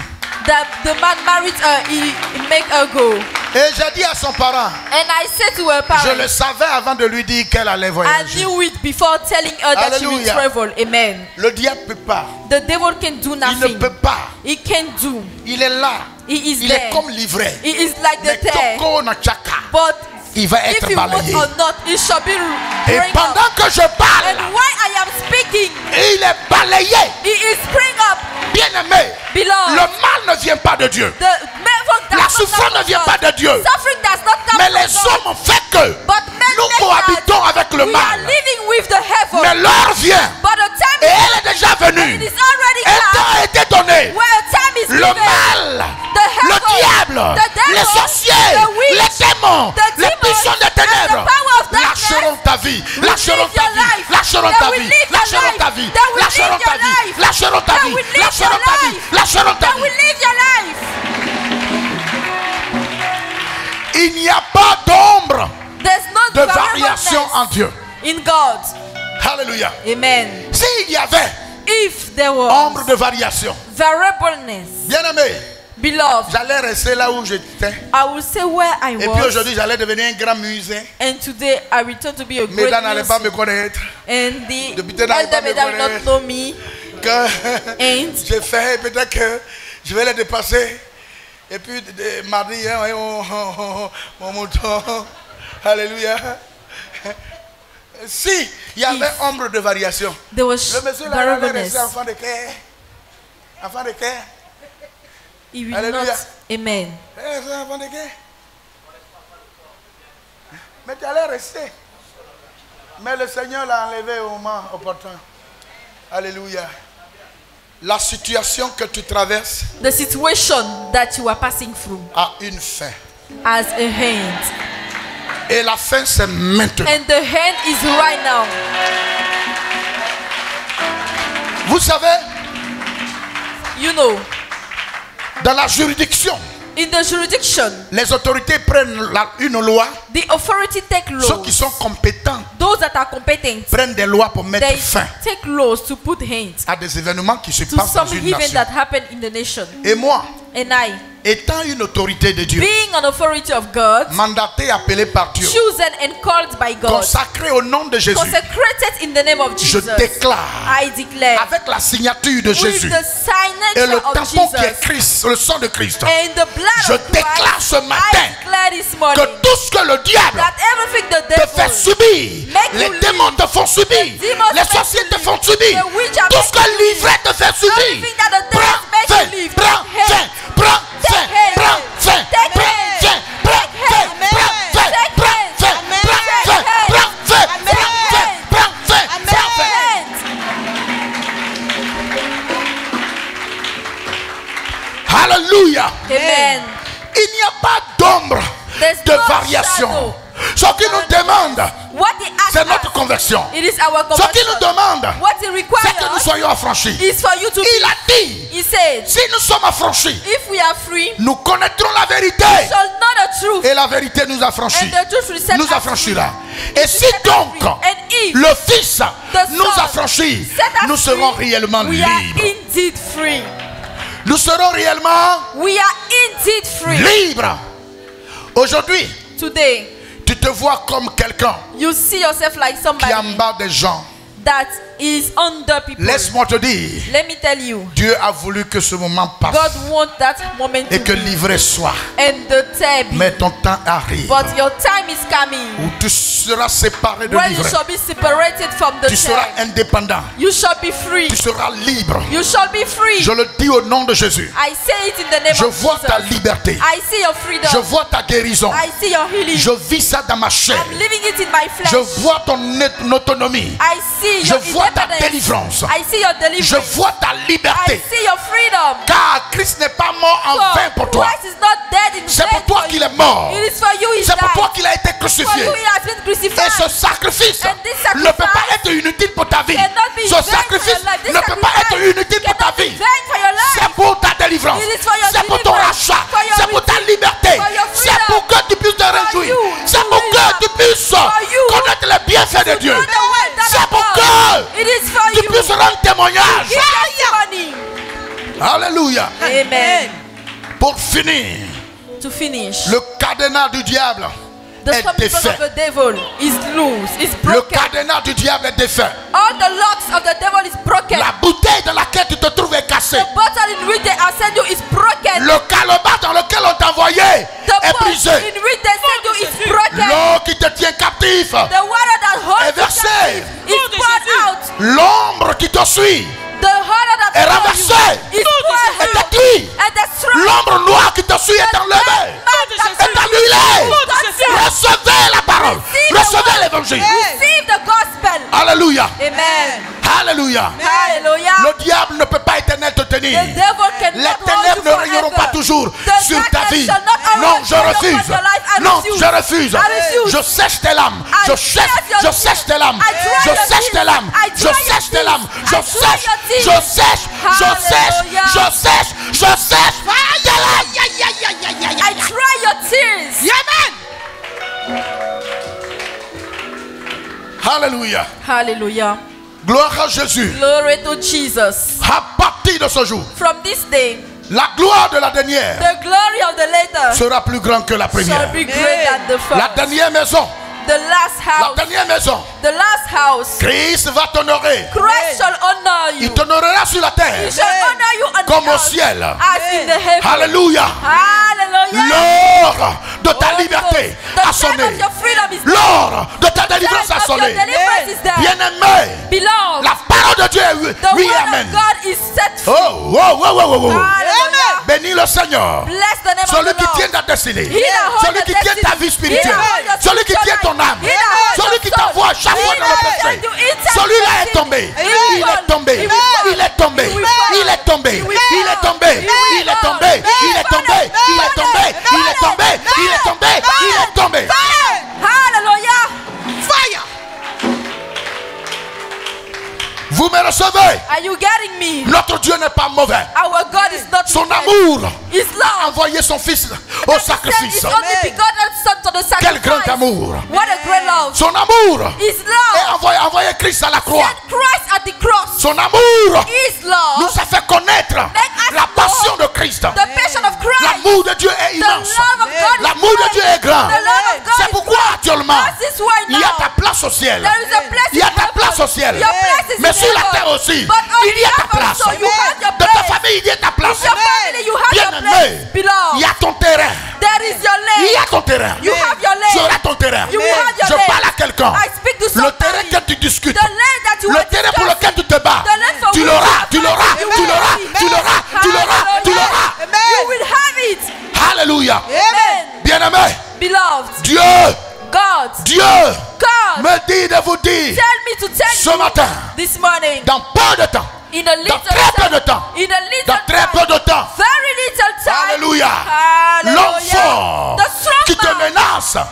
That the man married her, he make her go. Et j'ai dit à son parent, And I said to her je le parents, savais avant de lui dire qu'elle allait I voyager. knew it before telling her that she will Hallelujah. travel. Amen. Le diable ne peut pas. The devil can do Il ne nothing. peut pas. He can do. Il est là. He is Il there. est comme livré. He is like Mais the tear. Toko na Chaka, But il va if être he wants balayé. or not, it shall be Et bring pendant up. que je parle, And while I am speaking, il est balayé. he is spring up. Bien-aimé, Beloved, le mal ne vient pas de Dieu. the devil does La not souffrance come ne vient from pas God. de Dieu. Suffering does not come Mais from les God. hommes ont fait que But men nous make cohabitons that avec le we are mal. living with the heaven. Mais l'heure vient. But the time Et is elle est déjà it venue. is already Un come temps a été donné. where a time is Le given. mal, The le heaven, diable, the devil, les sorciers, the witch, les démons, the les demons, puissants des and the ténèbres power of n'a darkness lâcheront ta vie, lâcheront ta vie, lâcheront ta vie, lâcheront ta vie, lâcheront ta vie, lâcheront ta vie, lâcheront ta vie, lâcheront ta vie. Il n'y a pas d'ombre de variation en Dieu. In God. Alléluia. Amen. S'il y avait If there was ombre de variation, variableness, bien-aimé, beloved, j'allais rester là où j'étais. I will say where I Et puis was. aujourd'hui, j'allais devenir un grand musée. And today I return to be a Mesdames great n'allaient pas museum. me connaître. And the Depuis tellement elder pas me may not connaître. know me. Que And j'ai fait, peut-être que je vais les dépasser. Et puis mardi, hein, mon mouton. Alléluia. Si il y avait ombre de variation, there was le monsieur là allait variableness. rester enfant de cœur. Enfant de cœur. He will Hallelujah. not. Amen. Enfant de cœur. Mais tu allais rester. Mais le Seigneur l'a enlevé au moment opportun. Alléluia. La situation que tu traverses The situation that you are passing through a une fin. has a hand. Et la fin, c'est maintenant. And the hand is right now. Vous savez, You know, dans la juridiction, in the jurisdiction, les autorités prennent une loi. the authority take Ceux qui laws. sont compétents Those that are competent, prennent des lois pour mettre they fin take laws to put hands à des événements qui se to passent dans some une events nation. that happen in the nation. Et moi, And I, étant une autorité de Dieu, being an authority of God, mandaté, appelé par Dieu, chosen and called by God, consacré au nom de Jésus, consecrated in the name of je Jesus, déclare I declare, avec la signature de with Jésus the et signature le of tampon qui est Jesus Christ, le sang de Christ, and the blood je of déclare Christ, ce matin I declare this morning que tout ce que le diable that everything the te fait devil, subir, make les you démons te font subir, the demons les make sorciers you te live, font subir, the witches tout ce que make you l'ivraie te fait subir. everything that the devil Prends make fin, you live, prends take fin, hand. prends fin, Take hand. prends fin, Take prends hand. fin, prends Take fin, hand. prends fin, Take prends hand. fin, Amen. prends Take fin, hand. prends fin, Amen. prends fin, prends fin, prends fin. Hand. Alléluia. Amen. Il n'y a pas d'ombre There's de no variation. shadow. Ce qu'il nous demande, What he c'est asks notre us, conversion. it is our Ce qu'il nous conversion. demande, What he c'est requires que nous soyons affranchis. is for you to Il be. a dit, He said, si nous sommes affranchis, if we are free, nous connaîtrons la vérité. we shall know the truth, Et la vérité nous affranchit. and the truth will set Nous us affranchira. free. Et si donc And if le Fils the nous Son affranchit, set us nous serons free, réellement we are libres. indeed free. Nous serons réellement We are indeed free. libres. Aujourd'hui, Today, tu te vois comme quelqu'un you see yourself like qui somebody embarque des gens. that is under people. Laisse-moi te dire, Let me tell you, Dieu a voulu que ce moment passe God wants that moment et to que be, livré soit. and the time. Mais ton temps arrive But your time is coming où tu seras séparé de when you livré. shall be separated from the Tu seras time. indépendant. You shall be free. Tu seras libre. You shall be free. Je le dis au nom de Jésus. I say it in the name Je of vois ta Jesus. liberté. I see your freedom. Je vois ta guérison. I see your healing. Je vis ça dans ma chair. I'm living it in my flesh. Je vois ton autonomie. I see Je your vois ta independence. délivrance. I see your Je deliverance. vois ta I liberté. see your freedom. Car Christ n'est pas mort en For vain pour toi. Christ is not dead in C'est vain pour toi for qu'il you. est mort. It is for you he C'est pour died. toi qu'il a été For crucifié. you he has been crucified. Et ce sacrifice And this ne peut pas sacrifice être inutile pour ta vie. cannot be Ce vain for sacrifice your life. This ne peut pas être sacrifice inutile pour ta cannot be vie. vain for your life. C'est pour ta délivrance. It is for your C'est pour ton deliverance, rachat. for your C'est pour ta redeem, liberté. for your C'est freedom, pour que tu puisses te réjouir. you, C'est to pour que live, tu puisses for you, connaître les bienfaits de Dieu. know the way that C'est of pour God. que It is for tu you. puisses rendre témoignage. Give testimony. Alléluia. Amen. Pour finir, To finish, le cadenas du diable the est stopping défait. of the devil is loose, is Le broken. cadenas du diable est défait. All the locks of the devil is broken. La bouteille dans laquelle tu te trouves est cassée. The bottle in which they have sent you is broken. Le calebasse dans lequel on t'a envoyé The est pot brisé. in which they sent you is broken. L'eau qui te tient captif The water that holds est you versée. captive is poured out. L'ombre qui te suit The water that est follows renversée. you is poured est out. détruite. And destroyed. L'ombre noire qui te suit est enlevée. Est annulée. Recevez la parole. Recevez l'évangile. Receive the gospel. Alléluia. Amen. Alléluia. Hallelujah. Le diable ne peut pas éternel te tenir. The devil cannot Les hold ténèbres you ne régneront pas forever. toujours The sur ta vie. shall not Non, arise je upon refuse. your life. I Non, refuse. je refuse. I refuse. Je sèche tes larmes. I Je sèche tes larmes. I dry Je your sèche tes tears. larmes. I Je dry your sèche tes tears. larmes. I Je dry sèche. your tears. Je sèche. Je sèche. Hallelujah. Je sèche. Je sèche. tes larmes. I dry your tears. Amen. Alléluia. Hallelujah. Gloire à Jésus. Glory to Jesus. À partir de ce jour, From this day, la gloire de la dernière the glory of the later sera plus grande que la shall première. be great than the La first. dernière maison, The last la house, dernière maison, the last house, Christ va t'honorer. Christ shall honor you. Il t'honorera sur la He terre shall honor you on comme the au earth ciel. as in the heaven. Alléluia. Hallelujah. L'or de ta Holy liberté Ghost, a the time sonné. of your freedom is there. L'or de ta délivrance The a time of sonné. your deliverance is there. Bien-aimé, Beloved, la parole de Dieu est oui, the oui, word amen. of God is set free. Oh, oh, oh, oh, oh, oh. Hallelujah. Bénis le Seigneur. Bless the name Celui of the qui Lord. tient ta destinée. He that holds Celui the qui tient ta destiny. vie spirituelle. He that holds your Celui qui tient spiritual ton âme. life. He that holds Celui your qui soul. t'envoie chaque fois He dans le that péché. sends you into Celui-là est sin. tombé. He will Il est fall. tombé. He will fall. Il est tombé. He will fall. Il est tombé. He will Il est fall. tombé. He will Il est fall. tombé. Il est Fall. tombé. Il est tombé. Il est tombé. Il est tombé. Il est tombé. Hallelujah. Fire. Vous me recevez. Are you getting me? Notre Dieu n'est pas mauvais. Our God is not Son wicked. amour His a love. envoyé son fils au That he sent sacrifice. His only begotten son to the sacrifice. Quel grand amour. What a great love. Son amour His et love. envoyé Christ à la croix. Set Christ at the cross. Son amour His love. nous a fait connaître us la passion de Christ. The passion of Christ. L'amour de Dieu est The immense. love of God is L'amour de Dieu est grand. The love of God C'est is pourquoi great. actuellement That is why il y a now ta place au ciel. there is a place Il y a in ta heaven. place au ciel. Your place is Mais in sur la heaven. terre aussi, But on il y a ta earth place. also, you have your De ta place. famille, il y a ta place. In your family, you have your Bien-aimé, place. Beloved, il y a ton terrain. there is your Il y lane. a ton terrain. You have your Tu lane. auras ton terrain. You will have your Je lane. parle à quelqu'un. I speak to Le somebody. terrain que tu discutes, The lane that you le are terrain pour lequel discussing. tu te bats, The land for tu which l'auras, you are tu l'auras, fighting. tu l'auras, Amen. tu l'auras, tu l'auras, tu l'auras. Hallelujah. You will have it. Alléluia. Amen. Bien-aimé, Beloved, Dieu God, me dit de vous dire tell me to tell ce you matin, this morning, dans peu de temps, in a little dans très peu de time, temps, in a little dans très peu time, de temps, very little time, Alléluia. Hallelujah. L'homme fort The strong qui te man menace, that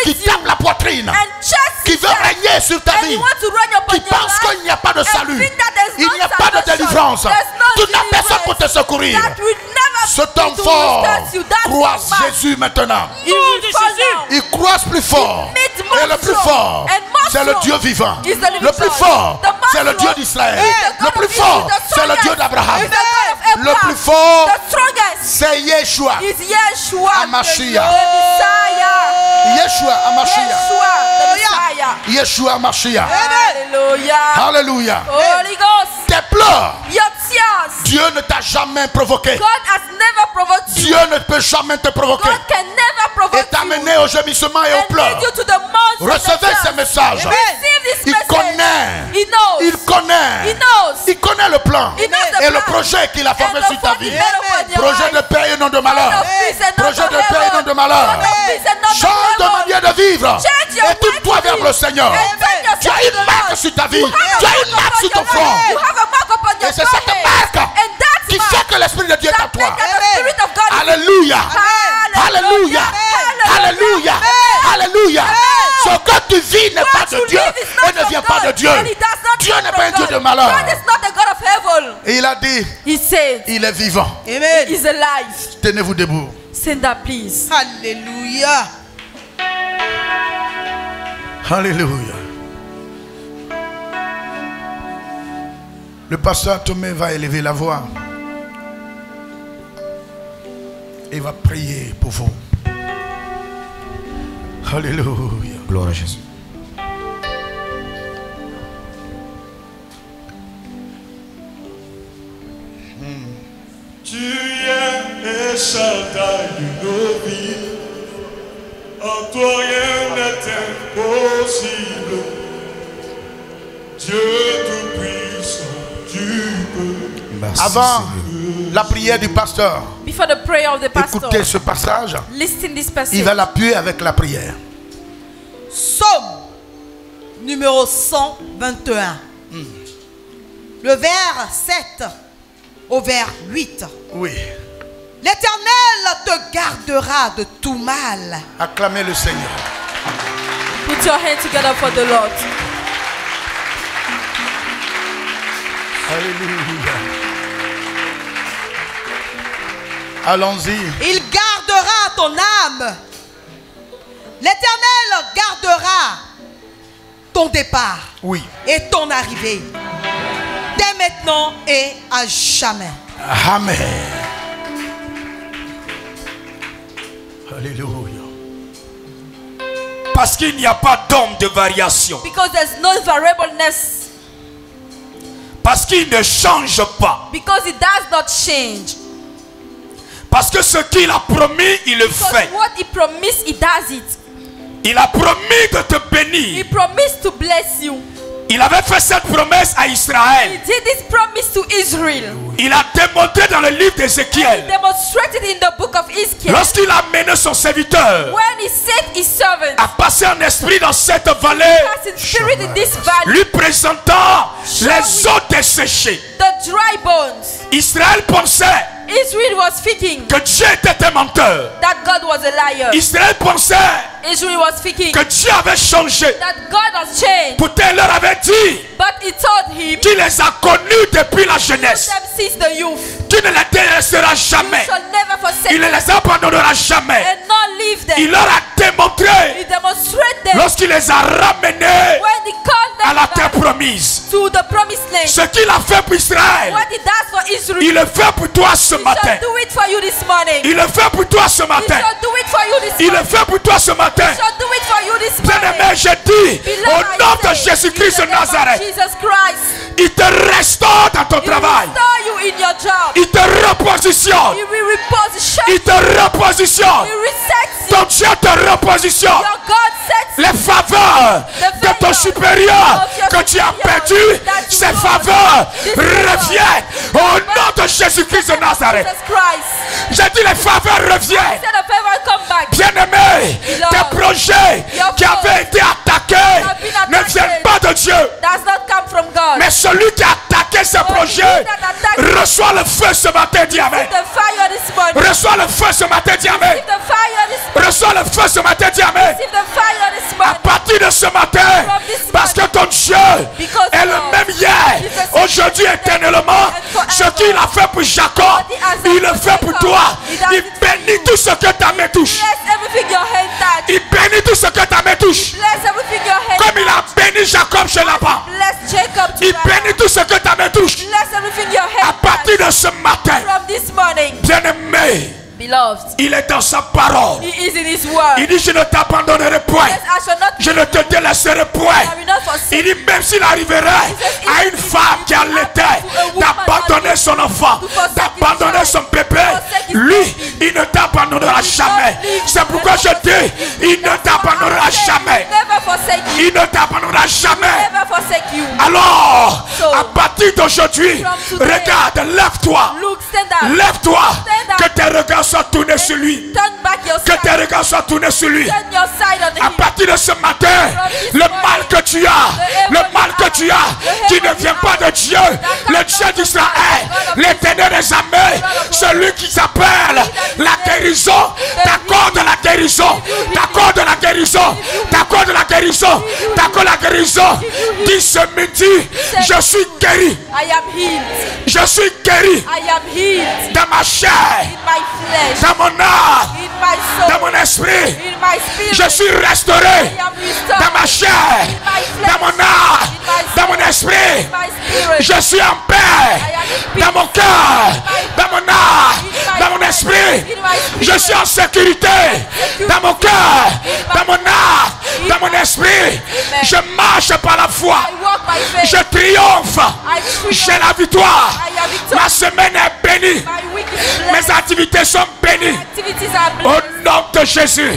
qui treats you tape la poitrine, and chases qui veut you, régner sur ta and vie, you want to run upon qui your pense life, qu'il n'y a pas de and salut, think that there's il no n'y a pas de salvation, délivrance, there's no tu n'as personne pour te deliverance, secourir. that will never Cet be homme to fort withstand you. That croise strong man, Jésus maintenant. he will fall down. Il croise plus fort. Meet more Et le plus strong fort, and more c'est le strong Dieu vivant. is the living Le plus God. fort, The most c'est le Dieu strong d'Israël. is the Le God plus of Israel. fort, The c'est le Dieu strongest d'Abraham. is the God of Le Abraham. plus fort, The strongest c'est Yeshua. is Yeshua, Hamashiach. the Messiah. Yeshua Hamashiach. Yeshua, the Messiah. Yeshua Hamashiach. Hallelujah. Alléluia. Holy Ghost, Tes pleurs, your tears. Dieu ne t'a jamais provoqué. God has never provoked you. Dieu ne peut jamais te provoquer. God can never Et provoke you. t'amener au gémissement et aux And pleurs. lead you to the mouth of the Recevez ces tears. messages. Receive this Il message. connaît. He knows. Il connaît. He knows. Il connaît le plan He knows the et le plan. projet qu'il a formé And the sur ta thought vie. he made upon your Projet life. de paix et non de malheur. Thought of peace and not Projet of de paix et non de evil. malheur. Thought of peace and not of Change de evil. manière de vivre. Change your Et tourne-toi way to vers live. le Seigneur. And turn yourself Tu as to une the marque Lord. sur ta vie. You have Tu a as une mark marque sur upon ton your front. life. You have a mark upon your Et c'est cette forehead. marque And that qui mark fait que l'Esprit de Dieu est en that toi. makes that the Spirit of God is in you. Alléluia. Alléluia. Alléluia. Alléluia. Ce que tu vis n'est pas What de you Dieu live is not et ne from vient pas de God, Dieu. and it does not Dieu come n'est from pas un Dieu God. de malheur. God is not a God of evil. Et il a dit, He said, il est vivant. Amen. He is alive. Tenez-vous debout. Stand up, please. Alléluia. Alléluia. Le pasteur Tomé va élever la voix. Et va prier pour vous. Alléluia. Gloire à Jésus. Tu es Shaddai de nos vies. En toi rien n'est impossible. Dieu tout-puissant, tu peux. Merci, Avant Seigneur. la prière du pasteur, Before the prayer of the pastor, écoutez ce passage. listen this passage. Il va l'appuyer avec la prière. Psaume numéro 121. Le vers 7 au vers 8. Oui. L'Éternel te gardera de tout mal. Acclamez le Seigneur. Put your hands together for the Lord. Alléluia. Allons-y. Il gardera ton âme. L'Éternel gardera ton départ, Oui. et ton arrivée, dès maintenant et à jamais. Amen. Alléluia. Parce qu'il n'y a pas d'homme de variation. Because there's no variableness. Parce qu'il ne change pas. Because it does not change. Parce que ce qu'il a promis, il le Because fait. what he promised, he does it. Il a promis de te He bénir. promised to bless you. Il avait fait cette promesse à He Israël. did this promise to Israel. Il a démontré dans le livre He d'Ézéchiel. demonstrated in the book of Ezekiel. Lorsqu'il a mené son serviteur When he sent his servant à passer en esprit dans cette vallée, pass in spirit in this valley, lui présentant les eaux desséchées. the dry bones. Israël pensait Israel was thinking que Dieu était un menteur. that God was a liar. Israël pensait Israel was thinking que Dieu avait changé. that God has changed. Pourtant, il leur avait dit But he told him qu'il les a connus depuis la jeunesse, them since the youth. qu'il ne les délaissera You jamais, shall never forsake il ne them les abandonnera jamais. and not leave them. Il leur a démontré He demonstrated them lorsqu'il les a ramenés when he called à them la terre back promise. to the promised land. Ce qu'il a fait pour Israël, What he does for Israel, il le fait pour toi ce he matin. shall do it for you this morning. Il le fait pour toi ce He matin. shall do it for you this Il le morning. fait pour toi ce matin. He shall do it for you this Bien-aimé, morning. je dis, Beloved, au nom I de say, Jésus-Christ in de the name of Nazareth, Jesus Christ, il te restaure dans ton he will travail. restore you in your job. Il te repositionne. He will reposition Il you. te repositionne. He resets you. Ton Dieu te repositionne. Your God sets you. Les faveurs de ton supérieur que tu as perdu, ces faveurs reviennent au nom de Jésus-Christ de Nazareth. Jesus Christ. J'ai dit les faveurs reviennent. Said the favor come back. Bien-aimé, tes projets qui avaient été attaqués ne viennent pas de Dieu. Does not come from God. Mais celui qui a attaqué ces projets reçoit le feu ce matin, dis Amen. The fire this morning. Reçois le feu ce matin, dis Amen. Receive the fire this morning. Reçois le feu ce matin, dis Amen. Receive the fire this À morning. partir de ce matin, parce que ton Dieu est le même hier, aujourd'hui, éternellement. Ce qu'il a fait pour Jacob, il le fait pour toi. Il bénit tout ce que ta main touche. Bless everything your hand touch. Il bénit tout ce que ta main touche. Bless everything your hand Comme il a béni Jacob chez Laban. Bless Jacob Il tonight. bénit tout ce que ta main touche. Bless everything your À hand partir touch. de ce matin, From this morning, bien-aimé, beloved, il est dans sa parole. he is in his word. Il dit, je ne t'abandonnerai point. Yes, I shall not Je ne te délaisserai point. I will not forsake. Il dit, même s'il arriverait à une femme qui allaitait d'abandonner son enfant, d'abandonner son bébé, lui, il ne t'abandonnera jamais. C'est pourquoi je dis, il ne t'abandonnera jamais. Never forsake you. Il ne t'abandonnera jamais. Never forsake you. Alors, à partir d'aujourd'hui, regarde, lève-toi. Look, stand up. Lève-toi. Que tes regards soient tournés sur lui. Turn back your Que side. tes regards soient tournés sur lui. Turn your side on À him. partir de ce matin, le mal que tu as, qui ne vient pas de Dieu, le Dieu d'Israël, l'Éternel des armées, celui qui s'appelle la guérison, t'accorde la guérison, t'accorde la guérison, t'accorde la guérison, t'accorde la guérison. Dis ce midi, je suis guéri, I am healed. je suis guéri I am healed. dans ma chair, In my flesh. dans mon âme, In my soul. dans mon esprit. In my spirit. Je suis restauré I am restored. dans ma chair, In my flesh. dans mon âme, In my dans mon soul. esprit. In my spirit. Je suis en paix I am in peace. dans mon cœur, dans mon âme, dans mon esprit. Je suis en sécurité dans mon cœur, dans mon âme, dans mon esprit. Je marche par la foi. I walk by faith. Je triomphe. I J'ai triumph. la victoire. I am victorious. Ma semaine est bénie. My week is blessed. Mes activités sont bénies. Activities are Au blessed. nom de Jésus,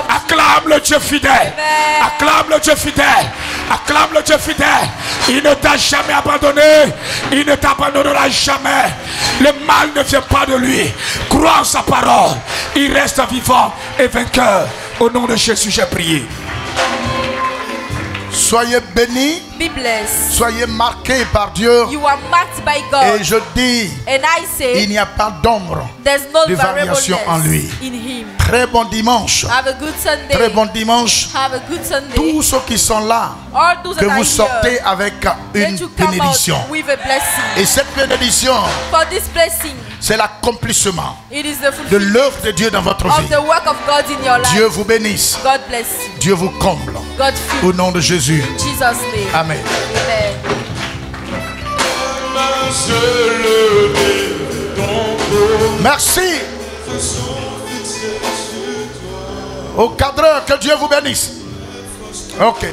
acclame le Dieu fidèle. Acclame le Dieu fidèle. Acclame le Dieu fidèle. Il ne t'a jamais abandonné. Il ne t'abandonnera jamais. Le mal ne vient pas de lui. Crois en sa parole. Il reste vivant et vainqueur. Au nom de Jésus, j'ai prié. Soyez bénis. Be blessed. Soyez marqués par Dieu. You are marked by Et God. je dis, And I say, il n'y a pas d'ombre there's no de variation en lui. variableness in Him. Très bon dimanche. Have a good Sunday. Très bon dimanche. Have a good Sunday. Tous ceux qui sont là, All those que that are vous sortez here, avec let une you come bénédiction. out with a blessing. Et cette bénédiction, For this blessing, c'est l'accomplissement it is the de fulfillment l'œuvre de Dieu dans votre of vie. the work of God in your life. Dieu vous bénisse. God bless you. Dieu vous comble. God fill Au nom de Jésus. you. Jesus' name. Amen. Amen. Merci. Au cadreur, que Dieu vous bénisse. Ok.